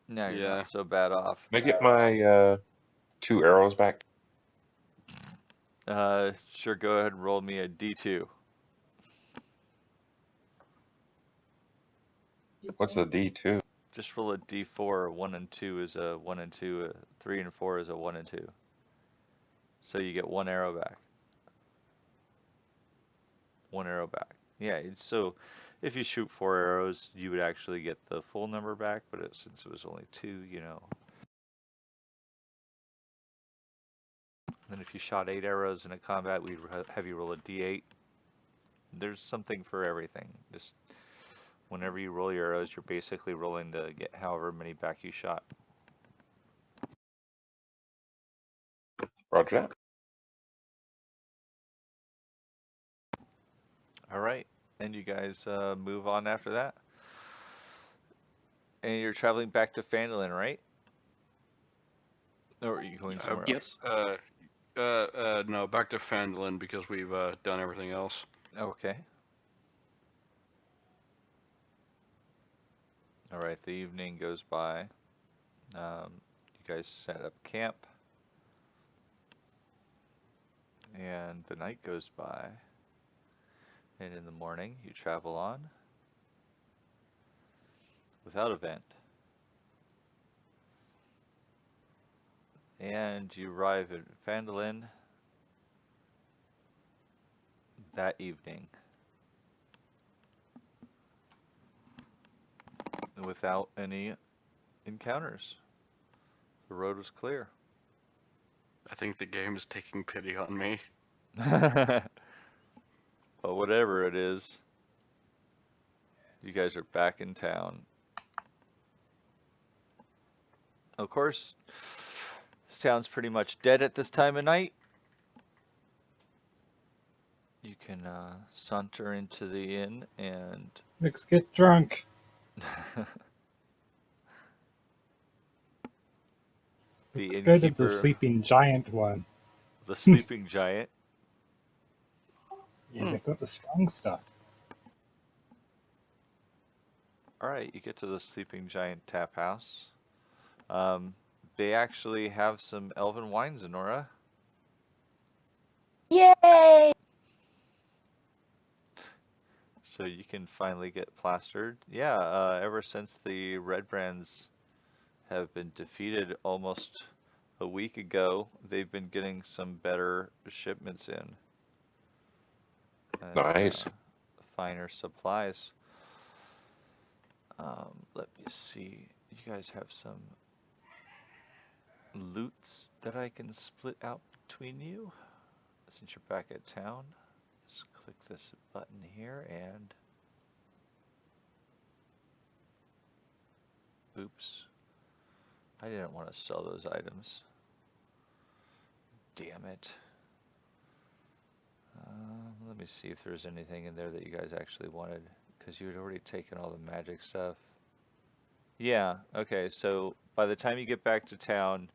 Now you're Yeah. not so bad off. Can I get my 2 arrows back? Sure, go ahead and roll me a D2. What's a D2? Just roll a D4. 1 and 2 is a 1 and 2. 3 and 4 is a 1 and 2. So you get 1 arrow back. 1 arrow back. Yeah, so if you shoot 4 arrows, you would actually get the full number back, but since it was only 2, Then if you shot 8 arrows in a combat, we'd have you roll a D8. There's something for everything. Just whenever you roll your arrows, you're basically rolling to get however many back you shot. Roger that. All right, and you guys move on after that. And you're traveling back to Phandelver, right? Or are you going somewhere Yep. else? No, back to Phandalin because we've done everything else. Okay. All right, the evening goes by. You guys set up camp, and the night goes by. And in the morning, you travel on without event. And you arrive at Phandelver that evening without any encounters. The road was clear. I think the game is taking pity on me. But whatever it is, you guys are back in town. Of course, this town's pretty much dead at this time of night. You can saunter into the inn and Let's get drunk. the Let's go to the innkeeper, sleeping giant one. the sleeping giant. Yeah, they've got the strong stuff. All right, you get to the sleeping giant tap house. They actually have some elven wines, Nora. Yay! So you can finally get plastered. Yeah, ever since the red brands have been defeated almost a week ago, they've been getting some better shipments in. And, Nice. finer supplies. Let me see. You guys have some loots that I can split out between you. Since you're back at town, just click this button here and oops. I didn't want to sell those items. Damn it. Let me see if there's anything in there that you guys actually wanted, because you had already taken all the magic stuff. Yeah, okay, so by the time you get back to town,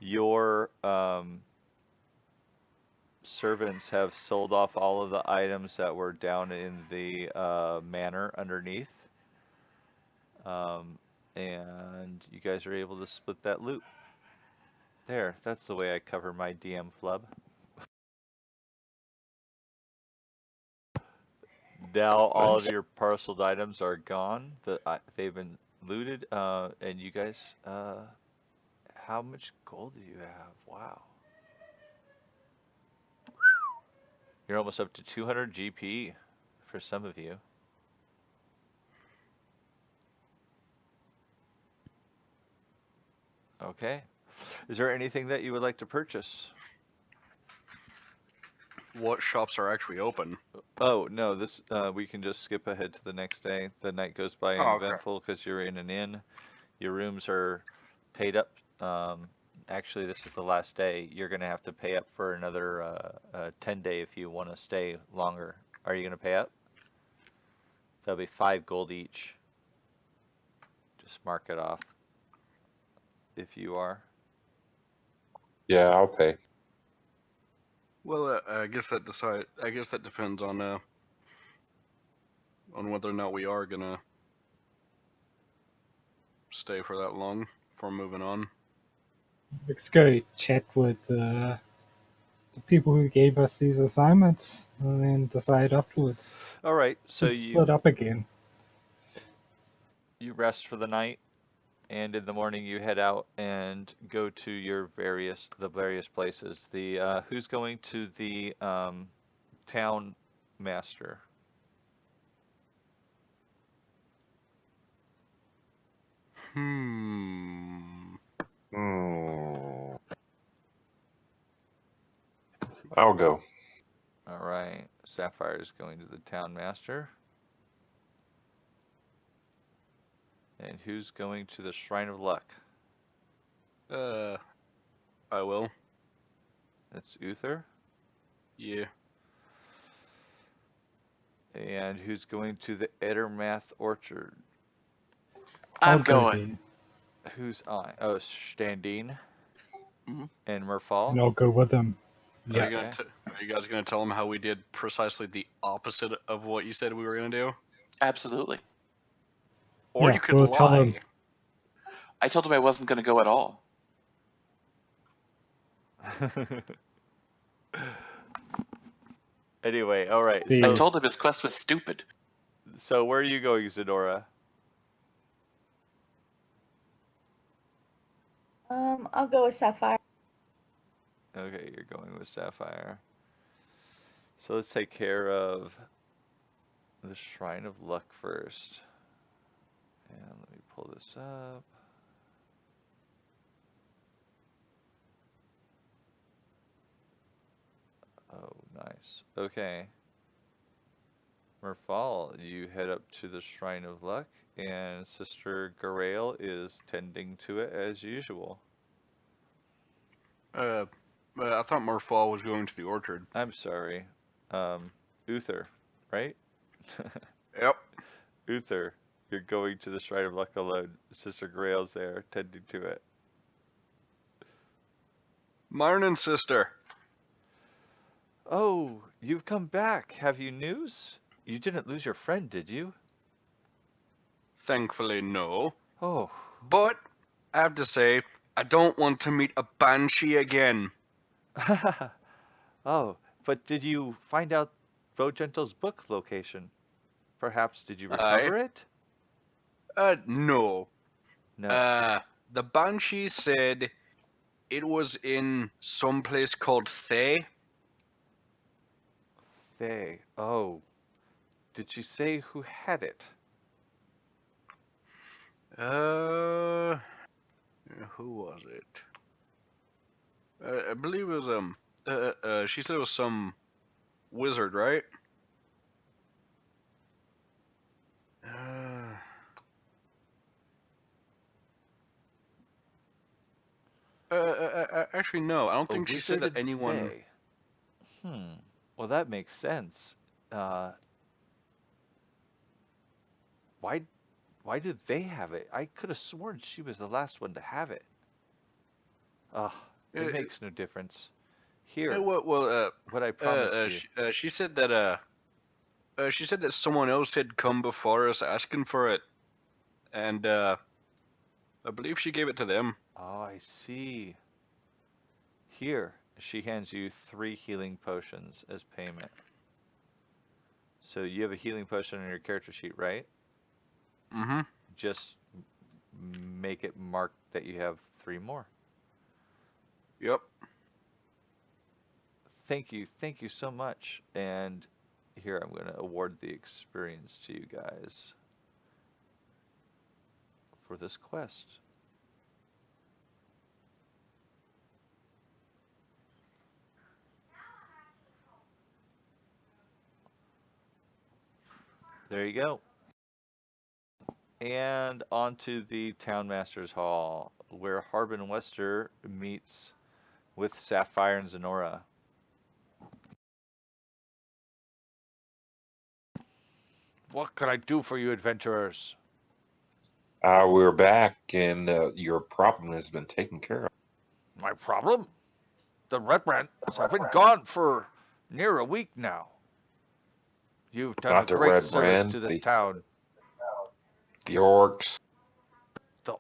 your servants have sold off all of the items that were down in the manor underneath. And you guys are able to split that loot. There, that's the way I cover my DM flub. Now all of your parceled items are gone. They've been looted, and you guys, how much gold do you have? Wow. You're almost up to 200 GP for some of you. Okay. Is there anything that you would like to purchase? What shops are actually open? Oh, no, this we can just skip ahead to the next day. The night goes by Oh, okay. uneventful because you're in an inn. Your rooms are paid up. Actually, this is the last day. You're going to have to pay up for another 10 day if you want to stay longer. Are you going to pay up? That'll be 5 gold each. Just mark it off if you are. Yeah, I'll pay. Well, I guess that depends on whether or not we are gonna stay for that long before moving on. Let's go chat with the people who gave us these assignments and then decide afterwards. All right, so Let's split up again. you rest for the night, and in the morning you head out and go to your various places. The who's going to the town master? Hmm. I'll go. All right, Sapphire is going to the town master. And who's going to the Shrine of Luck? I will. That's Uther. Yeah. And who's going to the Ettermath Orchard? I'll I'm go going. there. Who's on? Oh, Standine Mhm. and Merfall. And I'll go with them. Are Yeah. you guys gonna tell them how we did precisely the opposite of what you said we were gonna do? Absolutely. Or Yeah, you could we'll tell lie. him. I told him I wasn't going to go at all. Anyway, all right. I The- told him his quest was stupid. So where are you going, Zenora? I'll go with Sapphire. Okay, you're going with Sapphire. So let's take care of the Shrine of Luck first. And let me pull this up. Oh, nice. Okay. Merfal, you head up to the Shrine of Luck, and Sister Garael is tending to it as usual. I thought Morphal was going to the orchard. I'm sorry. Uther, right? Yep. Uther, you're going to the Shrine of Luck alone. Sister Grail's there, tending to it. Marnin, sister. Oh, you've come back. Have you news? You didn't lose your friend, did you? Thankfully, no. Oh, But, I have to say, I don't want to meet a banshee again. oh, but did you find out Bogentle's book location? Perhaps did you recover it? No. No. The banshee said it was in some place called Thay. They. Oh, did she say who had it? Who was it? I believe it was, she said it was some wizard, right? Actually, no. I don't A think she said wizard that of anyone. Thay. Well, that makes sense. Uh, why, why did they have it? I could have sworn she was the last one to have it. Ugh, it Uh, makes no difference. Here, well, what I promised you. she said that she said that someone else had come before us asking for it, and I believe she gave it to them. Oh, I see. Here, she hands you 3 healing potions as payment. So you have a healing potion on your character sheet, right? Mm-hmm. Just make it mark that you have 3 more. Yep. Thank you so much. And here, I'm going to award the experience to you guys for this quest. There you go. And on to the Townmaster's Hall, where Harbin Wester meets with Sapphire and Zenora. What can I do for you, adventurers? We're back, and your problem has been taken care of. My problem? The Red Brands have been gone for near a week now. You've done a Not the great Red service Brand, to this town. the orcs. The,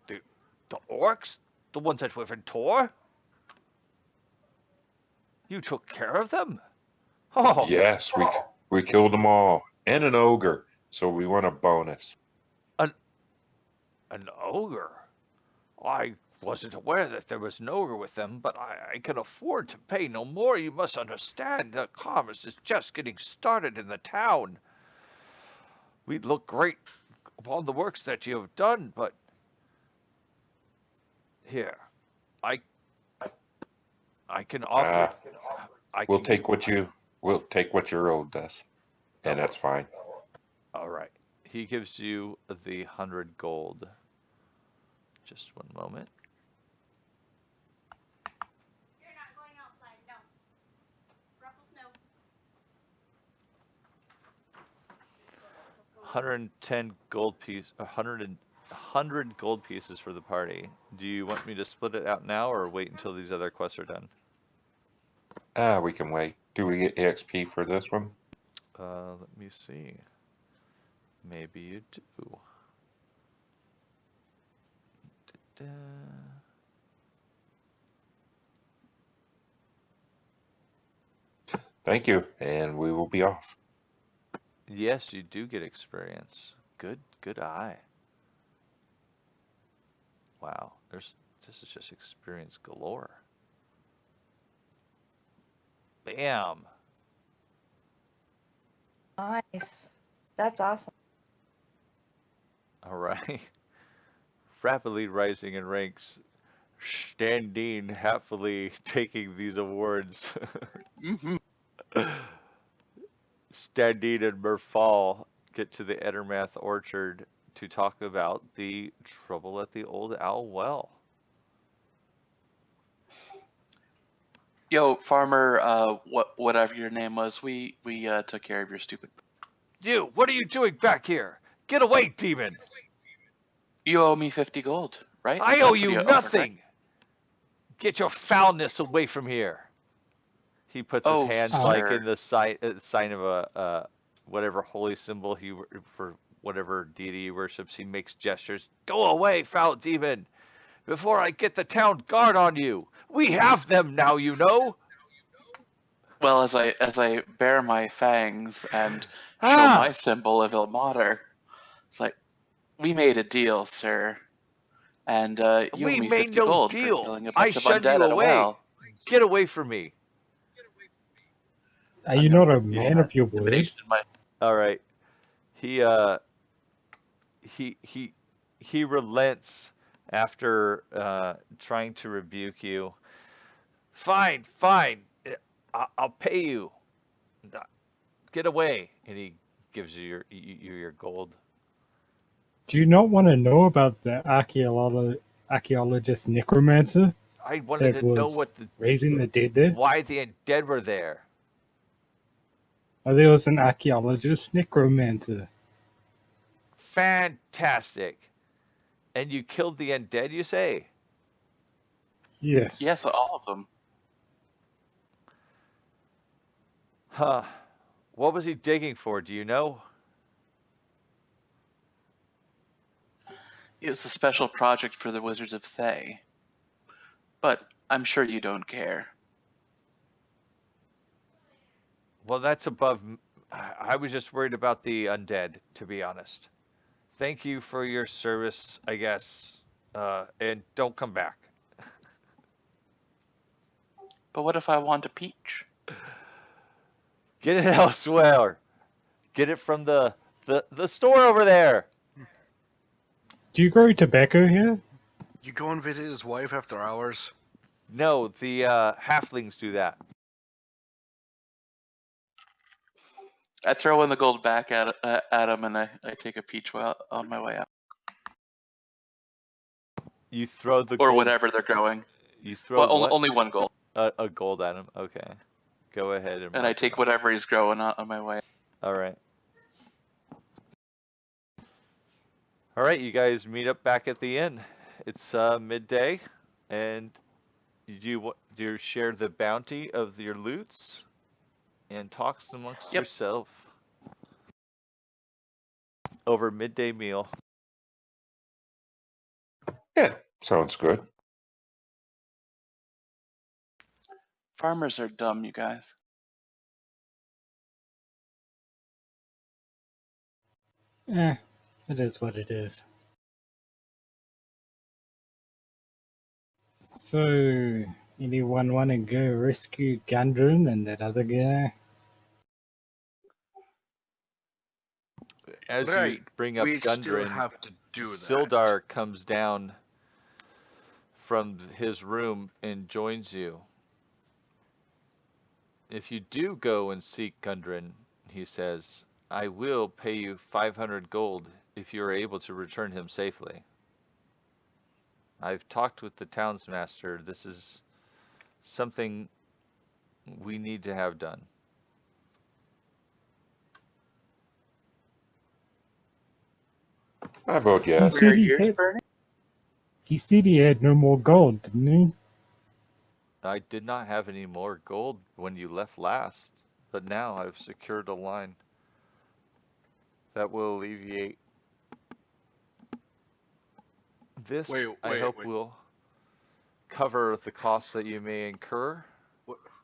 the orcs? The ones that we've in Tor? You took care of them? Oh, Yes, we killed them all, and an ogre. So we want a bonus. an ogre? I wasn't aware that there was an ogre with them, but I can afford to pay no more. You must understand that commerce is just getting started in the town. We'd look great upon the works that you have done, but here, I I can offer. Ah, I we'll can give. we'll take what you're owed us, and that's fine. All right. He gives you the 100 gold. Just one moment. You're not going outside, no. Ruffles, no. 110 gold piece. 100 gold pieces for the party. Do you want me to split it out now or wait until these other quests are done? We can wait. Do we get EXP for this one? Let me see. Maybe you do. Thank you, and we will be off. Yes, you do get experience. Good eye. Wow, this is just experience galore. Bam. Nice. That's awesome. All right. Rapidly rising in ranks, standing happily taking these awards. Mhm. Standine and Merfal get to the Ettermath Orchard to talk about the trouble at the Old Owl Well. Yo, farmer, whatever your name was, we took care of your stupid. You, what are you doing back here? Get away, demon! You owe me 50 gold, right? I owe That's what you you offered, right? nothing! Get your foulness away from here! He puts his Oh, hands like sir. in the sign of a whatever holy symbol for whatever deity he worships. He makes gestures. Go away, foul demon! Before I get the town guard on you! We have them now, you know! Well, as I bare my fangs and show Ah! my symbol of Ilmater, it's like we made a deal, sir, and you owe We me made 50 no gold for deal. killing a I bunch of shunned undead you at a away. well. Get away from me. Are I'm you gonna not a roll man that of your word? intimidation in my. All right. He he he he relents after trying to rebuke you. Fine, fine. I'll pay you. Get away. And he gives you your gold. Do you not want to know about the archaeologist necromancer I wanted that to know was what raising the dead there? why the undead were there. Oh, there was an archaeologist necromancer. Fantastic. And you killed the undead, you say? Yes. Yes, all of them. Huh. What was he digging for? Do you know? It was a special project for the Wizards of Thay, but I'm sure you don't care. Well, that's above. I was just worried about the undead, to be honest. Thank you for your service, I guess. And don't come back. But what if I want a peach? Get it elsewhere. Get it from the store over there. Do you grow tobacco here? You go and visit his wife after hours. No, the halflings do that. I throw in the gold back at him, and I take a peach while on my way out, You throw the or gold. whatever they're growing. You throw Well, what? only one gold, A gold at him. Okay. Go ahead and and I mark take that. whatever he's growing on my way. All right. All right, you guys meet up back at the inn. It's midday, and you share the bounty of your loots and talks amongst Yep. yourself over midday meal. Yeah, sounds good. Farmers are dumb, you guys. Eh, it is what it is. So, anyone want to go rescue Gundren and that other guy? As you Right. bring up We still Gundren, have to do that. Sildar comes down from his room and joins you. If you do go and seek Gundren, he says, I will pay you 500 gold if you are able to return him safely. I've talked with the townsmaster. This is something we need to have done. I vote He yes. Were your said ears burning? he said he had no more gold, didn't he? I did not have any more gold when you left last, but now I've secured a line that will alleviate This, Wait, I wait, hope, wait. will cover the costs that you may incur.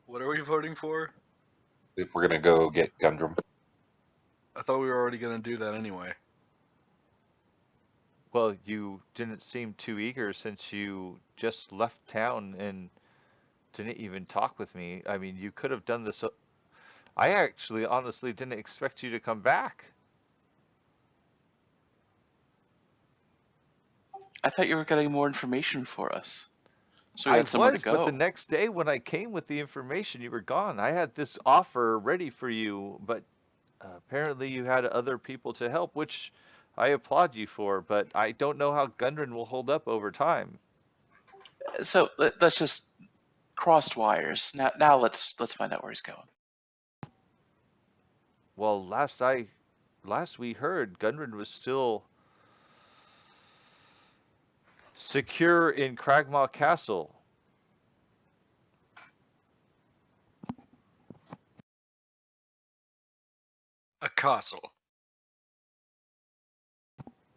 What are we voting for? If we're gonna go get Gundram. I thought we were already gonna do that anyway. Well, you didn't seem too eager since you just left town and didn't even talk with me. I mean, you could have done this. I actually, honestly, didn't expect you to come back. I thought you were getting more information for us, so we I had somewhere to was, but the go. next day when I came with the information, you were gone. I had this offer ready for you, but apparently you had other people to help, which I applaud you for, but I don't know how Gundren will hold up over time. So let's just crossed wires. Now let's find out where he's going. Well, last we heard, Gundren was still secure in Cragmaw Castle. A castle.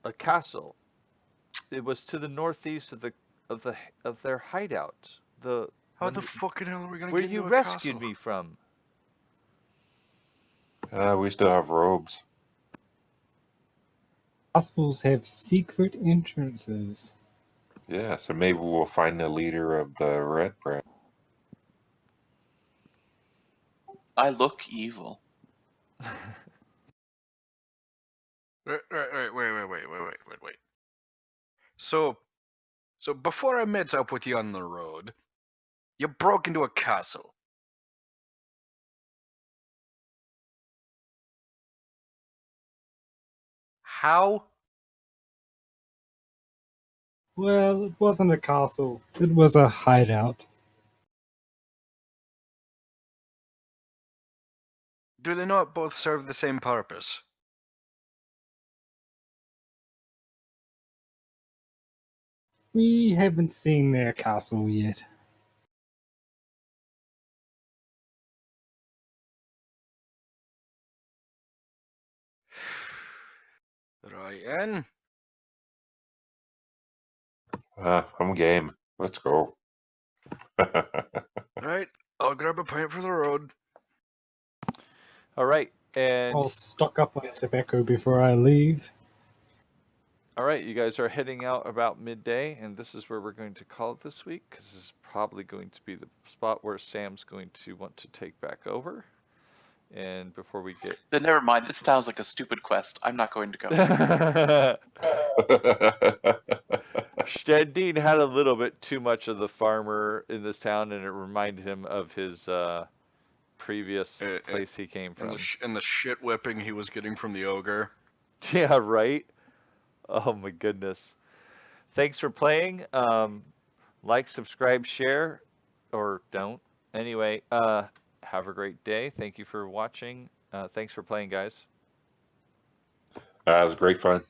A castle. It was to the northeast of their hideout. How the fucking hell are we gonna Where get you into a rescued castle? me from. We still have robes. Castles have secret entrances. Yeah, so maybe we'll find the leader of the Red Brand. I look evil. Wait. So before I met up with you on the road, you broke into a castle. How? Well, it wasn't a castle. It was a hideout. Do they not both serve the same purpose? We haven't seen their castle yet. Ryan? I'm game. Let's go. Right, I'll grab a pint for the road. All right, and I'll stock up on tobacco before I leave. all right, you guys are heading out about midday, and this is where we're going to call it this week because this is probably going to be the spot where Sam's going to want to take back over. And before we get Then never mind. This sounds like a stupid quest. I'm not going to go. Stedine had a little bit too much of the farmer in this town, and it reminded him of his previous place he came from. And the shit whipping he was getting from the ogre. Yeah, right? Oh my goodness. Thanks for playing. Like, subscribe, share, or don't. Anyway, have a great day. Thank you for watching. Thanks for playing, guys. It was great fun.